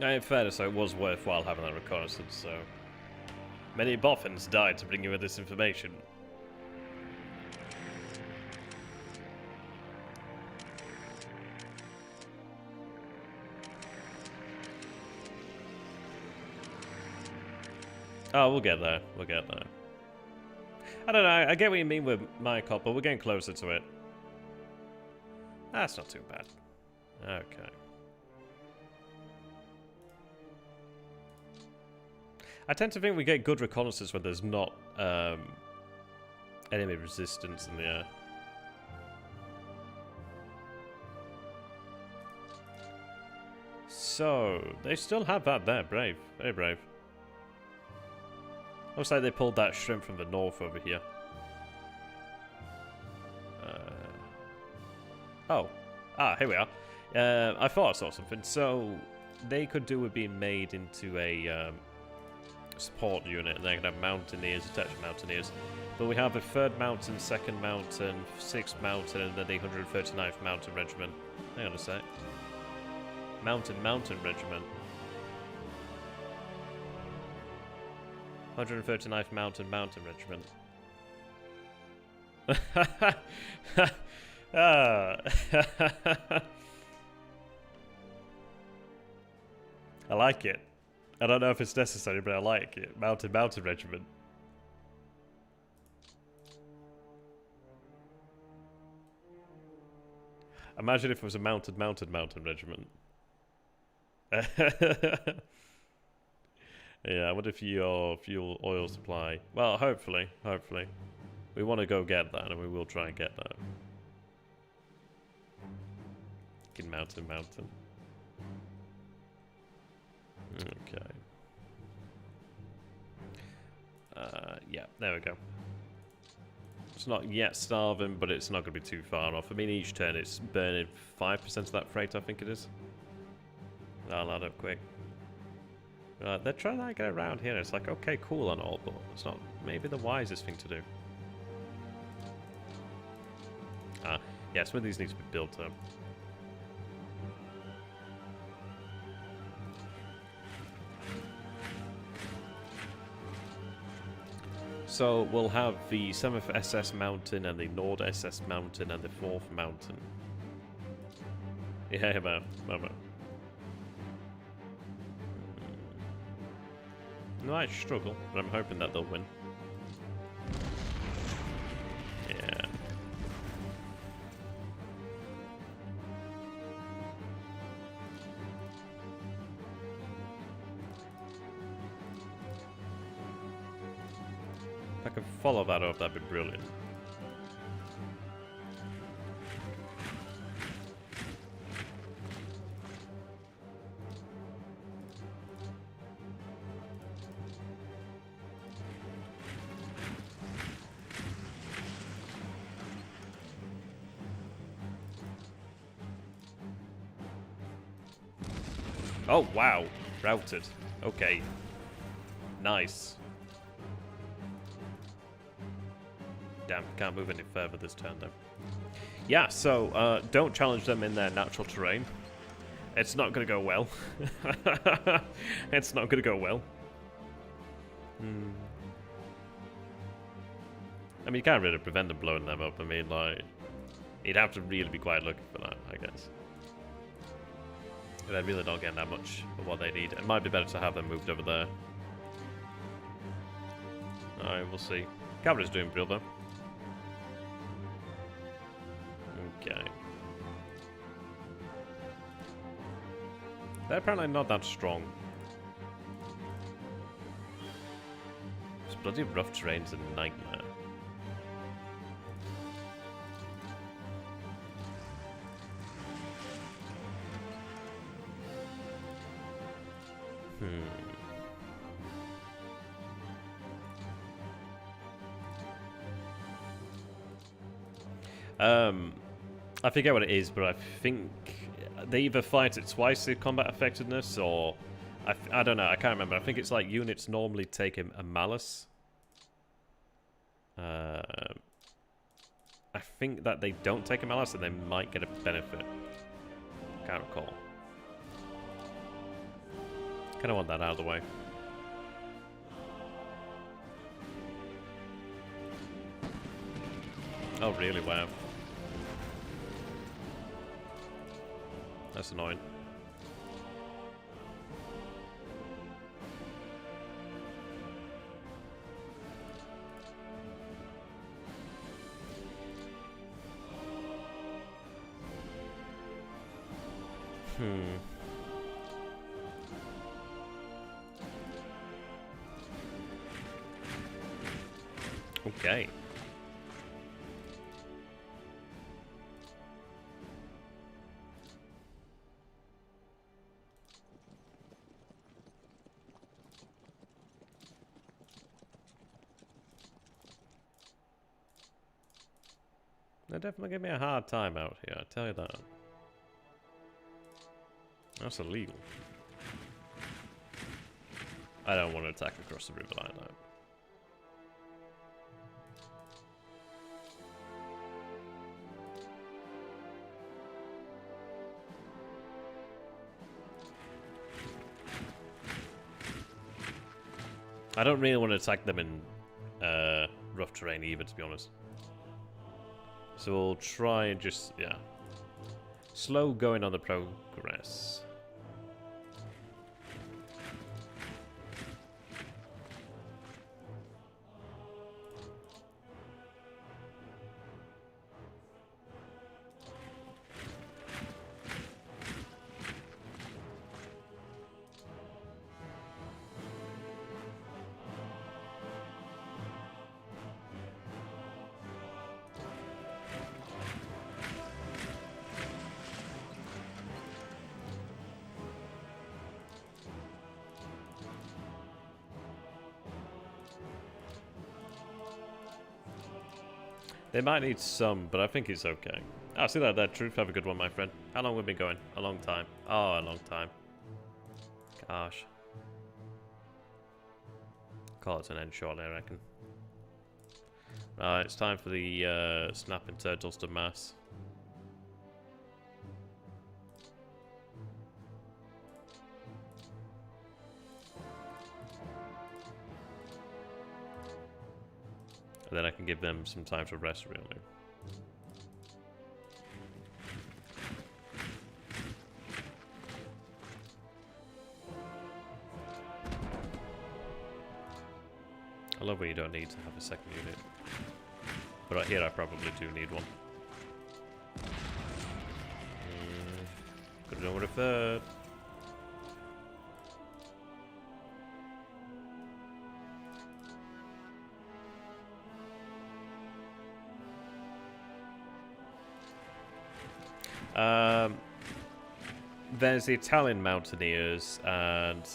In fairness, it was worthwhile having that reconnaissance, so... Many boffins died to bring you this information. Oh, we'll get there. We'll get there. I don't know, I get what you mean with my cop, but we're getting closer to it. That's not too bad. Okay. I tend to think we get good reconnaissance when there's not enemy resistance in the air. So, they still have that there, brave. Very brave. Looks like they pulled that shrimp from the north over here. Here we are. I thought I saw something. So, they could do with being made into a... support unit, and they can have mountaineers, attached mountaineers. But we have a 3rd mountain, 2nd mountain, 6th mountain, and then the 139th Mountain Regiment. Hang on a sec. Mountain Regiment. 139th Mountain Regiment. I like it. I don't know if it's necessary, but I like it. Mountain Regiment. Imagine if it was a mounted regiment. Yeah, I wonder if your fuel oil supply... Well, hopefully. We want to go get that, and we will try and get that. Fucking mountain. Okay. Yeah, there we go. It's not yet starving, but it's not going to be too far off. I mean, each turn it's burning 5% of that freight, I think it is. That'll add up quick. They're trying to get around here. It's like, okay, cool and all, but it's not maybe the wisest thing to do. Yeah, some of these need to be built up. So we'll have the 7th SS Mountain and the Nord SS Mountain and the 4th Mountain. Yeah, man. Might struggle, but I'm hoping that they'll win. Yeah. If I can follow that up, that'd be brilliant. Oh, wow. Routed. Okay. Nice. Damn, can't move any further this turn, though. Yeah, so, don't challenge them in their natural terrain. It's not going to go well. It's not going to go well. I mean, you can't really prevent them blowing them up. I mean, like, you'd have to really be quite lucky for that, I guess. They're really not getting that much of what they need. It might be better to have them moved over there. Alright, we'll see. Cavalry's doing real though. Okay. They're apparently not that strong. This bloody rough terrain's a nightmare. I forget what it is, but I think they either fight at twice the combat effectiveness, or I don't know, I can't remember. I think it's like units normally take a malus. I think that they don't take a malus and they might get a benefit. Can't recall. Kind of want that out of the way. Oh really? Wow. That's annoying. Okay. They definitely give me a hard time out here, I tell you that. That's illegal. I don't want to attack across the river like that. I don't really want to attack them in rough terrain either, to be honest. So we'll try and just, yeah. Slow going on the progress. They might need some, but I think it's okay. Oh, see that there, Truth. Have a good one, my friend. How long have we been going? A long time. Oh, a long time. Gosh. Call it an end shortly, I reckon. Right, it's time for the snapping turtles to mass. And then I can give them some time to rest, really. I love when you don't need to have a second unit. But right here I probably do need one. Could have done with a third. There's the Italian mountaineers, and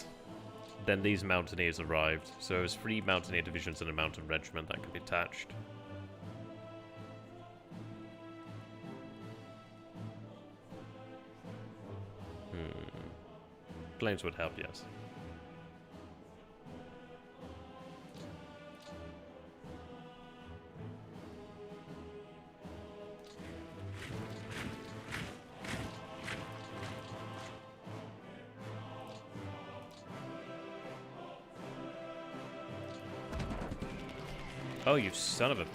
then these mountaineers arrived. So there's 3 mountaineer divisions and a mountain regiment that can be attached. Planes would help, yes. Oh, you son of a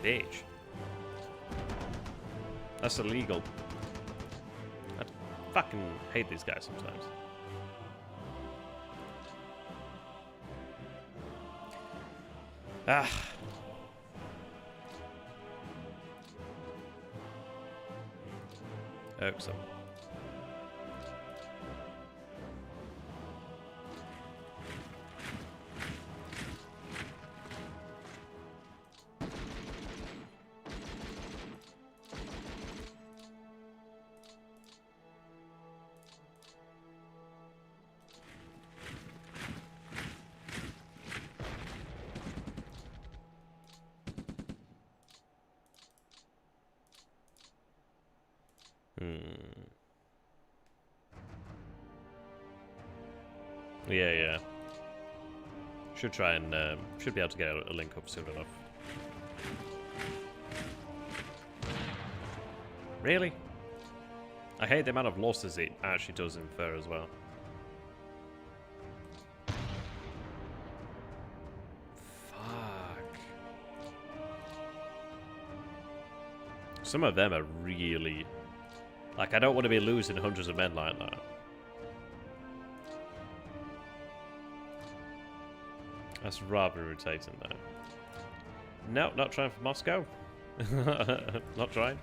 bitch. That's illegal. I fucking hate these guys sometimes. Ah. Irksome. Yeah. Should try and should be able to get a link up soon enough. Really? I hate the amount of losses it actually does infer as well. Fuck. Some of them are really... Like, I don't want to be losing hundreds of men like that. That's rather irritating, though. No, not trying for Moscow. Not trying.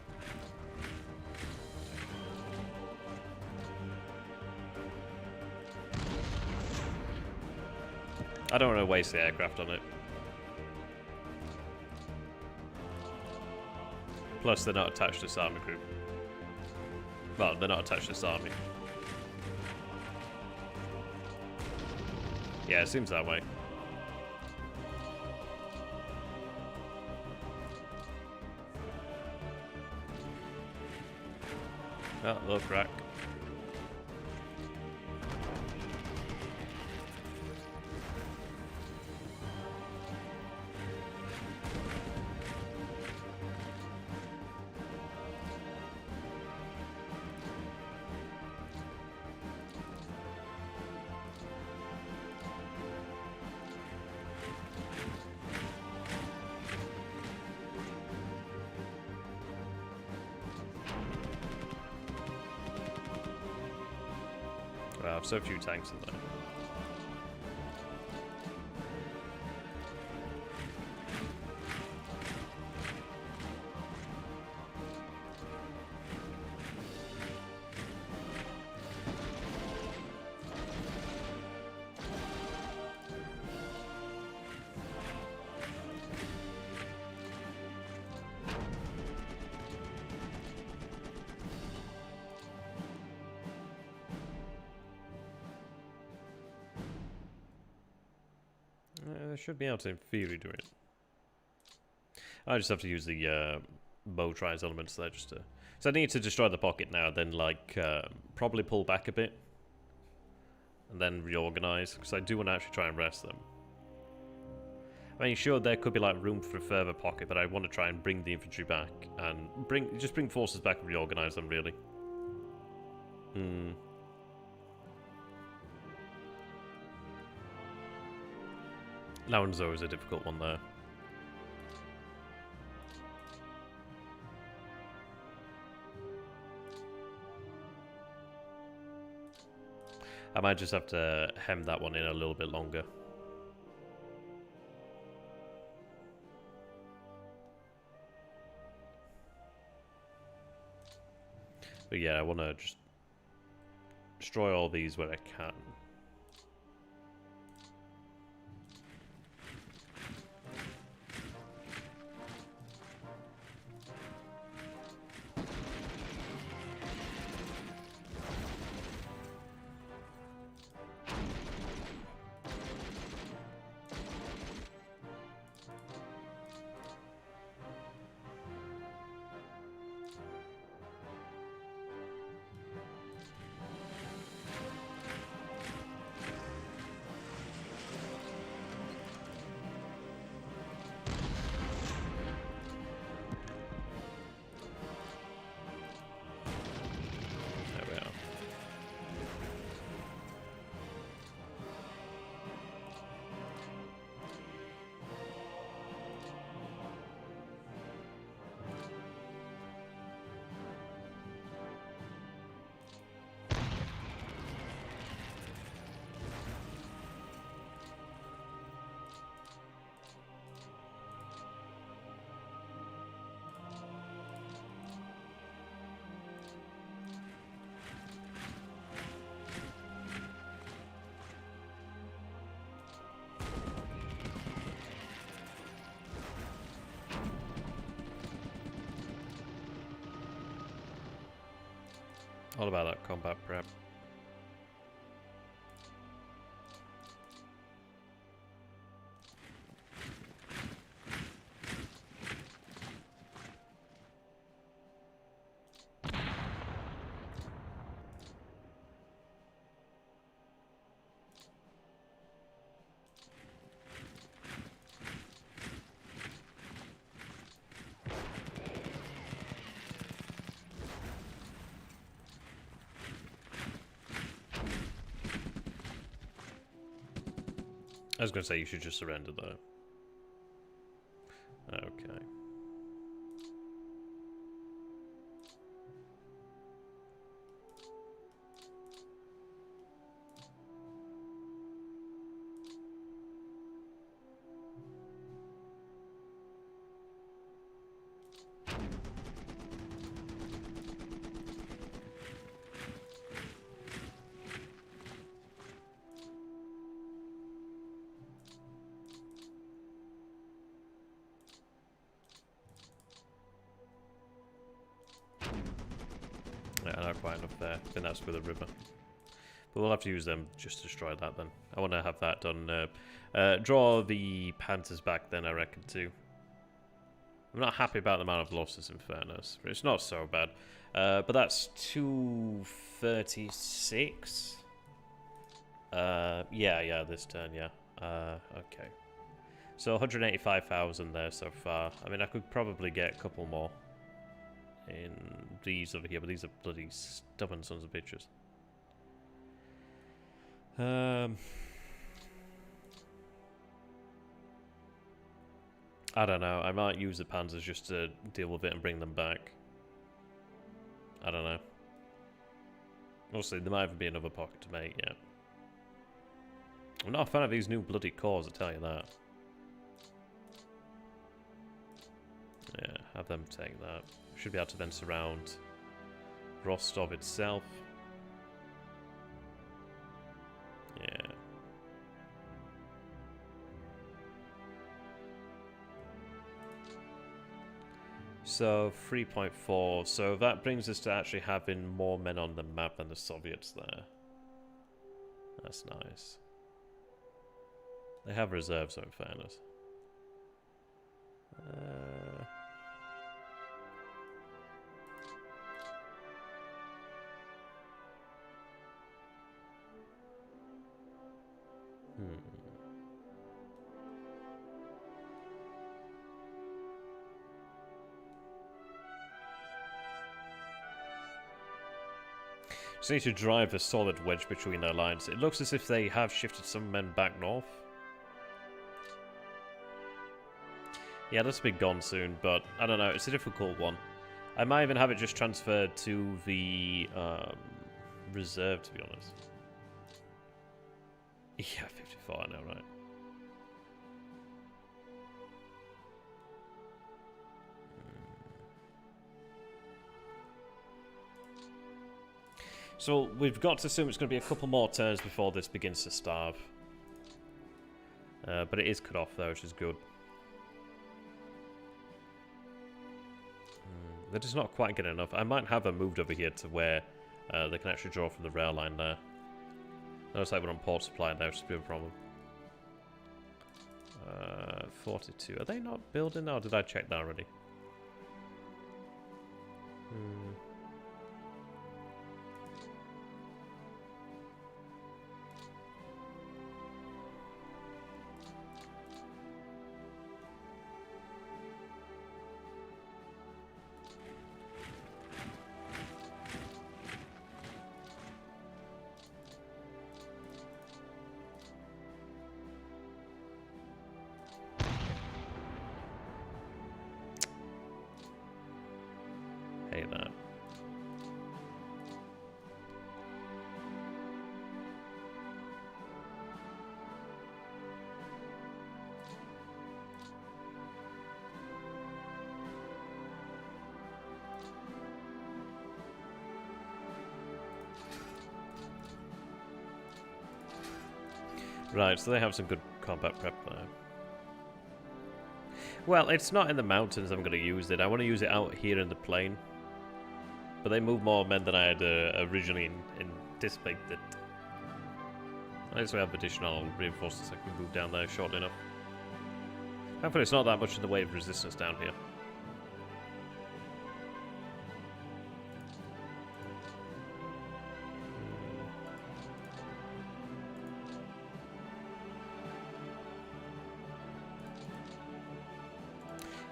I don't want to waste the aircraft on it. Plus, they're not attached to this army group. Well, they're not attached to this army. Yeah, it seems that way. Oh, little crack. Wow, so few tanks in there. I should be able to, in theory, do it. I just have to use the motorized elements there just to... So I need to destroy the pocket now, then like probably pull back a bit. And then reorganize, because I do want to actually try and rest them. I mean, sure, there could be like room for a further pocket, but I want to try and bring the infantry back and just bring forces back and reorganize them, really. That one's always a difficult one there. I might just have to hem that one in a little bit longer. But yeah, I want to just destroy all these where I can. All about that combat prep. I was going to say you should just surrender though. Okay. Yeah, not quite enough there. I think that's with the river. But we'll have to use them just to destroy that then. I want to have that done. Draw the Panthers back then, I reckon, too. I'm not happy about the amount of losses, in fairness. It's not so bad. But that's 236. Yeah, this turn, yeah. Okay. So 185,000 there so far. I mean, I could probably get a couple more in these over here, but these are bloody stubborn sons of bitches. I don't know. I might use the Panzers just to deal with it and bring them back. I don't know. We'll see. There might even be another pocket to make yet. I'm not a fan of these new bloody cores, I tell you that. Yeah, have them take that. Should be able to then surround Rostov itself. Yeah. So 3.4. So that brings us to actually having more men on the map than the Soviets there. That's nice. They have reserves, though, in fairness. Just need to drive a solid wedge between their lines. It looks as if they have shifted some men back north. Yeah, this will be gone soon, but I don't know. It's a difficult one. I might even have it just transferred to the reserve, to be honest. Yeah, 54, I know, right? So we've got to assume it's going to be a couple more turns before this begins to starve. But it is cut off though, which is good. They're just not quite getting enough. I might have them moved over here to where they can actually draw from the rail line there. Looks like we're on port supply now, which is a bit of a problem. 42. Are they not building now, or did I check that already? Hate that. Right, so they have some good combat prep there. Well, it's not in the mountains I'm going to use it. I want to use it out here in the plain. But they move more men than I had originally anticipated. At least we have additional reinforcements that can move down there shortly enough. Hopefully it's not that much in the way of resistance down here.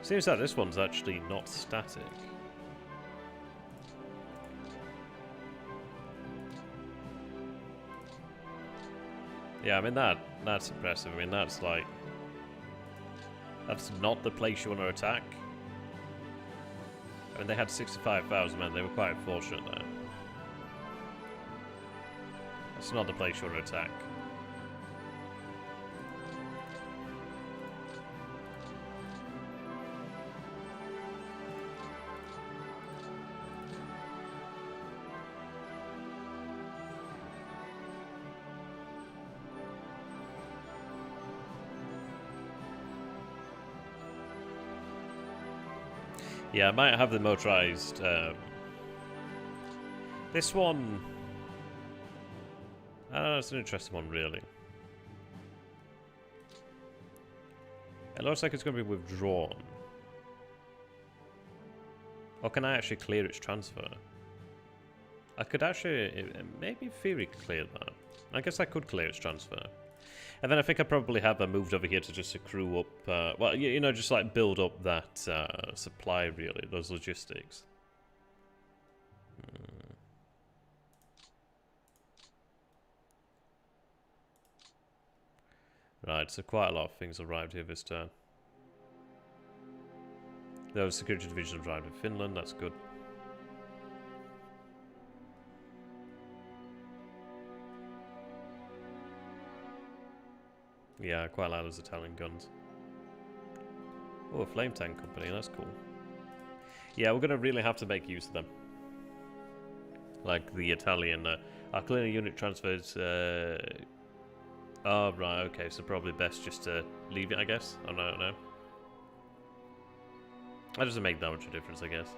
Seems like this one's actually not static. Yeah, I mean that's impressive. I mean that's like that's not the place you want to attack. I mean they had 65,000 men. They were quite fortunate there. That's not the place you want to attack. Yeah, I might have the motorized. This one, I don't know, it's an interesting one, really. It looks like it's going to be withdrawn. Or can I actually clear its transfer? I could actually, maybe in theory, clear that. I guess I could clear its transfer. And then I think I probably have them moved over here to just accrue up, well, you know, just like build up that supply, really, those logistics. Right, so quite a lot of things arrived here this turn. Those security divisions arrived in Finland, that's good. Yeah, I quite like those Italian guns. Oh, a flame tank company, that's cool. Yeah, we're going to really have to make use of them. Like the Italian artillery unit transfers. Oh, right, okay, so probably best just to leave it, I guess. I don't know. That doesn't make that much of a difference, I guess.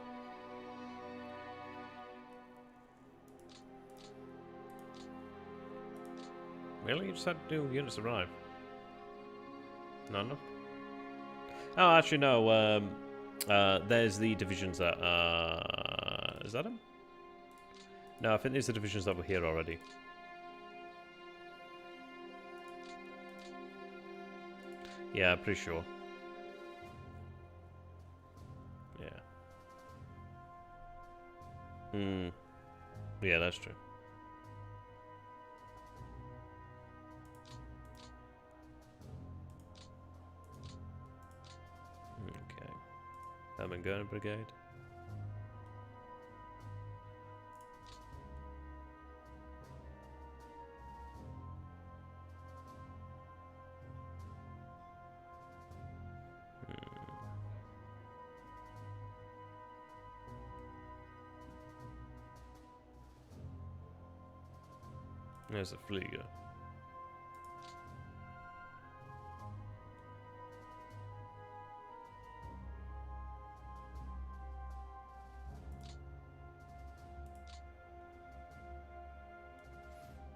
Really? You just had new units arrive? No. Oh, actually, no. There's the divisions that. Is that them? No, I think these are the divisions that were here already. Yeah, pretty sure. Yeah. Yeah, that's true. Herman Gurner Brigade. There's a Flieger.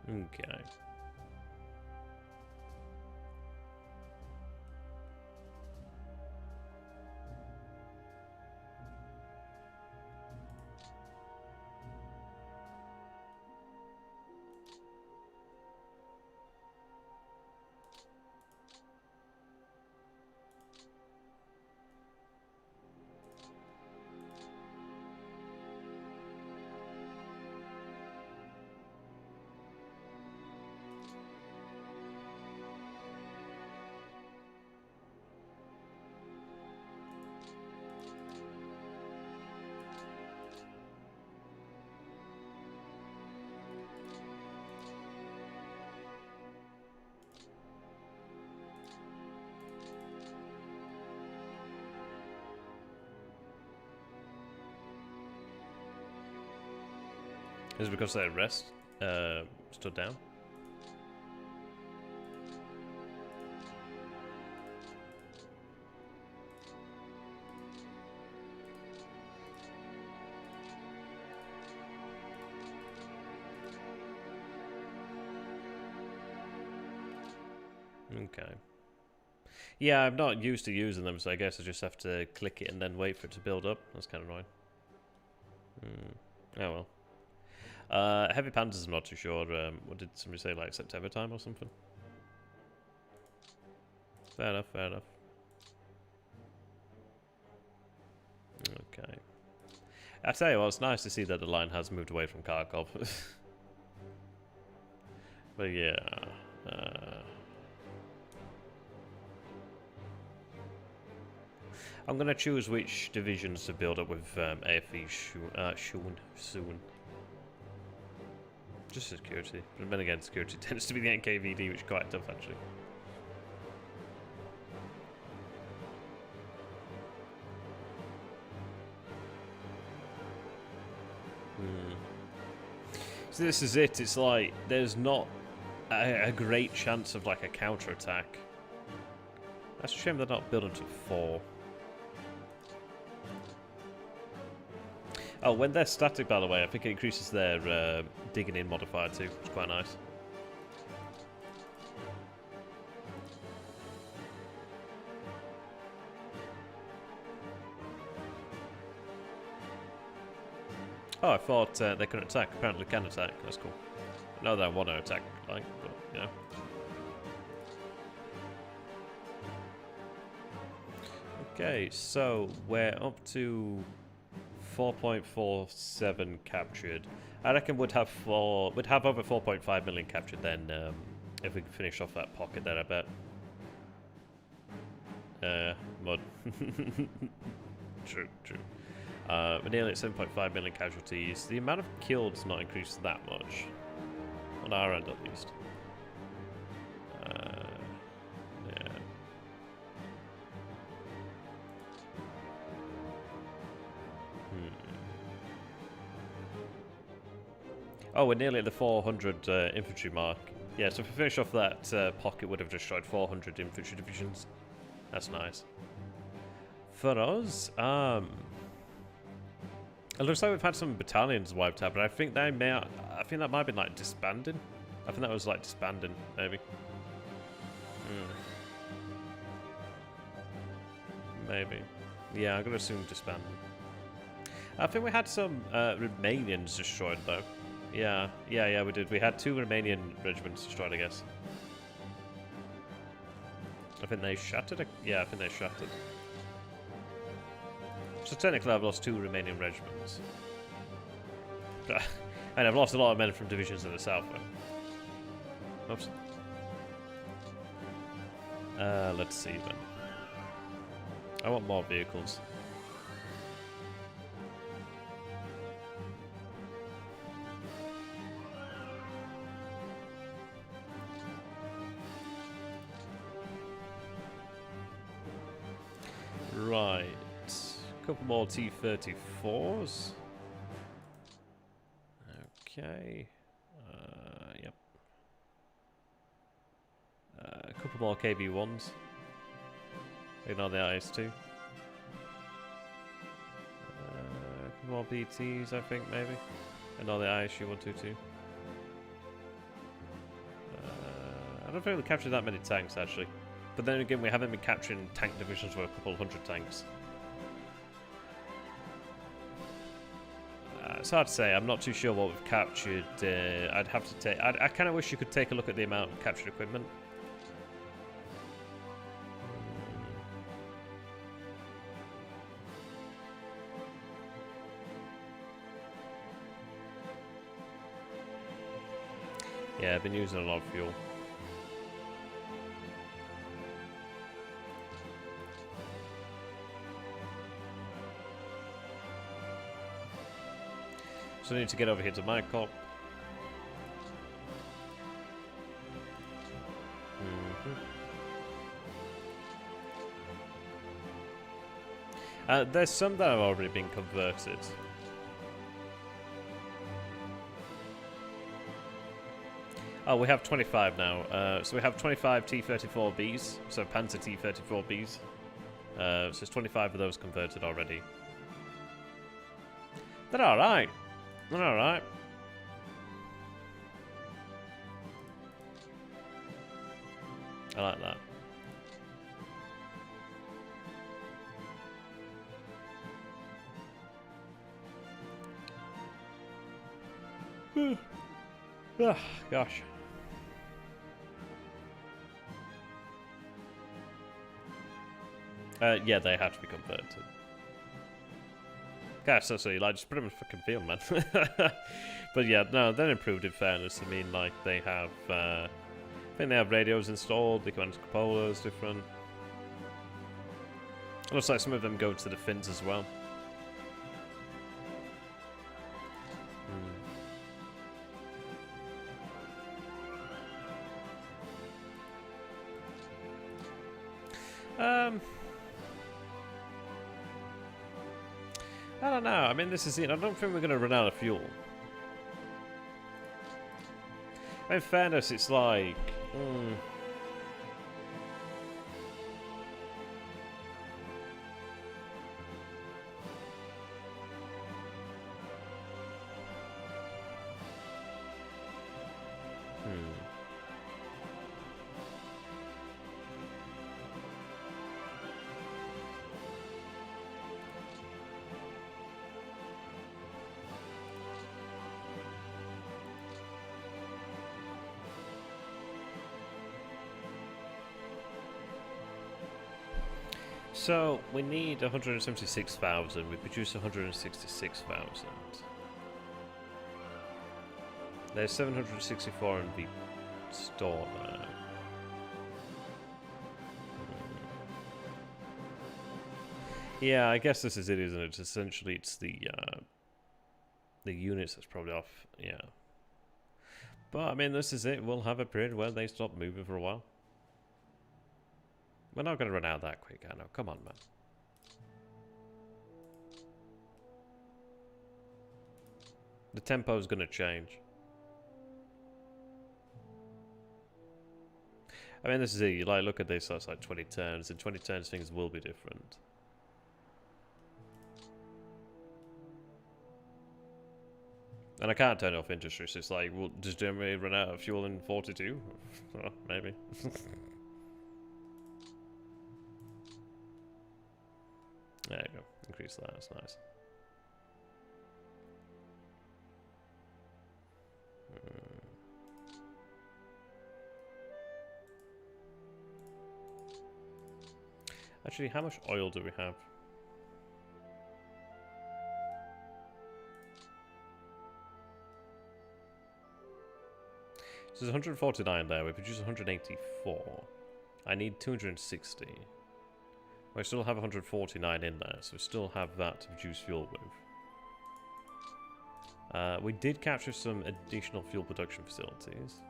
Okay. Is it because they stood down? Okay. Yeah, I'm not used to using them, so I guess I just have to click it and then wait for it to build up. That's kind of annoying. Oh well. Heavy Panzers, I'm not too sure. What did somebody say, like September time or something? Fair enough, fair enough. Okay. I tell you what, it's nice to see that the line has moved away from Kharkov. But yeah. I'm going to choose which divisions to build up with AFE soon. Just security. But then again, security tends to be the NKVD, which is quite tough actually. So this is it. It's like there's not a great chance of like a counter attack. That's a shame they're not building to 4. Oh, when they're static, by the way, I think it increases their digging in modifier too. It's quite nice. Oh, I thought they couldn't attack. Apparently they can attack. That's cool. I know they want to attack, like, but, you know. Okay, so we're up to 4.47 captured. I reckon we'd have over 4.5 million captured then, if we can finish off that pocket there, I bet. Mud. True. We're nearly at 7.5 million casualties. The amount of killed's not increased that much. On our end, at least. Yeah. Oh, we're nearly at the 400 infantry mark. Yeah, so if we finish off that pocket, would have destroyed 400 infantry divisions. That's nice. For us, it looks like we've had some battalions wiped out, but I think that might have been like disbanding. I think that was like disbanding, maybe. Maybe. Yeah, I'm gonna assume disbanding. I think we had some Romanians destroyed though. Yeah, we did. We had 2 Romanian regiments destroyed, I guess. I think they shattered. Yeah, I think they shattered. So technically I've lost 2 Romanian regiments. And I've lost a lot of men from divisions in the south, though. Oops. Let's see then. I want more vehicles. Right. A couple more T-34s. Okay. Yep. A couple more KB1s. Ignore the IS-2. A couple more BTs, I think, maybe. Ignore the ISU-122. I don't think we captured that many tanks, actually. But then again, we haven't been capturing tank divisions for a couple of hundred tanks. It's hard to say. I'm not too sure what we've captured. I'd have to take... I kind of wish you could take a look at the amount of captured equipment. Yeah, I've been using a lot of fuel. So I need to get over here to my cop. There's some that have already been converted. Oh, we have 25 now. So we have 25 T-34Bs, so Panzer T-34Bs. So there's 25 of those converted already. They're alright. They're alright. I like that. Oh, gosh. Yeah, they have to be converted. Gosh, so silly. Like, just put them in fucking field, man. But yeah, no, they're improved in fairness. I mean, like, they have, I think they have radios installed, the command cupola is different. It looks like some of them go to the fins as well. I don't know. I mean, this is it. I don't think we're going to run out of fuel. In fairness, it's like... So, we need 176,000. We produce 166,000. There's 764 in the store now. Yeah, I guess this is it, isn't it? Essentially, it's the units that's probably off. Yeah. But, I mean, this is it. We'll have a period where they stop moving for a while. We're not going to run out that quick, I know. Come on, man. The tempo is going to change. I mean, this is it. You like look at this. That's like 20 turns. In 20 turns, things will be different. And I can't turn off industry. So it's like, well, does Germany run out of fuel in 42? Well, maybe. There you go. Increase that. That's nice. Actually, how much oil do we have? So there's 149 there. We produce 184. I need 260. I still have 149 in there, so we still have that to produce fuel with. We did capture some additional fuel production facilities.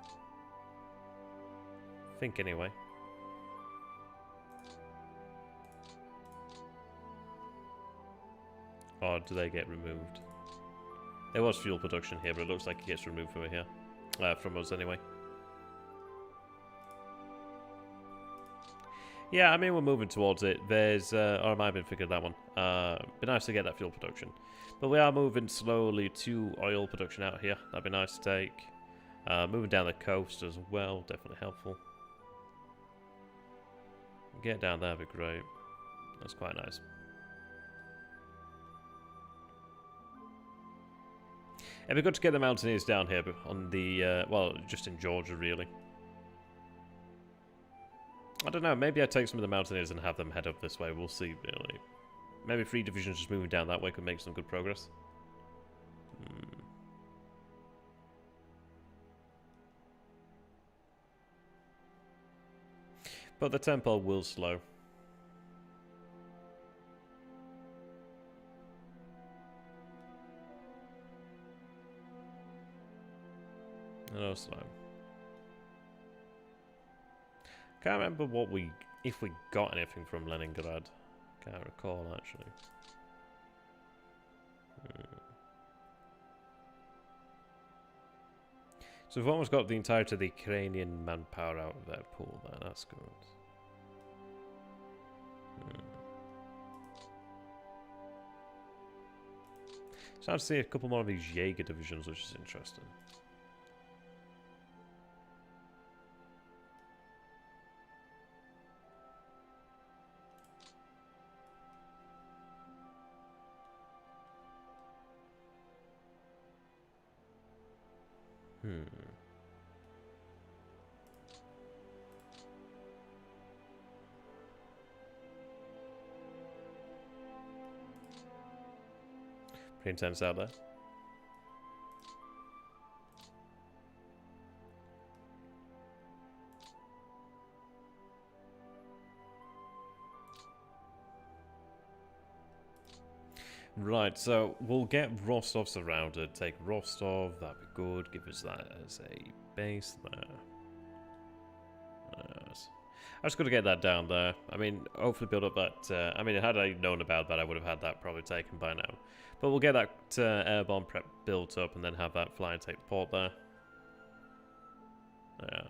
I think anyway. or do they get removed? There was fuel production here, but it looks like it gets removed from here. From us anyway. Yeah, I mean, we're moving towards it. There's, or I might have been figured that one. Be nice to get that fuel production. But we are moving slowly to oil production out here. That'd be nice to take. Moving down the coast as well, definitely helpful. Get down there, would be great. That's quite nice. It'd be good to get the mountaineers down here on the, well, just in Georgia, really. I don't know, maybe I take some of the mountaineers and have them head up this way. We'll see, really. Maybe 3 divisions just moving down that way could make some good progress. But the tempo will slow. No slow. Can't remember what if we got anything from Leningrad. Can't recall actually. So we've almost got the entirety of the Ukrainian manpower out of their pool there. That's good. So I'd see a couple more of these Jaeger divisions, which is interesting. Pretty intense out there. Right, so we'll get Rostov surrounded. Take Rostov, that'd be good. Give us that as a base there. Yes. I just got to get that down there. I mean, hopefully build up that... I mean, had I known about that, I would have had that probably taken by now. But we'll get that airborne prep built up and then have that fly and take the port there. Yeah.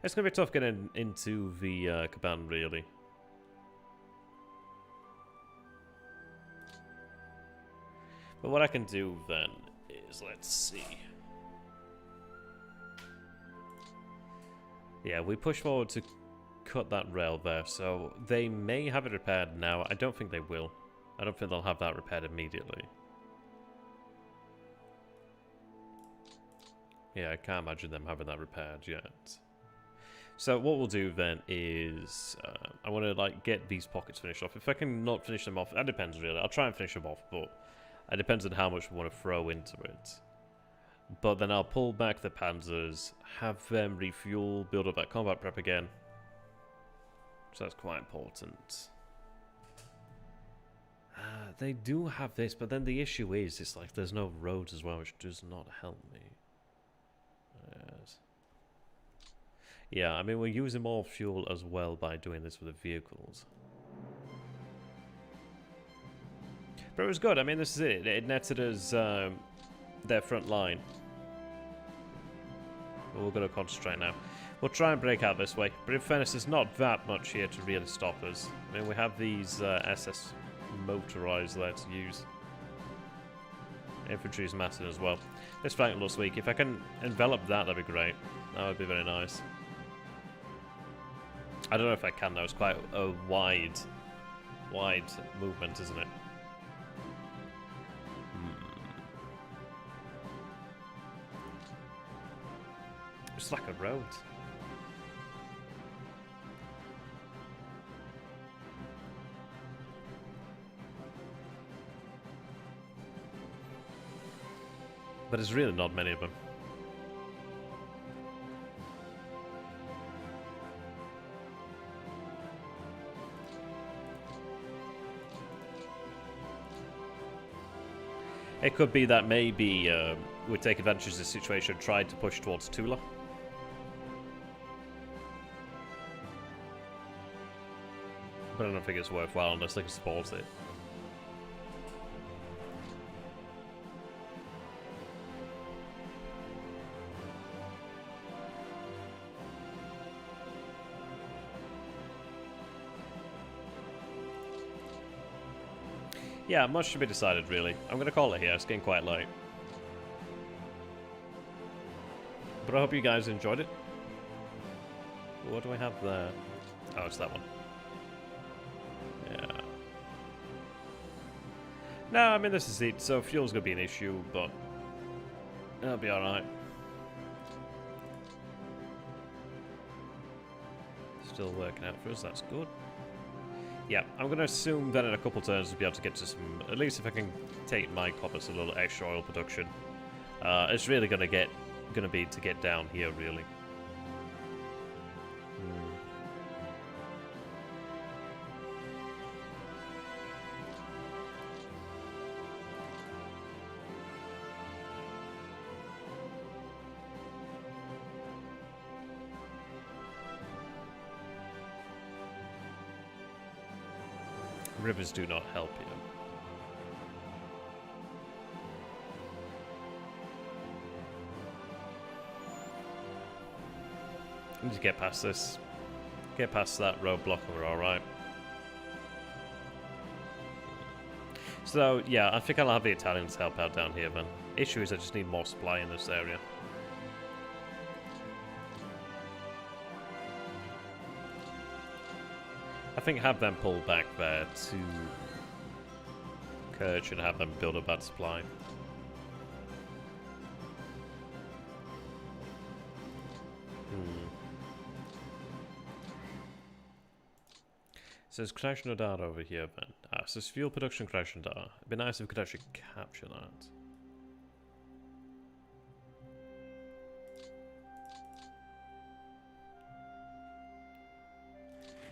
It's going to be tough getting into the Kaban, really. But what I can do then is, let's see. Yeah, we push forward to cut that rail there, so they may have it repaired now. I don't think they will. I don't think they'll have that repaired immediately. Yeah, I can't imagine them having that repaired yet. So what we'll do then is, I want to like get these pockets finished off. If I can not finish them off, that depends really. I'll try and finish them off, but it depends on how much we want to throw into it. But then I'll pull back the panzers, have them refuel, build up that combat prep again. So that's quite important. They do have this, but then the issue is, it's like there's no roads as well, which does not help me. Yes. Yeah, I mean, we're using more fuel as well by doing this with the vehicles. But it was good. I mean, this is it. It netted us their front line. But we're going to concentrate now. We'll try and break out this way. But in fairness, there's not that much here to really stop us. I mean, we have these SS motorized there to use. Infantry is massive as well. This flank looks weak. If I can envelop that, that'd be great. That would be very nice. I don't know if I can though. It's quite a wide movement, isn't it? It's like a road. But there's really not many of them. It could be that maybe we take advantage of the situation, try to push towards Tula. But I don't think it's worthwhile unless they can support it. Yeah, much should be decided, really. I'm going to call it here. It's getting quite late. But I hope you guys enjoyed it. What do I have there? Oh, it's that one. Yeah. No, I mean, this is it. So fuel's going to be an issue, but it'll be alright. Still working out for us. That's good. Yeah, I'm going to assume that in a couple turns we'll be able to get to some... At least if I can take my coppers a little extra oil production. It's really going to be to get down here, really. Rivers do not help you. I need to get past this. Get past that roadblock and we're alright. So, yeah, I think I'll have the Italians help out down here, man. Issue is I just need more supply in this area. I think have them pull back there to Kerch and have them build up that supply. So there's Krasnodar over here then. So there's fuel production Krasnodar. It'd be nice if we could actually capture that.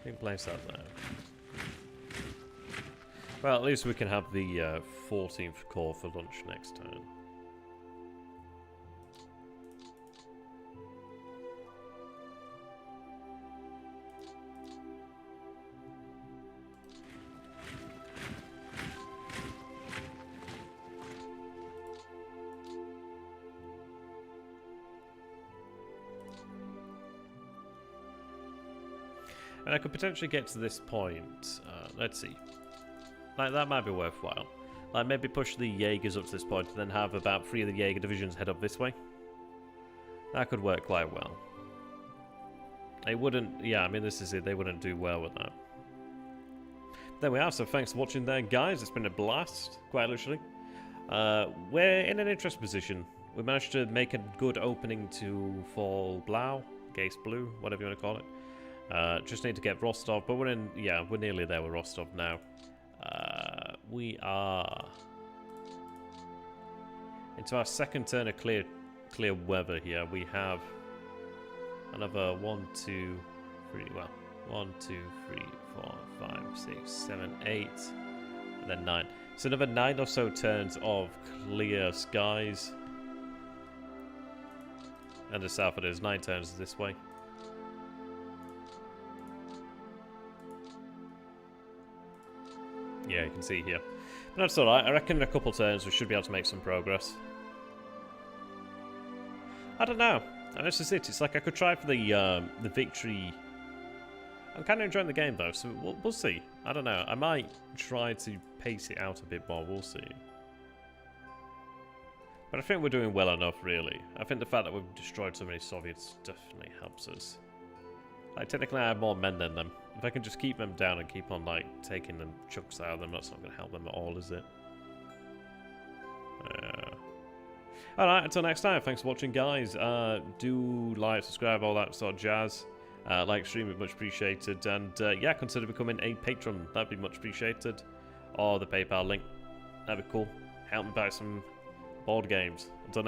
We can place that there. Well, at least we can have the 14th core for lunch next turn. And I could potentially get to this point. Let's see. Like, that might be worthwhile. Like, maybe push the Jaegers up to this point and then have about 3 of the Jaeger divisions head up this way. That could work quite well. They wouldn't... Yeah, I mean, this is it. They wouldn't do well with that. There we are. So thanks for watching there, guys. It's been a blast, quite literally. We're in an interesting position. We managed to make a good opening to Fall Blau, Gaze Blue, whatever you want to call it. Just need to get Rostov, but we're in, yeah, we're nearly there with Rostov now. We are into our second turn of clear weather here. We have another 1, 2, 3, well, 1, 2, 3, 4, 5, 6, 7, 8, and then 9. So another 9 or so turns of clear skies. And the south it is 9 turns this way. Yeah, you can see here. But that's alright. I reckon in a couple turns we should be able to make some progress. I don't know. This is it. It's like I could try for the victory. I'm kind of enjoying the game though, so we'll see. I don't know. I might try to pace it out a bit more. We'll see. But I think we're doing well enough, really. I think the fact that we've destroyed so many Soviets definitely helps us. Like, technically I have more men than them. If I can just keep them down and keep on, like, taking them chunks out of them, that's not going to help them at all, is it? Alright, until next time, thanks for watching, guys. Do like, subscribe, all that sort of jazz. Like, stream it, much appreciated. And, yeah, consider becoming a patron. That'd be much appreciated. Or the PayPal link. That'd be cool. Help me buy some board games. Until next